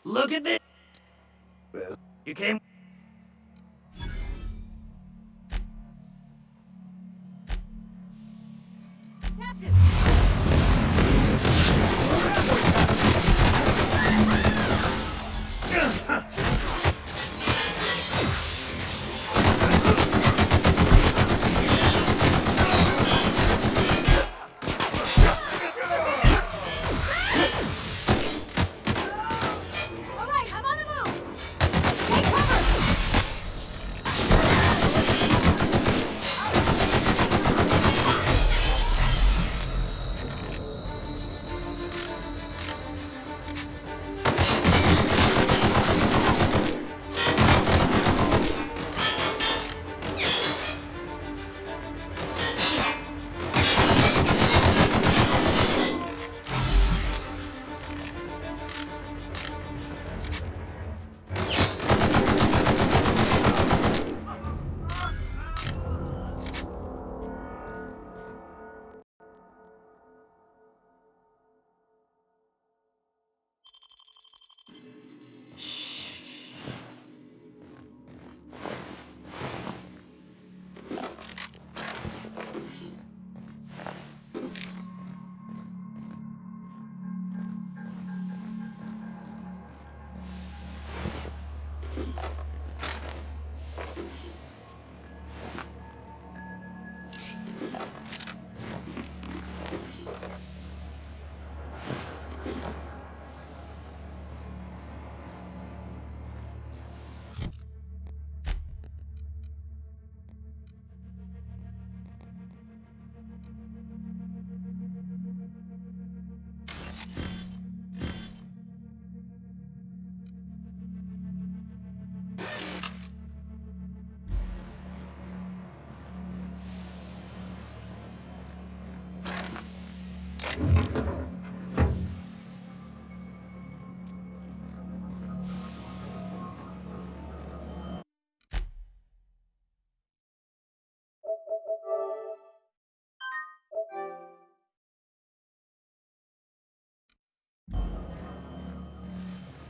Look at this. You came.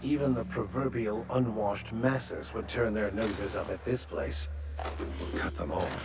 Even the proverbial unwashed masses would turn their noses up at this place. We'll cut them off.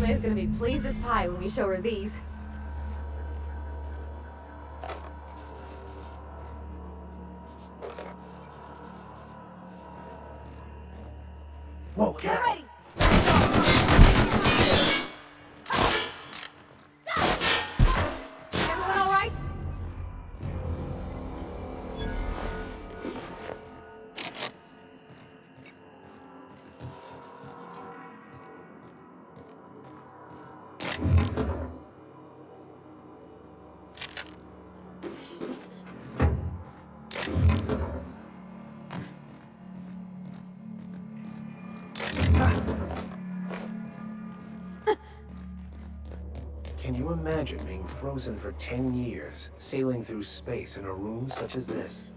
Julia's gonna be pleased as pie when we show her these. Whoa, Get ready! Everyone all right? Can you imagine being frozen for 10 years, sailing through space in a room such as this?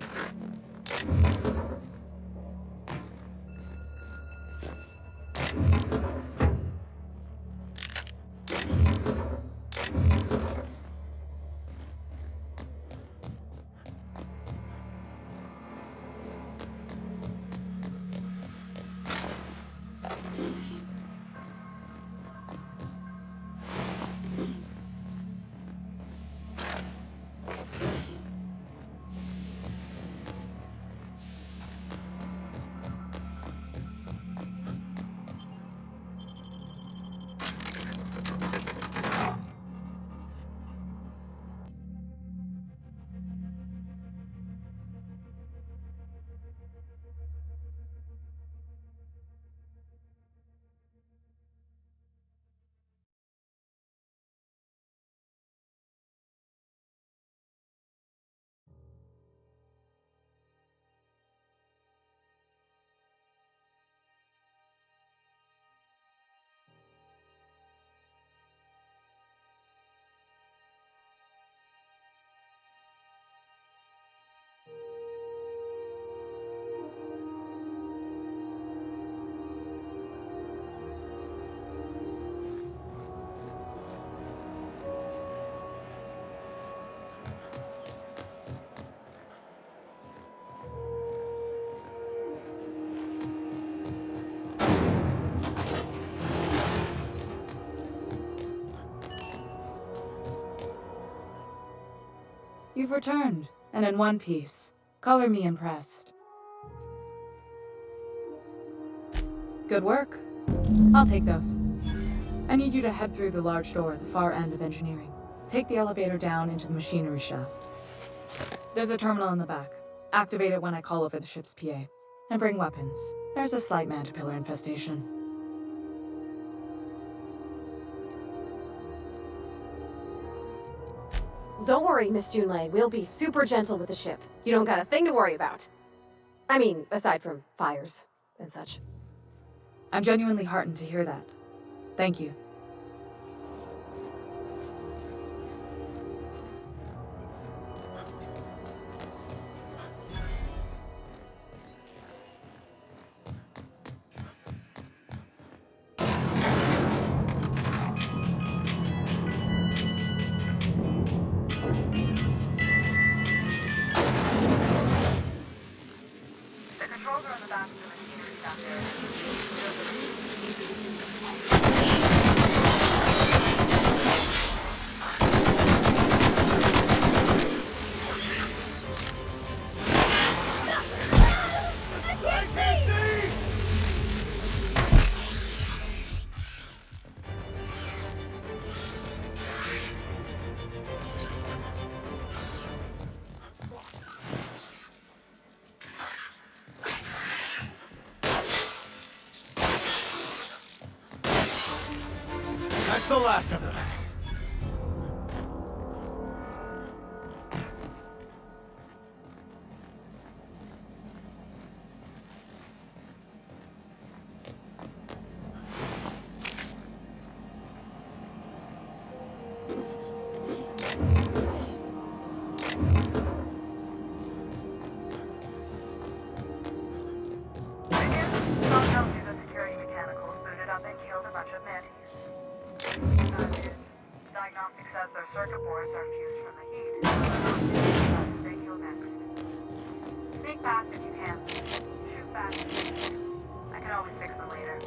You've returned, and in one piece. Color me impressed. Good work. I'll take those. I need you to head through the large door at the far end of engineering. Take the elevator down into the machinery shaft. There's a terminal in the back. Activate it when I call over the ship's PA. And bring weapons. There's a slight mantipillar infestation. Don't worry, Miss Junlei. We'll be super gentle with the ship. You don't got a thing to worry about. I mean, aside from fires and such. I'm genuinely heartened to hear that. Thank you. The controls are on the back of the machinery down That's the last of them. I'll tell you the security mechanicals booted up and killed a bunch of mantis. Diagnostic says their circuit boards are fused from the heat. They kill next. Sneak past if you can. Shoot fast. I can always fix them later.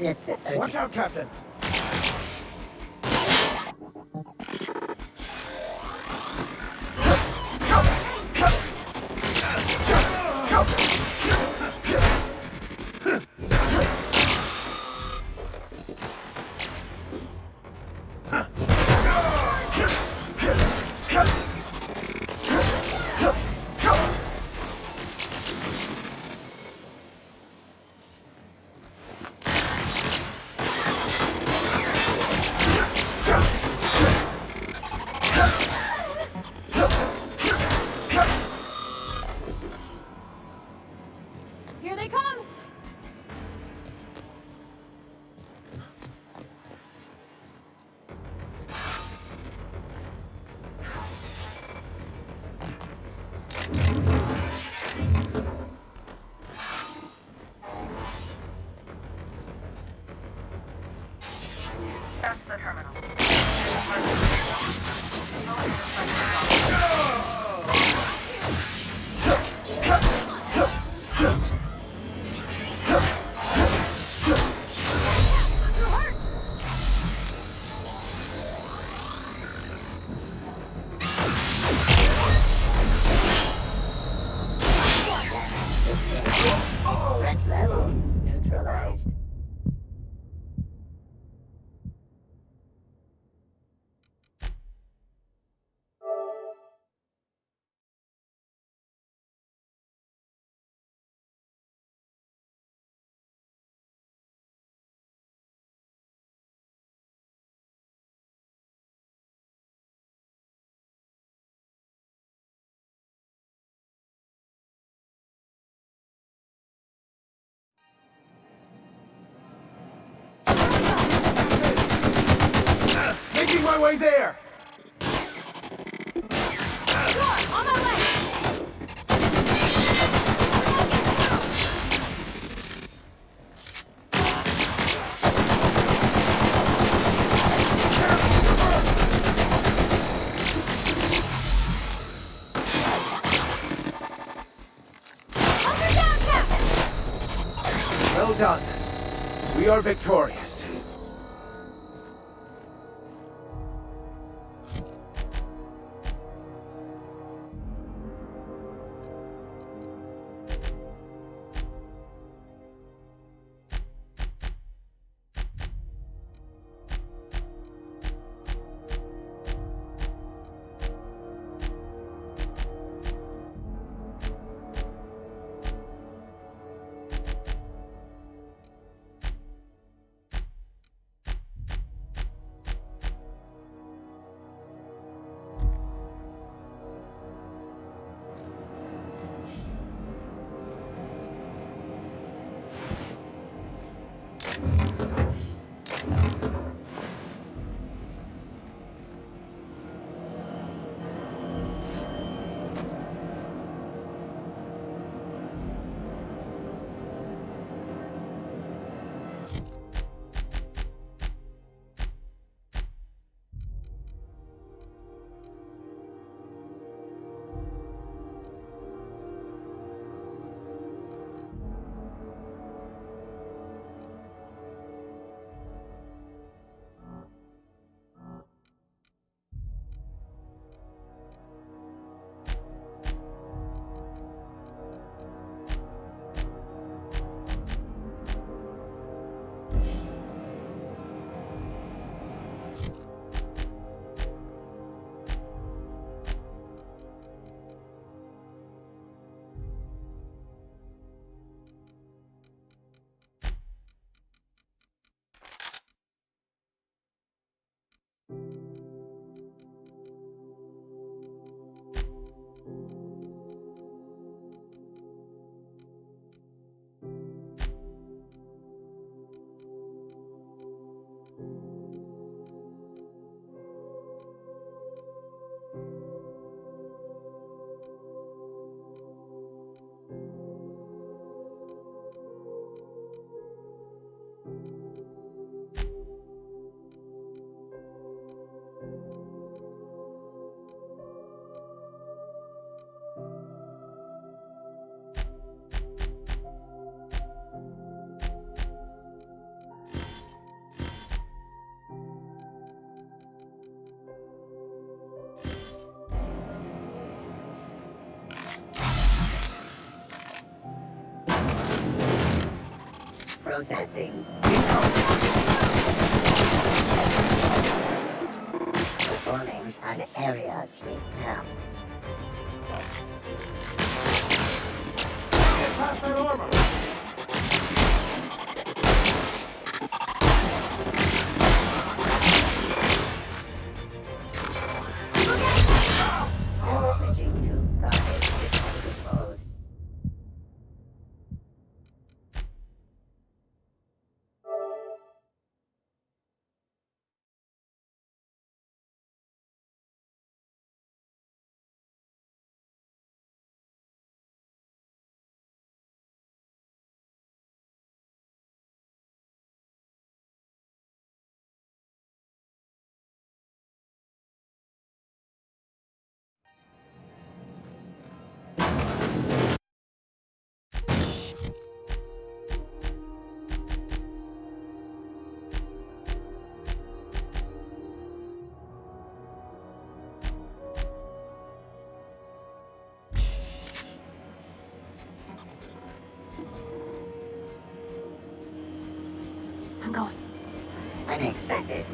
assist, Sergeant. Watch out, Captain. Here they come! That's the terminal. Threat level neutralized. Making my way there! On my way! Well done. We are victorious. Processing. Performing an area sweep now. Past that armor! Now switching to garbage disposal mode. I'm going. Unexpected.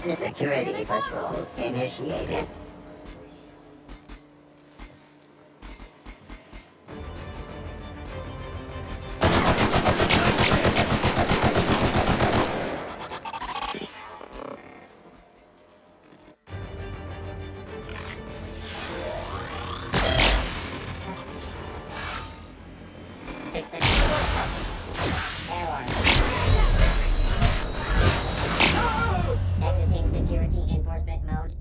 Security patrol initiated. Exiting security enforcement mode.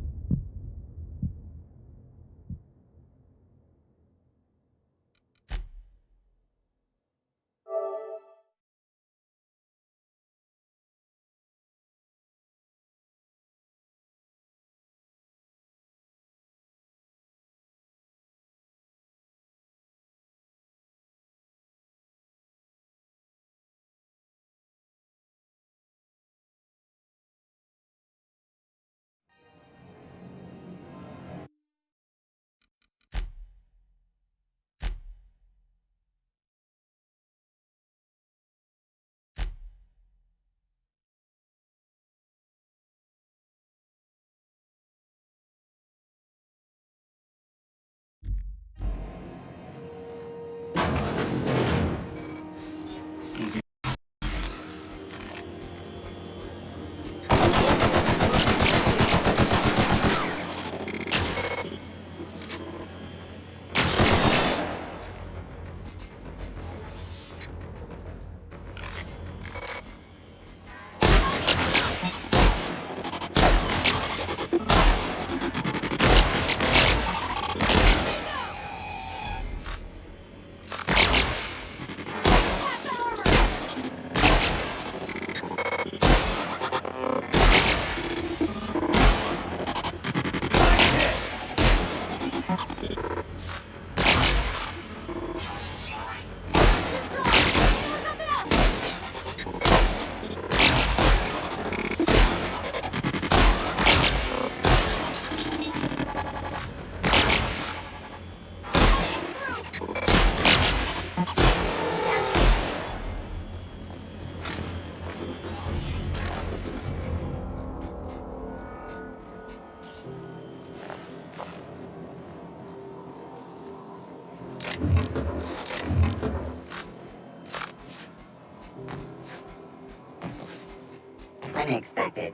Unexpected.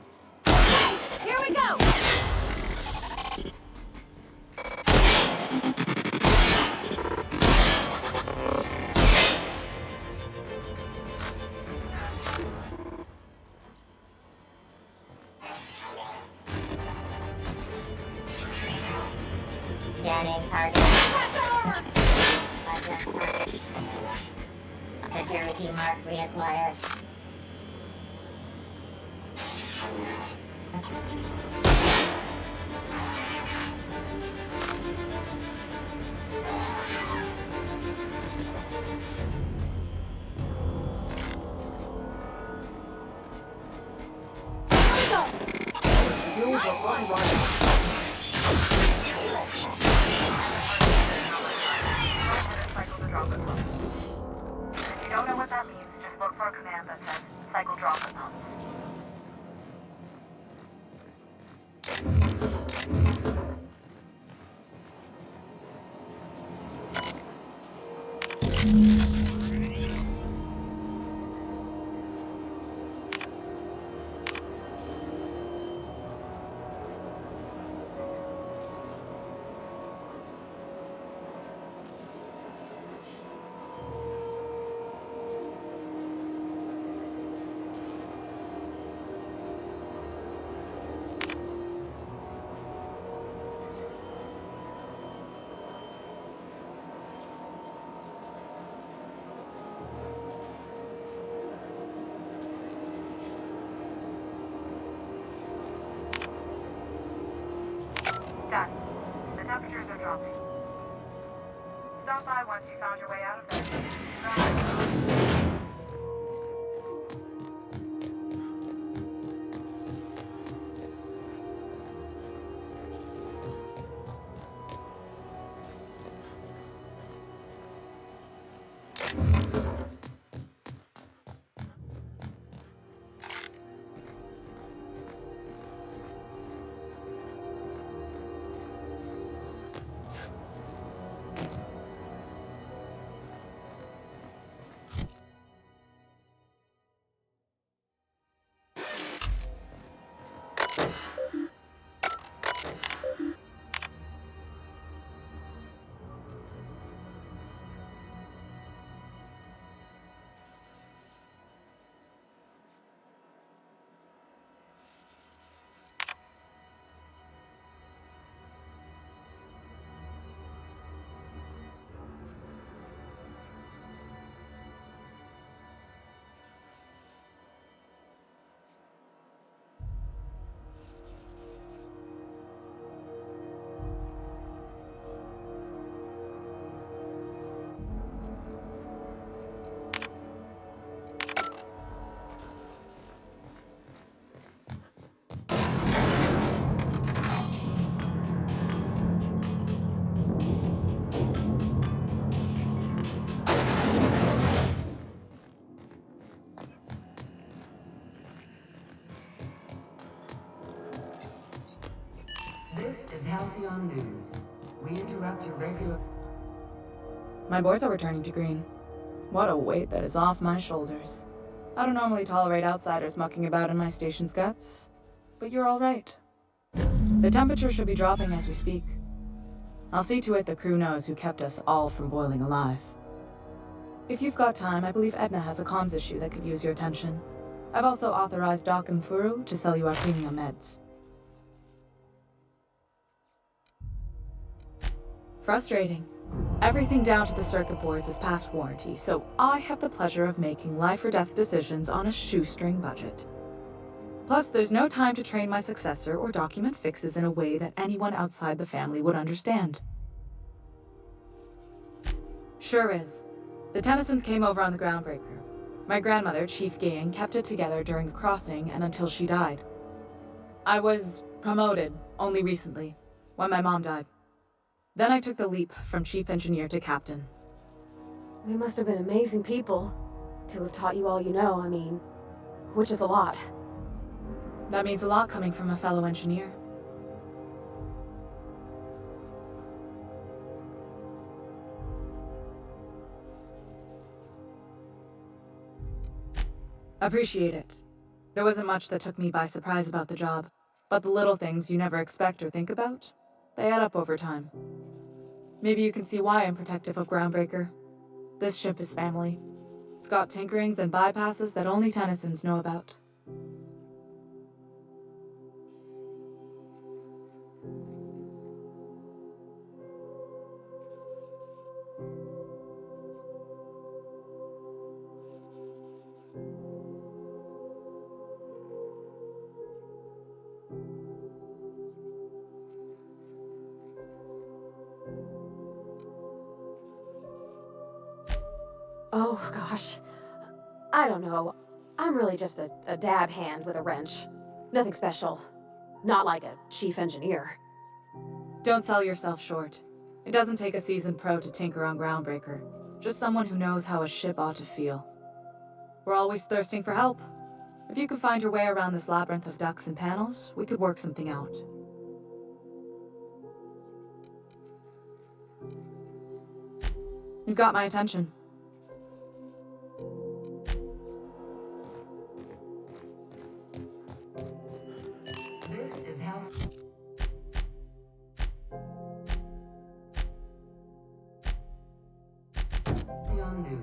Here we go! Scanning target. Object target. Security mark reacquired. Cycle the drop at pumps. If you don't know what that means, just look for a command that says cycle drop at pumps. Done. The temperatures are dropping. Stop by once you found your way out of there. This is Halcyon News. We interrupt your regular... My boards are returning to green. What a weight that is off my shoulders. I don't normally tolerate outsiders mucking about in my station's guts, but you're all right. The temperature should be dropping as we speak. I'll see to it the crew knows who kept us all from boiling alive. If you've got time, I believe Edna has a comms issue that could use your attention. I've also authorized Doc and Furu to sell you our premium meds. Frustrating. Everything down to the circuit boards is past warranty, so I have the pleasure of making life-or-death decisions on a shoestring budget. Plus, there's no time to train my successor or document fixes in a way that anyone outside the family would understand. Sure is. The Tennysons came over on the Groundbreaker. My grandmother, Chief Gayan, kept it together during the crossing and until she died. I was promoted only recently, when my mom died. Then I took the leap from chief engineer to captain. They must have been amazing people to have taught you all you know, I mean, which is a lot. That means a lot coming from a fellow engineer. Appreciate it. There wasn't much that took me by surprise about the job, but the little things you never expect or think about, they add up over time. Maybe you can see why I'm protective of Groundbreaker. This ship is family. It's got tinkerings and bypasses that only Tennysons know about. Oh, gosh. I don't know. I'm really just a dab hand with a wrench. Nothing special. Not like a chief engineer. Don't sell yourself short. It doesn't take a seasoned pro to tinker on Groundbreaker. Just someone who knows how a ship ought to feel. We're always thirsting for help. If you could find your way around this labyrinth of ducts and panels, we could work something out. You've got my attention. This is House. Beyond News.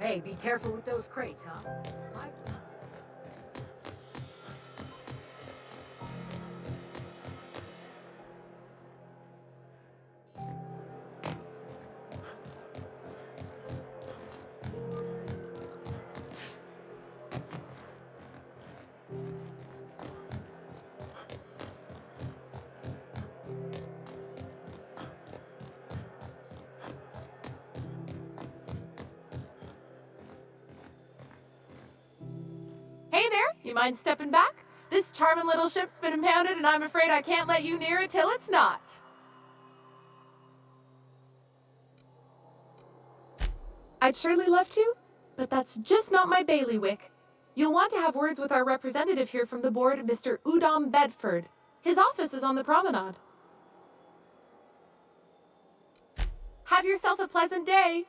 Hey, be careful with those crates, huh? Hey there, you mind stepping back? This charming little ship's been impounded and I'm afraid I can't let you near it till it's not. I'd surely love to, but that's just not my bailiwick. You'll want to have words with our representative here from the board, Mr. Udom Bedford. His office is on the promenade. Have yourself a pleasant day.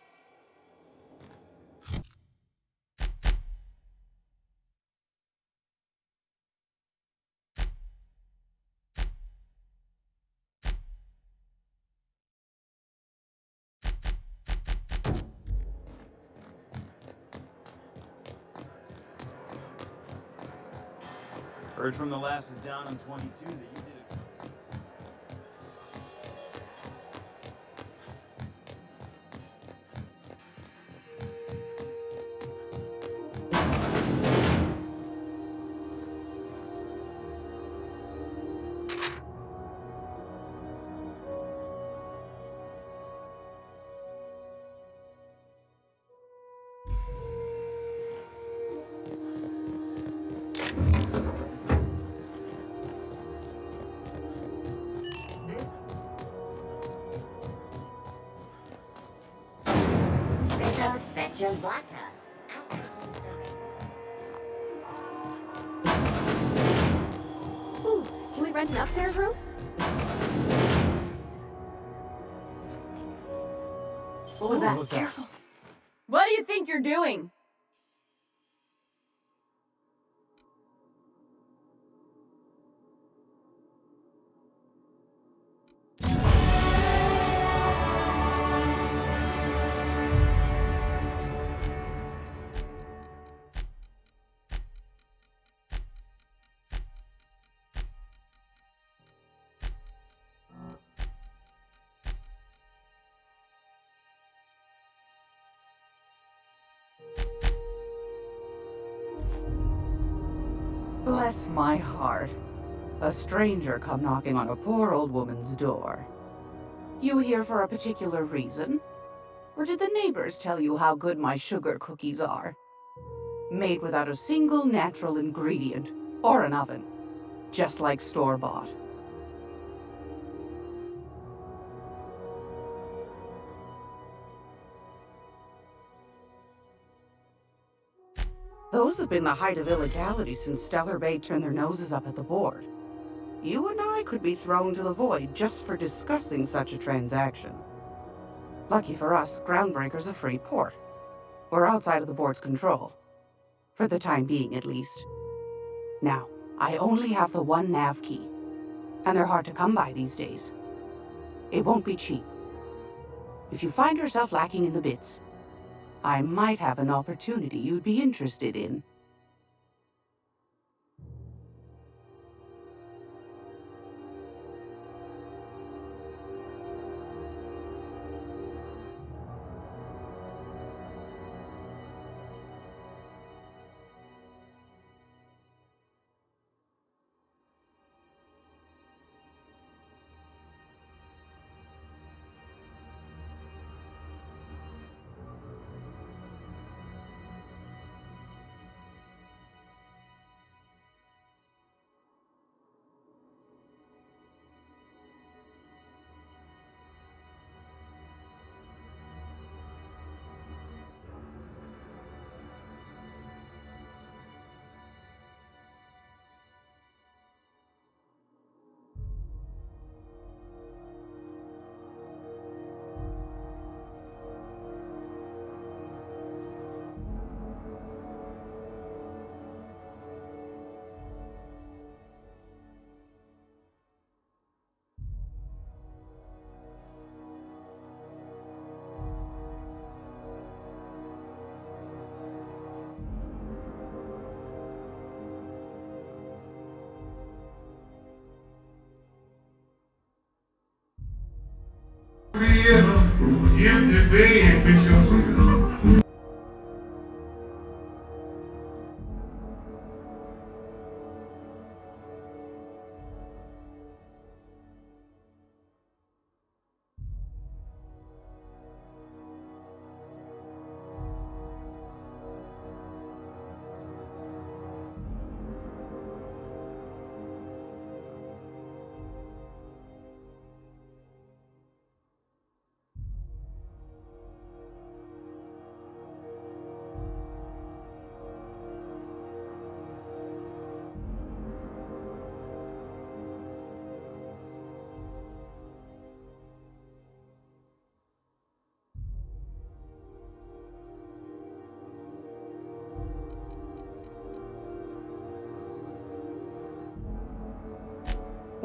Heard from the lasses down on 22 that you did it. Spectrum Blacker. Ooh, can we rent an upstairs room? What was that? Careful. What do you think you're doing? Bless my heart. A stranger come knocking on a poor old woman's door. You here for a particular reason? Or did the neighbors tell you how good my sugar cookies are? Made without a single natural ingredient, or an oven. Just like store-bought. Those have been the height of illegality since Stellar Bay turned their noses up at the board. You and I could be thrown to the void just for discussing such a transaction. Lucky for us, Groundbreaker's a free port. We're outside of the board's control. For the time being, at least. Now, I only have the one nav key. And they're hard to come by these days. It won't be cheap. if you find yourself lacking in the bits, I might have an opportunity you'd be interested in.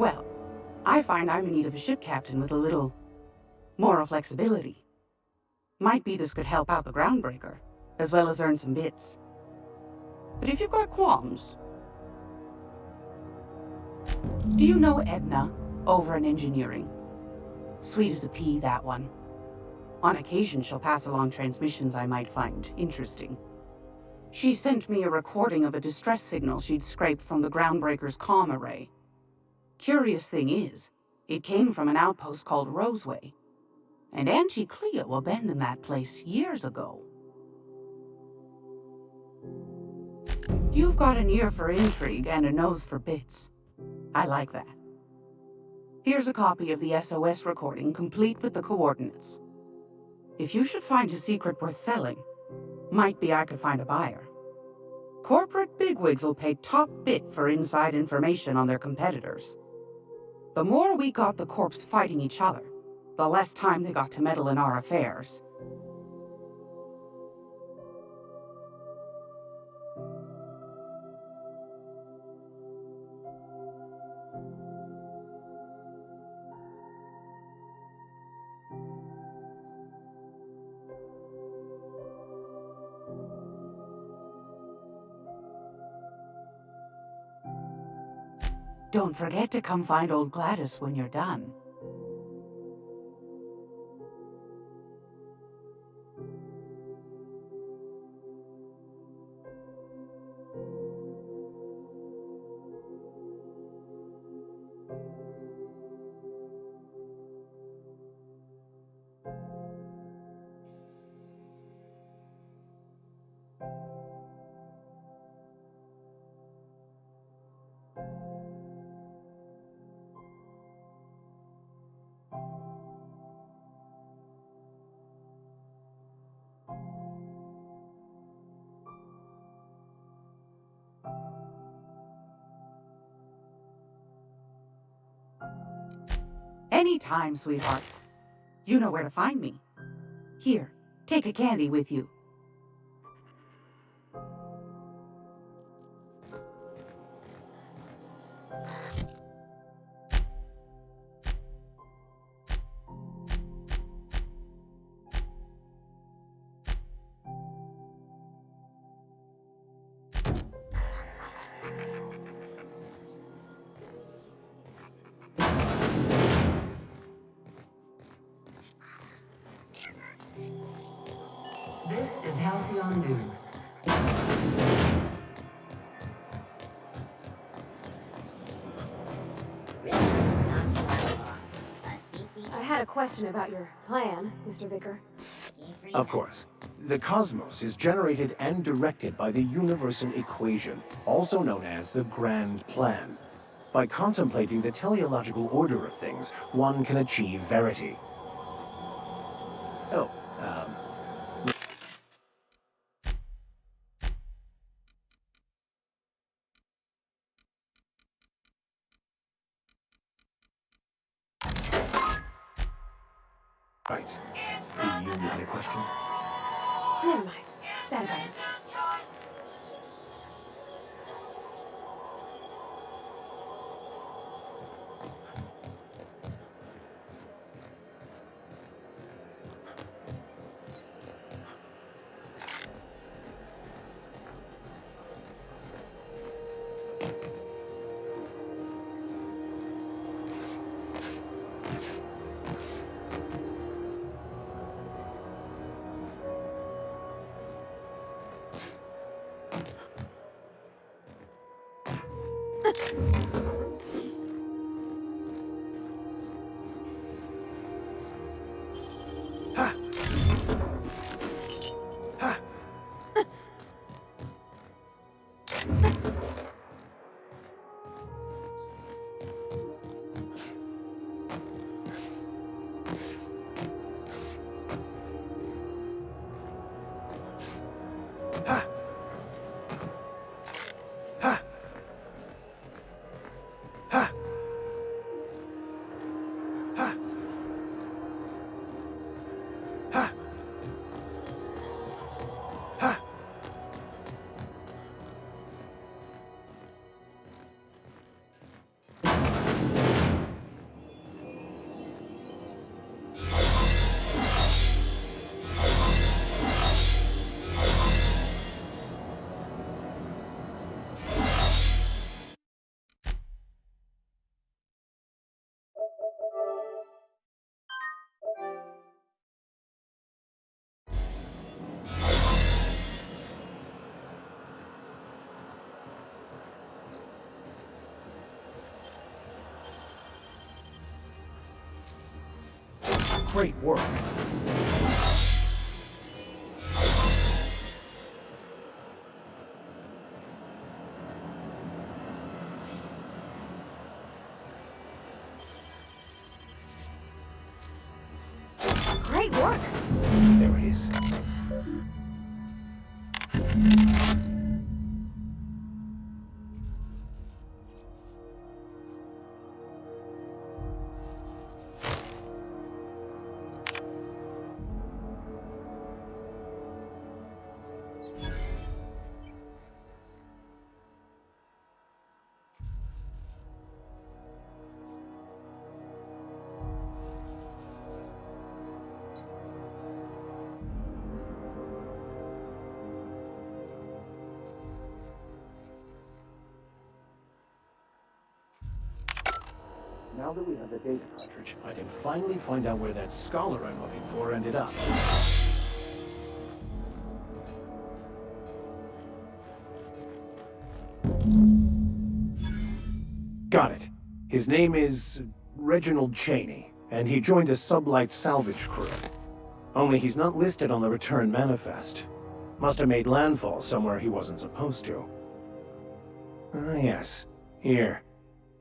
Well, I find I'm in need of a ship captain with a little moral flexibility. Might be this could help out the Groundbreaker, as well as earn some bits. But if you've got qualms... Do you know Edna, over in engineering? Sweet as a pea, that one. On occasion, she'll pass along transmissions I might find interesting. She sent me a recording of a distress signal she'd scraped from the Groundbreaker's comm array. Curious thing is, it came from an outpost called Roseway, and Auntie Cleo abandoned that place years ago. You've got an ear for intrigue and a nose for bits. I like that. Here's a copy of the SOS recording, complete with the coordinates. If you should find a secret worth selling, might be I could find a buyer. Corporate bigwigs will pay top bit for inside information on their competitors. The more we got the corps fighting each other, the less time they got to meddle in our affairs. Don't forget to come find old Gladys when you're done. Anytime, sweetheart. You know where to find me. Here, take a candy with you. unknown. I had a question about your plan, Mr. Vicker. Of course. The cosmos is generated and directed by the universal equation, also known as the Grand Plan. By contemplating the teleological order of things, one can achieve verity. Oh, right. You had a question? Never mind. That about it. Great work. Great work! There it is. Now that we have the data cartridge, I can finally find out where that scholar I'm looking for ended up. Got it. His name is Reginald Cheney, and he joined a sublight salvage crew. Only he's not listed on the return manifest. Must have made landfall somewhere he wasn't supposed to. Ah, yes. Here.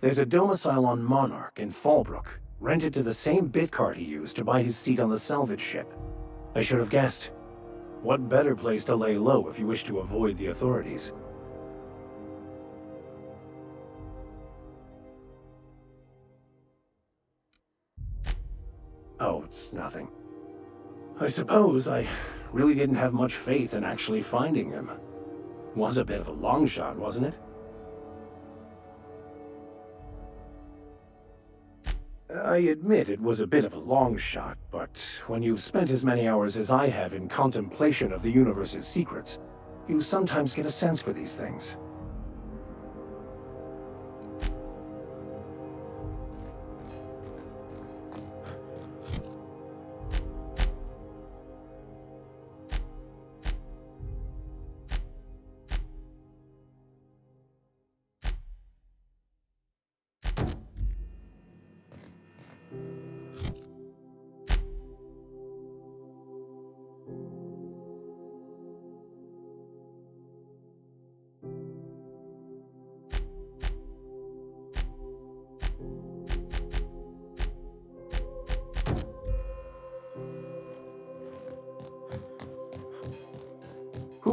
There's a domicile on Monarch in Fallbrook, rented to the same bit cart he used to buy his seat on the salvage ship. I should have guessed. What better place to lay low if you wish to avoid the authorities? Oh, it's nothing. I suppose I really didn't have much faith in actually finding him. Was a bit of a long shot, wasn't it? I admit it was a bit of a long shot, but when you've spent as many hours as I have in contemplation of the universe's secrets, you sometimes get a sense for these things.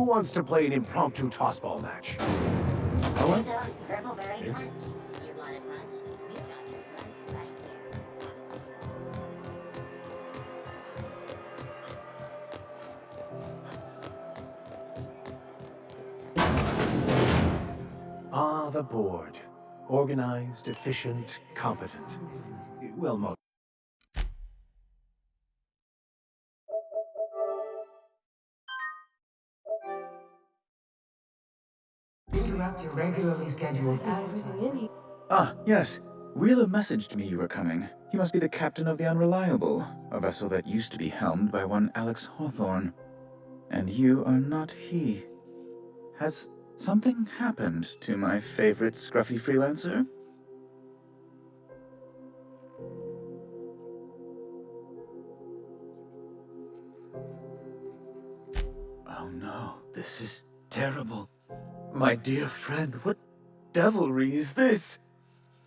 wants to play an impromptu tossball match? With those Purpleberry punch. You want a punch? We got your punch right Ah, the board. Organized, efficient, competent. Well, most. Interrupt your regularly scheduled Ah, yes. Wheeler messaged me you were coming. He must be the captain of the Unreliable, a vessel that used to be helmed by one Alex Hawthorne. And you are not he. Has something happened to my favorite scruffy freelancer? Oh no, this is terrible. My dear friend, what devilry is this?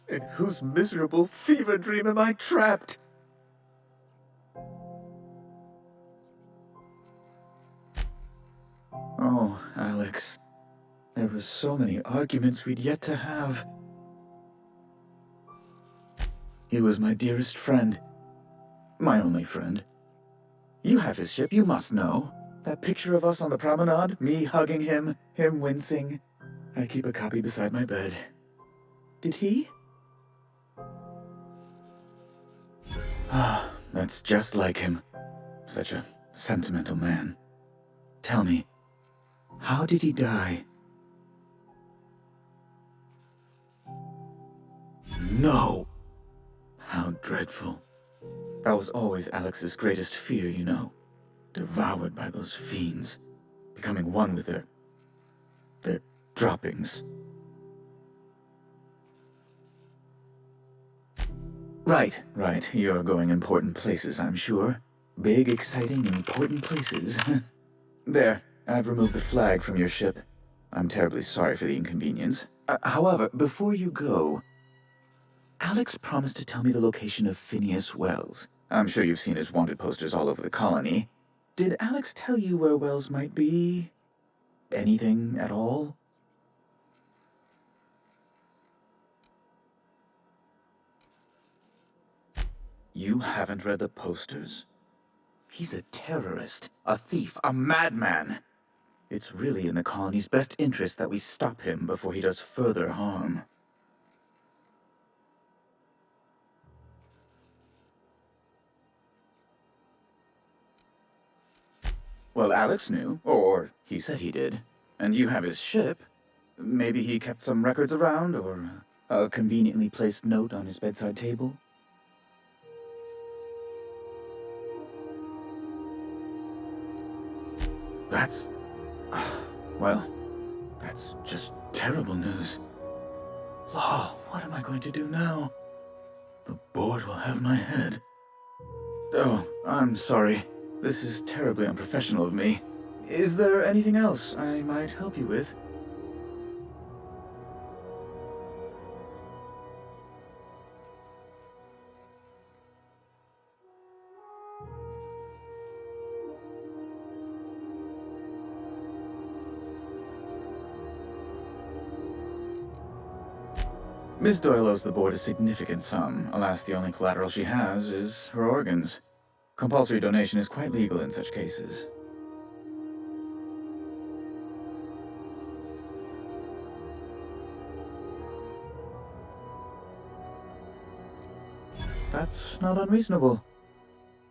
In whose miserable fever dream am I trapped? Oh, Alex. There were so many arguments we'd yet to have. He was my dearest friend. My only friend. You have his ship, you must know. That picture of us on the promenade, me hugging him, him wincing. I keep a copy beside my bed. Did he? Ah, that's just like him. Such a sentimental man. Tell me, how did he die? No! How dreadful. That was always Alex's greatest fear, you know. Devoured by those fiends. Becoming one with their droppings. Right. You're going important places, I'm sure. Big, exciting, important places. There, I've removed the flag from your ship. I'm terribly sorry for the inconvenience. However, before you go, Alex promised to tell me the location of Phineas Wells. I'm sure you've seen his wanted posters all over the colony. Did Alex tell you where Wells might be? Anything at all? You haven't read the posters? He's a terrorist, a thief, a madman. It's really in the colony's best interest that we stop him before he does further harm. Well, Alex knew, or he said he did. And you have his ship. Maybe he kept some records around, or a conveniently placed note on his bedside table. That's... well, that's just terrible news. Law, what am I going to do now? The board will have my head. Oh, I'm sorry. This is terribly unprofessional of me. Is there anything else I might help you with? Miss Doyle owes the board a significant sum. Alas, the only collateral she has is her organs. Compulsory donation is quite legal in such cases. That's not unreasonable.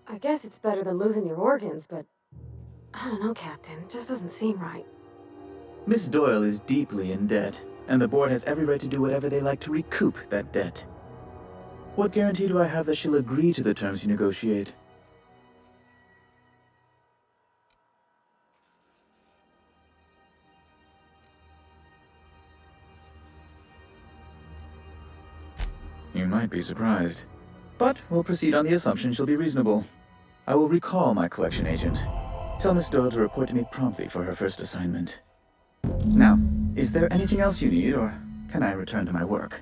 I guess it's better than losing your organs, but I don't know, Captain. It just doesn't seem right. Miss Doyle is deeply in debt, and the board has every right to do whatever they like to recoup that debt. What guarantee do I have that she'll agree to the terms you negotiate? You might be surprised. But we'll proceed on the assumption she'll be reasonable. I will recall my collection agent. Tell Miss Doyle to report to me promptly for her first assignment. Now, is there anything else you need, or can I return to my work?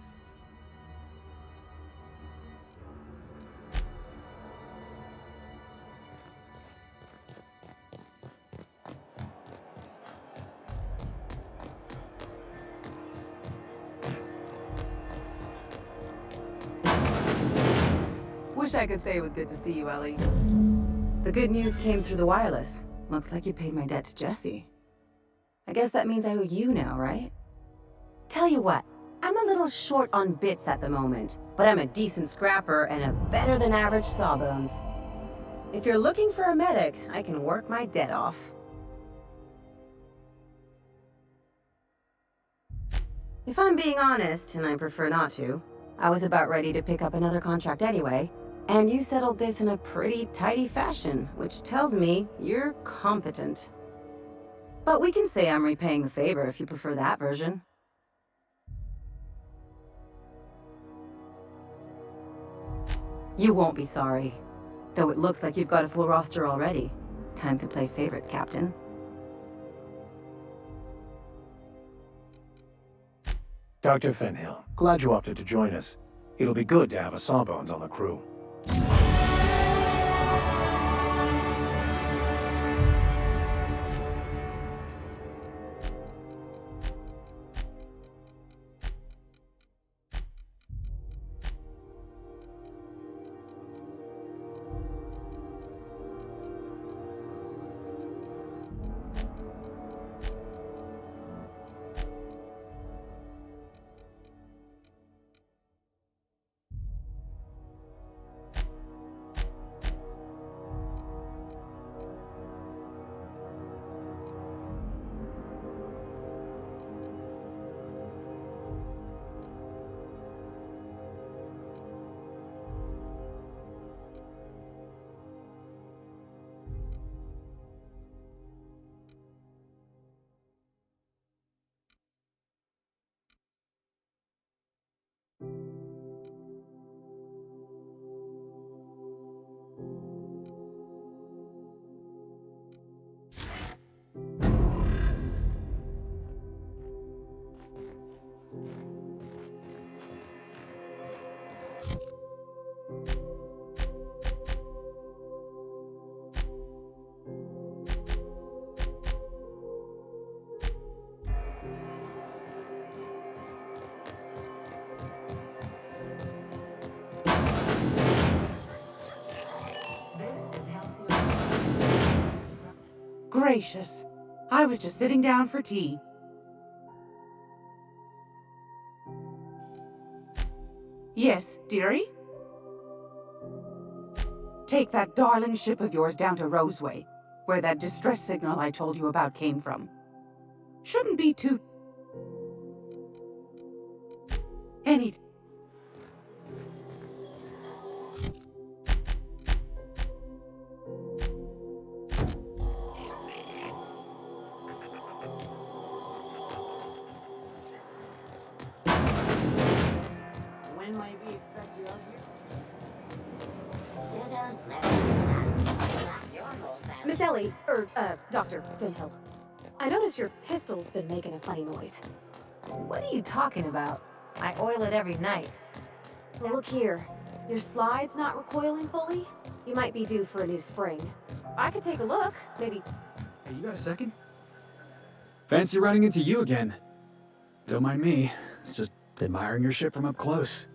wish I could say it was good to see you, Ellie. The good news came through the wireless. Looks like you paid my debt to Jesse. I guess that means I owe you now, right? Tell you what, I'm a little short on bits at the moment, but I'm a decent scrapper and a better than average sawbones. If you're looking for a medic, I can work my debt off. If I'm being honest, and I prefer not to, I was about ready to pick up another contract anyway, and you settled this in a pretty tidy fashion, which tells me you're competent. But we can say I'm repaying the favor if you prefer that version. You won't be sorry. Though it looks like you've got a full roster already. Time to play favorites, Captain. Dr. Fenhill, glad you opted to join us. It'll be good to have a Sawbones on the crew. Gracious. I was just sitting down for tea. Yes, dearie? Take that darling ship of yours down to Roseway, where that distress signal I told you about came from. Shouldn't be too... Any... When might we expect you up here? Miss Ellie, Dr. Finhill. I notice your pistol's been making a funny noise. What are you talking about? I oil it every night. Well, look here. Your slide's not recoiling fully? You might be due for a new spring. I could take a look, maybe... Hey, you got a second? Fancy running into you again. Don't mind me. It's just admiring your ship from up close.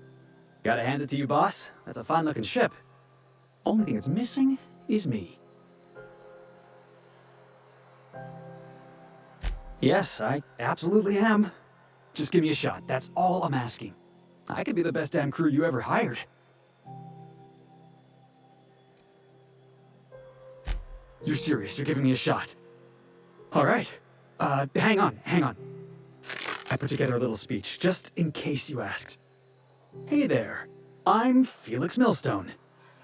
Gotta hand it to you, boss. That's a fine-looking ship. Only thing it's missing is me. Yes, I absolutely am. Just give me a shot. That's all I'm asking. I could be the best damn crew you ever hired. You're serious? You're giving me a shot? All right. Hang on. I put together a little speech, just in case you asked. Hey there. I'm Felix Millstone.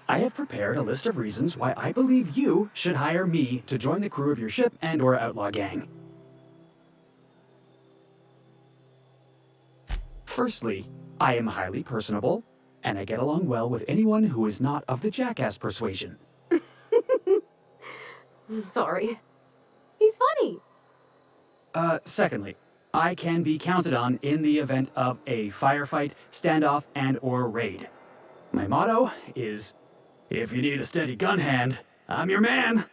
I have prepared a list of reasons why I believe you should hire me to join the crew of your ship and/or outlaw gang. Firstly, I am highly personable, and I get along well with anyone who is not of the jackass persuasion. Sorry. He's funny. Secondly, I can be counted on in the event of a firefight, standoff, and/or raid. My motto is, if you need a steady gun hand, I'm your man.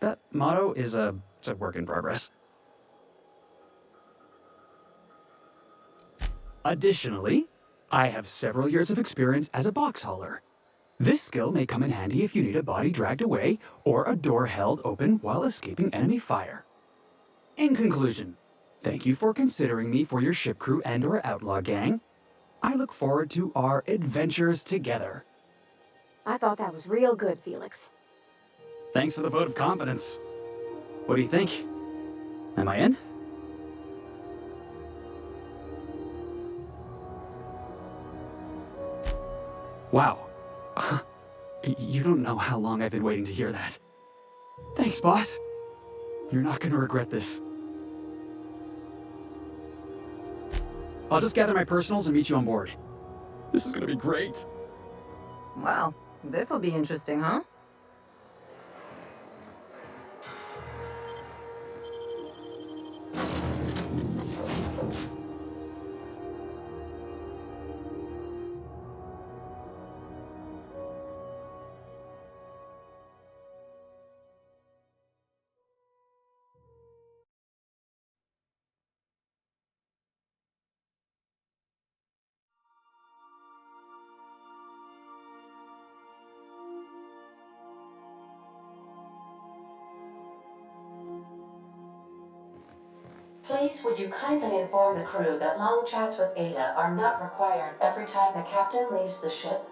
That motto is it's a work in progress. Additionally, I have several years of experience as a box hauler. This skill may come in handy if you need a body dragged away or a door held open while escaping enemy fire. In conclusion, thank you for considering me for your ship crew and/or outlaw gang. I look forward to our adventures together. I thought that was real good, Felix. Thanks for the vote of confidence. What do you think? Am I in? Wow. You don't know how long I've been waiting to hear that. Thanks, boss. You're not gonna regret this. I'll just gather my personals and meet you on board. This is gonna be great. Well, this'll be interesting, huh? Please, would you kindly inform the crew that long chats with Ada are not required every time the captain leaves the ship?